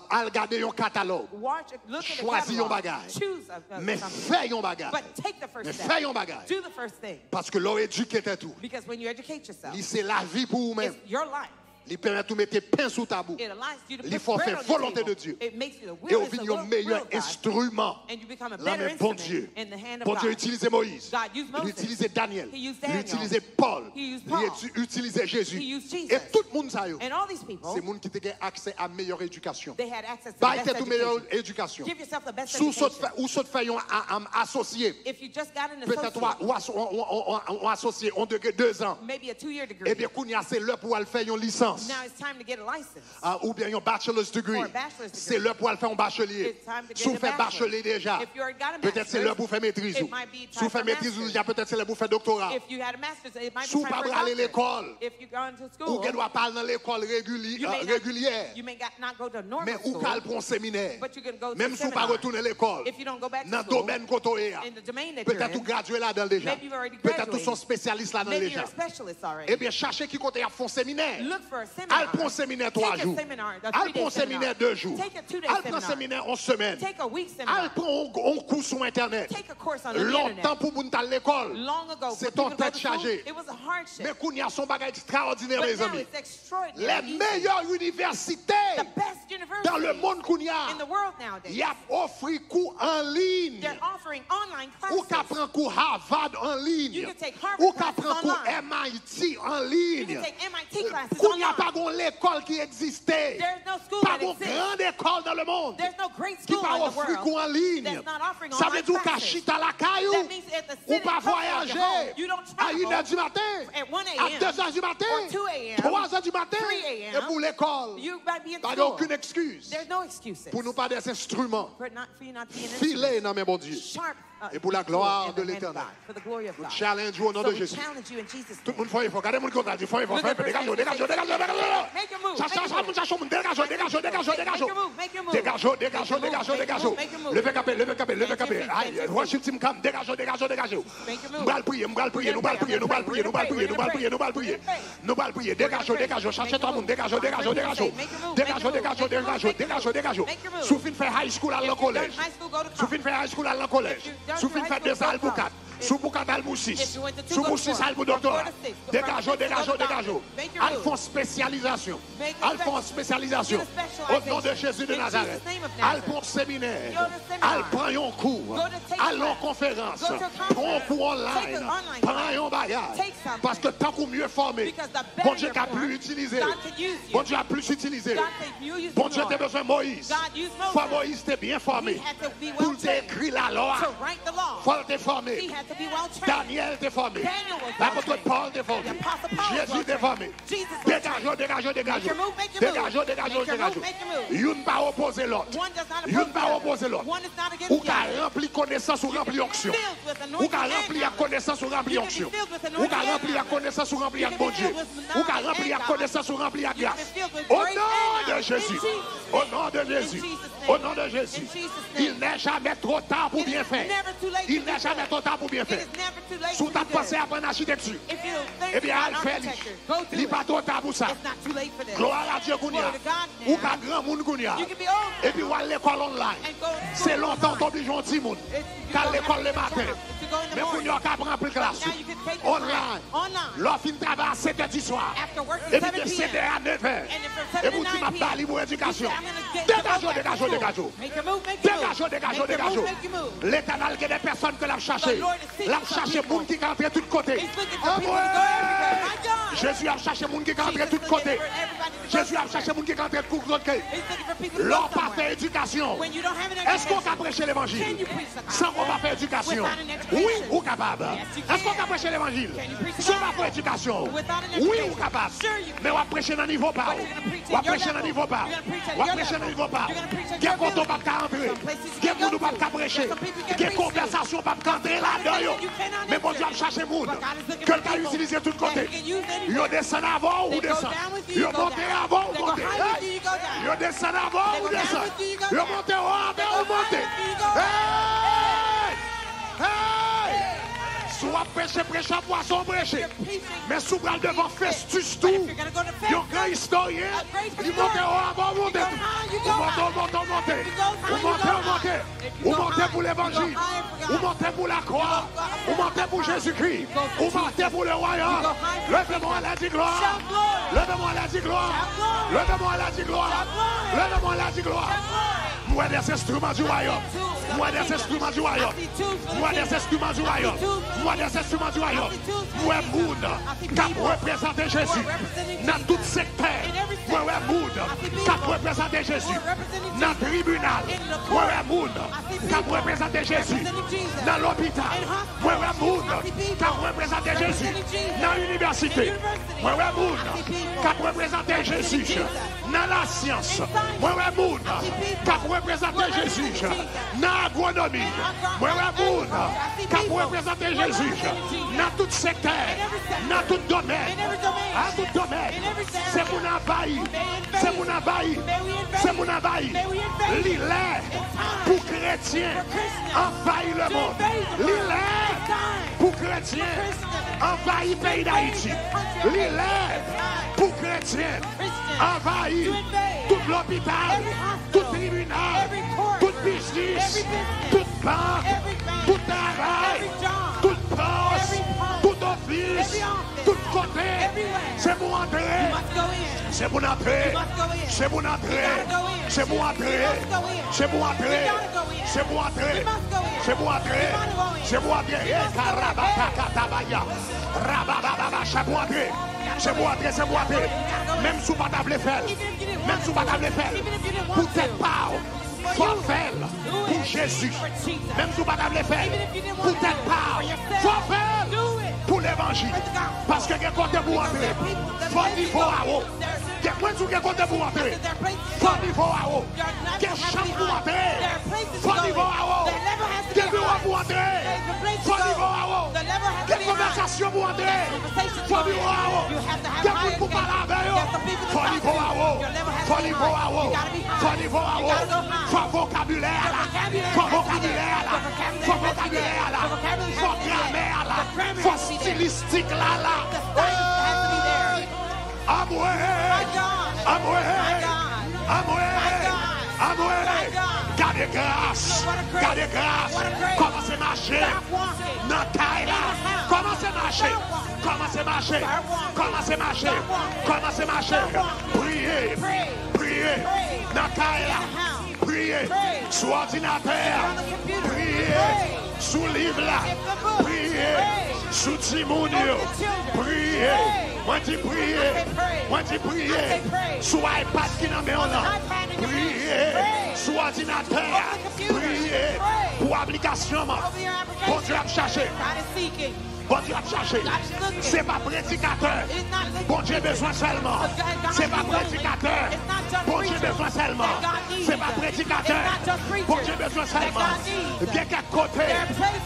Allez regarder un catalogue. Watch, look at the Choisis un catalog. bagage. Choose Mais something. fais un bagage. But take the first Mais step. fais un bagage. Do the first thing. Parce que l'on éduque est tout. Because when you educate yourself, C'est la vie pour vous-même. it's your life. Il permet de mettre pain sous ta bouche. It allows you to Il put faut bread faire on your volonté table. de Dieu. It makes you the Et will, on it's the finit un will meilleur of God. instrument And you become a dans better le bon instrument Dieu. in the hand of Bon Dieu God. utilisait Moïse. God used Il Moses. utilisait Daniel. He used Il Daniel. utilisait Paul. He used Paul. Il utilisait Jésus. He used Jesus. Et tout le monde ça yo. And all these people, C'est le monde qui a accès à meilleure éducation. they had access to the Bah, best était tout meilleure education. éducation. Give yourself the best Sous education. ou saute fait un associé. If you just got an Peut-être associate, on associé on degré 2 ans. maybe a 2-year degree, Eh bien, Kounia, c'est l'heure pour aller faire une licence. now it's time to get a license. Ou bien un bachelor's degree. Or a bachelor's degree. C'est l'heure pour aller faire un bachelier. It's time to get Si vous a faites bachelor. bachelier déjà, If you already got a peut-être c'est master's, l'heure pour faire maîtrise. it might be time Si vous for faites maîtrise, master's. déjà peut-être c'est l'heure pour faire doctorat. If you had a master's, it might Si be vous time pas for a aller à doctorate. l'école, If you gone to ou school, qu'elle doit pas aller dans l'école régulière, you may not go to a normal mais ou school, qu'elle prend un séminaire. but you can go to Même a si vous pas seminar. retourner à l'école, If you don't go back to dans le school, domaine qu'on est, in the domain that you're peut-être in, vous graduez là-dedans déjà. maybe you've already Peut-être vous graduated. sont spécialistes là-dedans maybe déjà. you're a specialist already. Eh bien, cherchez qui compte à fond séminaire. Look for a seminar. Elle prend un séminaire 3 Take a jours. seminar, a Elle 3-day prend un séminaire seminar. 2 jours. Take a 2-day Elle prend un seminar. séminaire en semaine. Take a week seminar. Elle prend un cours sur Internet. Take a course on the Longtemps internet. pour vous à l'école. Long ago, C'est for ton people to go tête to school, chargée. it was a hardship. Mais qu'on y a son bagage extraordinaire, But les now amis. it's extraordinary. Les easy. meilleures universités The best universities dans le monde qu'on y a, in the world nowadays. il y a offert cours en ligne. They're offering online Ou classes. qu'à prendre cours Harvard en ligne. You can take Harvard Ou qu'à classes prendre cours online. MIT en You ligne. can take MIT classes Qu'on n'y a online. pas l'école qui existait. There's no school Pas that une exists. grande école dans le monde There's no great qui school va in the offrir cours en world ligne. that's not offering Ça veut online dire qu'à classes. chita la caillou, That means at the ou city, pas comfort of your voyager home, you don't à 1h travel du matin, at 1 à a.m. 2h du matin, or 2 a.m., 3h du matin, 3 et a.m. pour l'école. You might be in Pas school. aucune excuse There's no excuses pour nous pas des instruments for you not to be an filés dans mes bon Dieu. sharp Et pour la gloire tool in de the hand of l'Éternel. God, for the glory of Nous God. challenge au nom So de we Jésus. challenge you in Jesus' Tout le name. monde fait effort. Regardez mon contrat. Il faut effort. Look at the Dégage, person dégage, next to dégage, you. dégage. Make your move. Ça Make your change, move. ça change. Dégage, dégage, dégage, dégage. Make your move. Make your move. Dégage, dégage, dégage, dégage. Levez capé, levez capé, levez capé. Aïe, worship team come. Dégage, dégage, dégage. Nous allons prier, nous allons prier, nous allons prier, nous allons prier, nous allons prier, nous allons prier, nous allons prier. Nous allons prier. Dégage, dégage. Cherchez tout le monde. Dégage, dégage, dégage. Dégage, dégage, dégage, dégage, dégage. Souffle fait high school à le collège. Souffle fait high school à le collège. Souffle fait 2 ans pour 4. Sous pour 4 pour 6. Sous pour 6 pour doctorat. Dégage, dégage, dégage. Elles font spécialisation. Elles font spécialisation. Au nom de Jésus de Nazareth. Elles font séminaire. Elles prennent un cours. Elles ont conférence. Prends un cours online. Prends un bagage. Parce que tant qu'on mieux formé, bon Dieu a plus utilisé. Bon Dieu a plus utilisé. Bon Dieu a besoin de Moïse. Faut Moïse était bien formé. Pour écrire la loi. Faut être formé. Daniel était formé. L'apôtre Paul était formé. Jésus était formé. Dégage, dégage, dégage. Dégage, dégage, dégage. Une pas opposer l'autre. Une pas opposer l'autre. Ou qu'à remplir connaissance ou remplir onction. Ou qu'à remplir connaissance ou remplir onction. Ou qu'à remplir connaissance ou remplir bon Dieu. Ou qu'à remplir connaissance ou remplir grâce. Au nom de Jésus. Au nom de Jésus. Au nom de Jésus. Il n'est jamais trop tard pour bien faire. Il n'est jamais trop tard pour bien faire. Si tu as pensé à apprendre l'architecture, eh bien, elle fait. Il n'est pas trop tard pour ça. Gloire à Dieu, Gounia. Ou qu'à grand monde, Gounia. Et puis, ou à l'école online. C'est longtemps qu'on oblige un petit monde. Qu'à l'école le matin. Mais pour nous, qu'à prendre plus classe. Online. L'offre de travail à 7h du soir. Et puis, de 7h à 9h. Et vous dites, ma balle pour éducation. Dégage, dégage, dégage. Dégage, dégage, dégage. L'Éternel, il y a des personnes que l'a cherché. L'a cherché, monde qui rentre de tous côtés. Jésus a cherché monde qui rentre de tous côtés. Jésus a cherché monde qui rentre de tous côtés. L'on pas fait éducation. Est-ce qu'on a prêché l'évangile sans qu'on va faire éducation? Oui ou capable? Est-ce qu'on a prêché l'évangile sans qu'on va faire éducation? Oui ou capable? Mais on va prêcher dans le niveau pas. On va prêcher dans le niveau pas. On va prêcher dans le niveau pas. Il y a qu'on ne va pas rentrer. Il y a qu'on ne va pas prêcher. Il y a conversation pas rentrer là-dedans. Mais bon Dieu a cherché le monde. Quelqu'un a utilisé tout côté. Il descend avant ou descend. Il monte avant ou monte. Il descend avant ou descend. Il monte avant ou monte. Hey! Hey! vas prêcher, prêcher à poisson, prêcher. You're preaching. Mais sous bras devant Festus tout. But if you're going to go to Il y a un Festus, grand historien. a great Il monte historian. au avant, monte. You go high, you Vous go montez, high. vous montez. If you go high, Vous you go montez, vous high. montez. If you Vous go montez high, pour you l'évangile. go high for God. Vous montez pour la croix. You go high. Vous montez pour Jésus-Christ. go for Vous montez pour le royaume. You go high for Levez-moi la dit gloire. Shout glory. Levez-moi la dit gloire. Shout glory. Levez-moi la dit gloire. Shout glory. Levez-moi la dit gloire. Shout glory. Moi des instruments du royaume. Moi des instruments du royaume. Moi des instruments du royaume. Moi des instruments du royaume. Moi moun qui représente Jésus. Dans tout secteur. Moi moun qui représente Jésus. Dans le tribunal. Moi moun qui représente Jésus. Dans l'hôpital. Moi moun qui représente Jésus. Dans l'université. Moi moun qui représente Jésus. Dans la science. Moi moun qui représente Jésus. Dans l'agronomie. Moi moun qui représente Jésus. Dans tout secteur. Dans tout domaine. À tout domaine. C'est mon envahi. C'est mon envahi. C'est mon envahi. L'île pour chrétiens envahir le monde. L'île pour chrétiens envahir le pays d'Haïti. L'île pour chrétiens envahir tout l'hôpital, tout tribunal, tout business, toute banque, tout travail, toute poste, tout office, tout côté. C'est pour entrer. C'est pour entrer. C'est pour entrer. C'est pour entrer. C'est pour entrer. C'est pour entrer. C'est pour entrer. C'est pour entrer. C'est pour entrer. C'est pour entrer. C'est pour entrer. Même sous pas table faire. Même sous pas table faire. Pour tes parents. Faut faire pour Jésus. Même sous pas table faire. Pour tes parents. Faut faire pour l'évangile. Parce que quelqu'un côté pour entrer. Faut niveau à haut. Quelqu'un côté pour entrer. Faut niveau à haut. Quel champ pour entrer. Faut niveau à haut. Quel bureau pour entrer. Faut niveau à haut. Quelle conversation pour entrer. Faut niveau à haut. Quel monde pour parler avec eux. Faut niveau à haut. Faut niveau à haut. Faut niveau à haut. Faut vocabulaire là. Faut vocabulaire là. Faut vocabulaire là. Faut grammaire là. Faut stylistique là là. Amoué. Amoué. Amoué. Amoué. Gardez grâce. Gardez grâce. Comment c'est marché. Dans taille là. Comment c'est marché. Comment c'est marché. Comment c'est marché. Comment c'est marché. Priez. Priez. Dans taille là. Priez. Sous ordinateur. Priez. Sous livre là. Priez. Sous Timonio. Priez. Moi dis prier. Moi dis prier. Sous iPad qui n'a pas là. Priez. Sous ordinateur. Priez. Pour application. Bon Dieu a cherché. Bon Dieu a cherché. C'est pas prédicateur. Bon Dieu besoin seulement. C'est pas prédicateur. Bon Dieu besoin seulement. C'est pas prédicateur. Bon Dieu besoin seulement. Bien qu'à côté,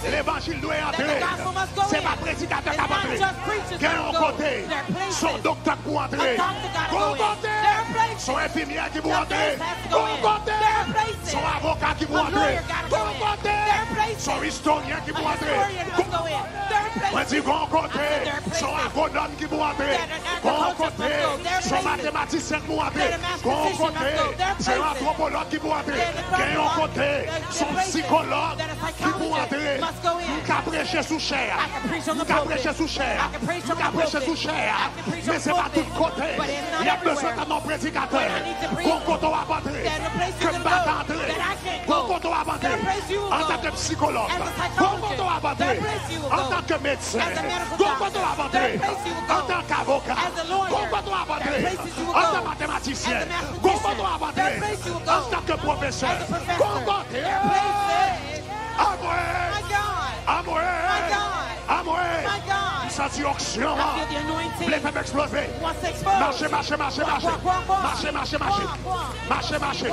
l'évangile doit entrer. C'est pas prédicateur qui va entrer. Bien au côté, son docteur pour entrer. Bon côté, son infirmière qui va entrer. Bon côté, son avocat qui va entrer. Bon côté, son historien qui va entrer. Moi dis bon côté, son agronome qui va entrer. Bon côté, son mathématicien qui va entrer. Bon côté, c'est un anthropologue qui va entrer. Bon côté, son psychologue qui va entrer. Qui a prêché sous chair. Qui a prêché sous chair. Qui a prêché sous chair. Mais c'est pas tout côté. Il y a besoin d'un non prédicateur. Bon côté va entrer. Que je vais entrer. Bon côté va entrer. En tant que psychologue. Bon côté va entrer. En tant que médecin. Bon côté va entrer. En tant qu'avocat. Bon côté va entrer. En tant que mathématicien. Bon côté va entrer. En tant que professeur. Bon côté. Amoué. Amoué. Amoué. Ça senti onction. I feel the anointing. Les femmes exploser. Wants to explode. Marchez, marchez, marchez, marchez. Marchez, marchez, marchez. Marchez, marchez.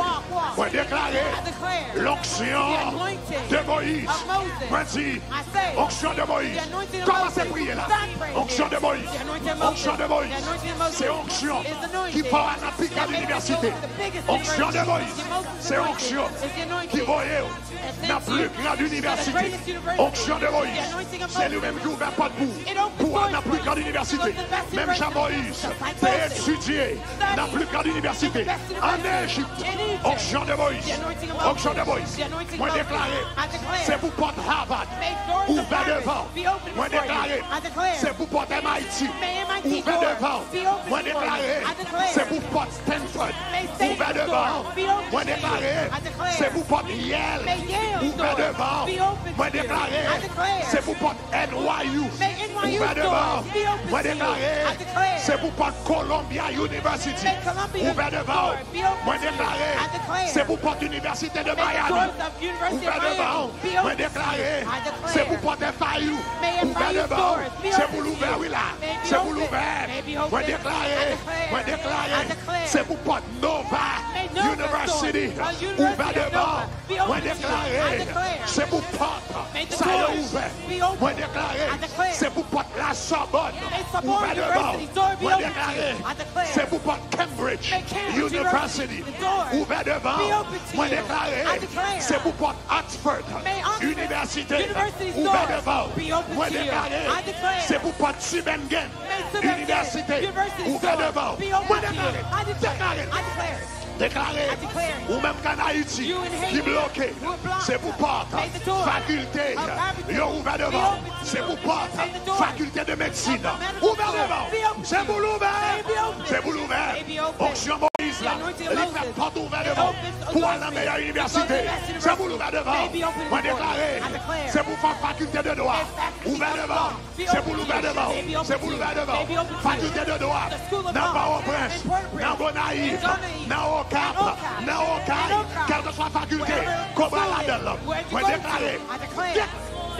Moi déclarer I declare l'onction the anointing de Moïse. of Moses. Moi dis, I say, onction de Moïse. the anointing of Commencez à Moses. prier là. Start praying. Onction de Moïse. The anointing of Moses. Onction de Moïse. The anointing of Moses C'est onction is the anointing qui part à la plus that grande makes université. it go to the biggest Onction de university. Moïse. The most C'est anointing onction is the anointing qui voyait that la sends plus you grande to the université. greatest university. Onction de Moïse. The anointing of C'est Moses. lui-même qui ouvre pas de bout It opens pour doors la for plus you. grande université. Because the best Même Jean university, Moïse just like c'est Moses, étudié studied la plus grande université in the best en university Égypte. in Egypt. Onction de Moïse. The anointing of Moses. Onction de Moïse. The anointing Moi of Moses. déclaré, I declare. c'est pour porte Harvard. May doors of Ouvert Harvard devant. be open Moi before you. déclaré, I declare. c'est pour porte MIT. May MIT Ouvert doors devant. be open Moi before you. déclaré, I declare. c'est pour porte Stanford. May Stanford Ouvert devant. doors be open Moi to you. déclaré, I declare. c'est pour porte Yale. May Yale Ouvert doors devant. be open Moi to you. déclaré, I declare. c'est pour porte NYU. May NYU Ouvert devant. doors be open Moi to you. déclaré, I declare. c'est pour porte Columbia University. May Columbia Ouvert devant. doors be open Moi to you. déclaré, I declare. c'est pour porte Université de May the Miami. doors of University Ouvert of devant. Miami be Moi open to déclaré, you. I declare. c'est pour porte FIU. May Ouvert FIU devant. doors be C'est open pour to l'ouvert, you. oui là. May be C'est pour open. l'ouvert. May be Moi open. déclaré, I declare. moi déclaré, I declare. c'est pour porte Nova May Nova University. doors, University Ouvert of devant. Nova be Moi open to you. I déclaré, declare. c'est pour porte. May the Ça y est doors ouvert. be open. Moi déclaré, I declare. c'est pour porte la Sorbonne. May Sorbonne Ouvert devant. University door be Moi open to déclaré, you. I declare. c'est pour porte Cambridge May Cambridge University. the door Ouvert devant. be open to Moi you. déclaré, I declare. c'est pour porte Oxford May Oxford Université. University's Ouvert doors devant. be open Moi to you. déclaré, I declare. c'est pour porte Tübingen May Tübingen Université. University's Ouvert doors devant. be open Moi to you. déclaré, I declare. I declare. déclaré, I declare. ou même qu'en Haïti, You in Haiti qui bloqué, who are blocked. c'est pour porte, May the door faculté, of faculty yo ouvert be devant, open to c'est you. pour porte, May the door faculté de médecine, of medical ouvert school devant, be open to c'est you. pour l'ouvert, May be open. c'est pour l'ouvert, May be open. onction Moïse là, The anointing of il Moses. fait porte ouvert It devant, opens pour doors aller à la for meilleure you. université, Go to the best c'est pour university. l'ouvert devant, May be open moi before you. déclaré, I declare. c'est pour faire faculté de droit, faculty ouvert of devant, law. Be c'est open pour to l'ouvert you. devant, May be open c'est pour to you. l'ouvert devant, May be open to you. faculté de droit, The school of dans law. Port-au-Prince, In Port-au-Prince. dans Gonaïve, In Gonaïve. dans Ocap, In Ocap. dans Ocaille, In Ocap. quelle que soit la faculté, Wherever Cobra school is, là-dedans, where you moi go to, déclaré, I declare.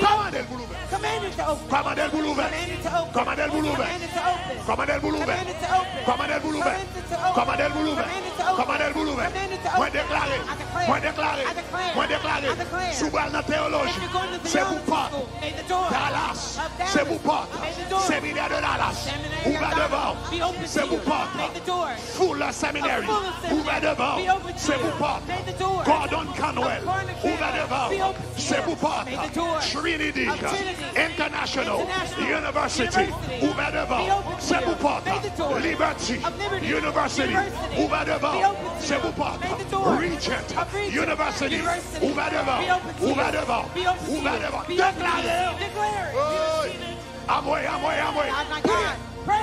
commandez le boulot. Commanded to open. Commandez le boulot. Commanded to open. Commandez le boulot. Commanded to open. Commandez le boulot. Commanded to open. Commandez le boulot. Commanded to open. Commandez le boulot. Commanded to open. Commandez le boulot. Commanded to Moi open. déclaré. I declare. Moi déclaré. I declare. Moi déclaré. I declare. Sous balle dans la théologie. If you're going to the C'est pour theology pas. school, may the door Dallas. of Dallas. C'est pour pas. May the door. Séminaire de Dallas. Seminary of Ouvert Dallas devant. be open to C'est pour you. pas. May the door Full Seminary. of Fuller Seminary Ouvert devant. be open to C'est you. pour pas. May the door Gordon Conwell. of Gordon Ouvert Conwell devant. be open to C'est you. pour pas. May the door Trinity of Trinity International University. University Ouvert devant. be open to C'est you. pour pas. May the door Liberty of Liberty University. University Ouvert devant. be open to C'est you. pour pas. May the door Regent of Regent University. University Ouvert devant. be open to you. Ouvert devant. Be open to Ouvert you. devant. Be open to you. Déclaré. Declare it. À moi, à moi, à moi. Oh my God. Pray.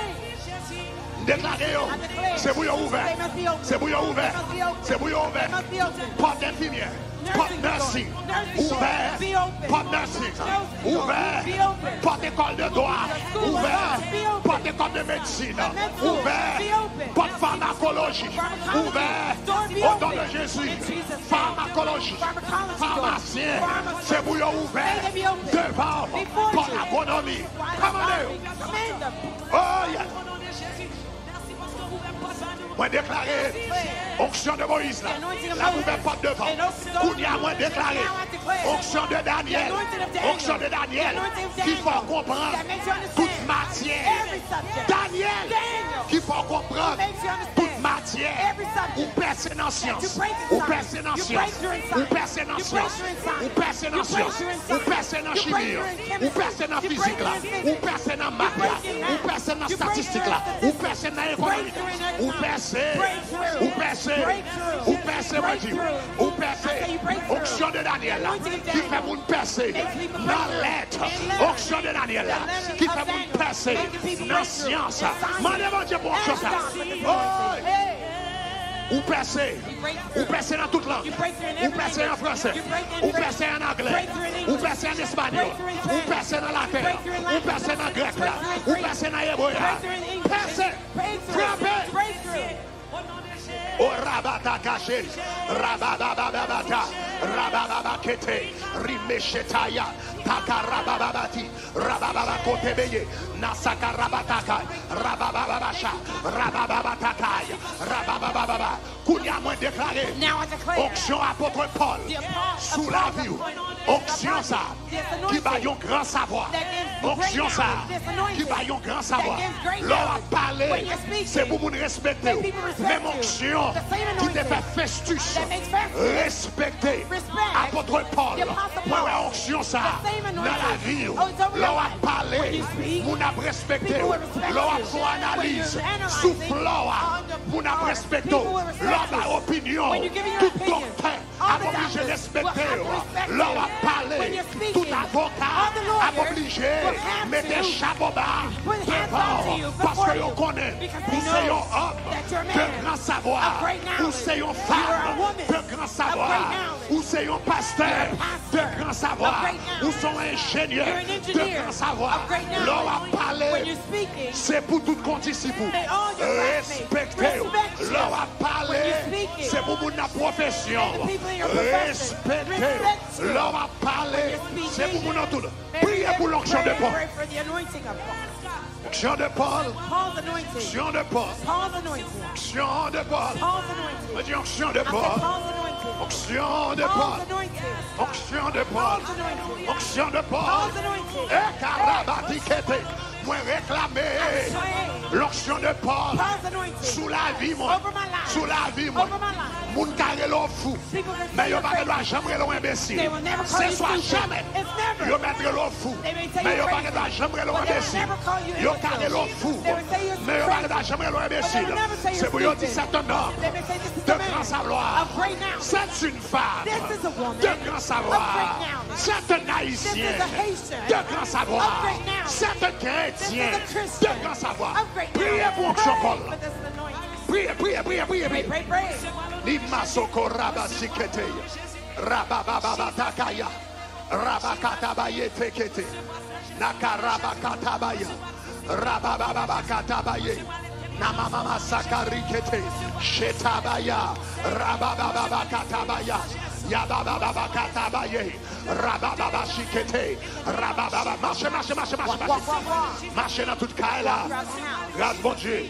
Déclaré. I declare. C'est pour ouvert. They must be open. C'est pour ouvert. They must be open. C'est pour They ouvert. must be open. Porte infirmière. Porte nursing. Ouvert. Be open. Porte nursing. Nursing. Ouvert. Be open. Porte école de droit. School of Ouvert. law. Be open. Porte école de médecine. med school. Ouvert. Be open. Porte pharmacologie. Pharmacology. Ouvert. Door be Au nom open. de Jésus. In Jesus' name. Pharmacologie. Pharmacology. Pharmacien. Pharmacology. C'est pour ouvert. May they be open. Devant. Before Pour you. l'agronomie. Commandez. Command them. Oh, yeah. Moi déclaré, onction de Moïse là, la nouvelle porte devant. Kounia moi déclaré, onction de Daniel, onction de Daniel, qui faut comprendre toute matière. Daniel, qui faut comprendre toute matière. Ou percer dans science, ou percer dans science, ou percer dans science, ou percer dans science, ou percer dans chimie, ou percer dans physique là, ou percer dans maths là, ou percer dans statistique là, ou percer dans économie, ou percer, ou percer, ou percer, moi dis, ou percer, onction de Daniel là, qui fait mon percer dans lettre, onction de Daniel là, qui fait mon percer dans science. Mandez-moi Dieu pour onction ça. Ou percer dans toute langue, ou percer en français, ou percer en anglais, ou percer en espagnol, ou percer dans la terre, ou percer dans le grec là, ou percer dans l'hébreu là. Percer, frapper. Oh rabata caché, rababababata, rabababakete, rimeshetaya, takarababati rabababa kotebeye nasakarabataka rabababasha rabababatakay rababababa kunya moi déclaré onction apôtre Paul sous la vie onction ça qui va yon grand savoir onction ça qui va yon grand savoir l'on a parlé c'est pour nous respecter même onction qui te fait festus respecter apôtre Paul moi onction ça dans la vie l'on a parlé nous n'a respecté l'on a fait analyse souffle nous n'a respecté l'on a opinion tout docteur a obligé de respecter l'on a parlé tout avocat a obligé de mettre chapeau bas devant parce que vous connaissez vous c'est un homme de grand savoir vous c'est une femme de grand savoir vous c'est un pasteur de grand savoir vous sont ingénieur de grand savoir l'on a parlé c'est pour tout compte ici pour respecter l'on a parlé c'est pour mon profession respecter l'on a parlé c'est pour mon tout priez pour l'onction de Paul onction de Paul onction de Paul onction de Paul onction de Paul onction de Paul onction de Paul onction de Paul et carabatikete moi réclamer l'onction de Paul sous la vie moi sous la vie moi moun carré l'eau fou mais yo pas doit jamais l'eau imbécile c'est soit jamais yo mettre l'eau fou mais yo pas doit jamais l'eau imbécile yo carré l'eau fou mais yo pas doit jamais l'eau imbécile c'est pour yo dire c'est un homme de grand savoir c'est une femme de grand savoir c'est un haïtien de grand savoir c'est un chrétien de grand savoir priez pour onction Paul priez Limasoko rabasikete rabababatakaya rabakatabaye tekete nakarabakatabaya rabababakatabaye namamama sakarikete shetabaya rabababakatabaya yabababakatabaye rabababashikete rabababa marchez dans toute caille là grâce bon Dieu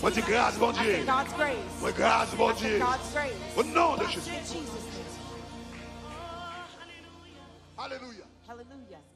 moi dis grâce bon Dieu moi grâce bon Dieu au nom de Jésus. Alléluia. Hallelujah.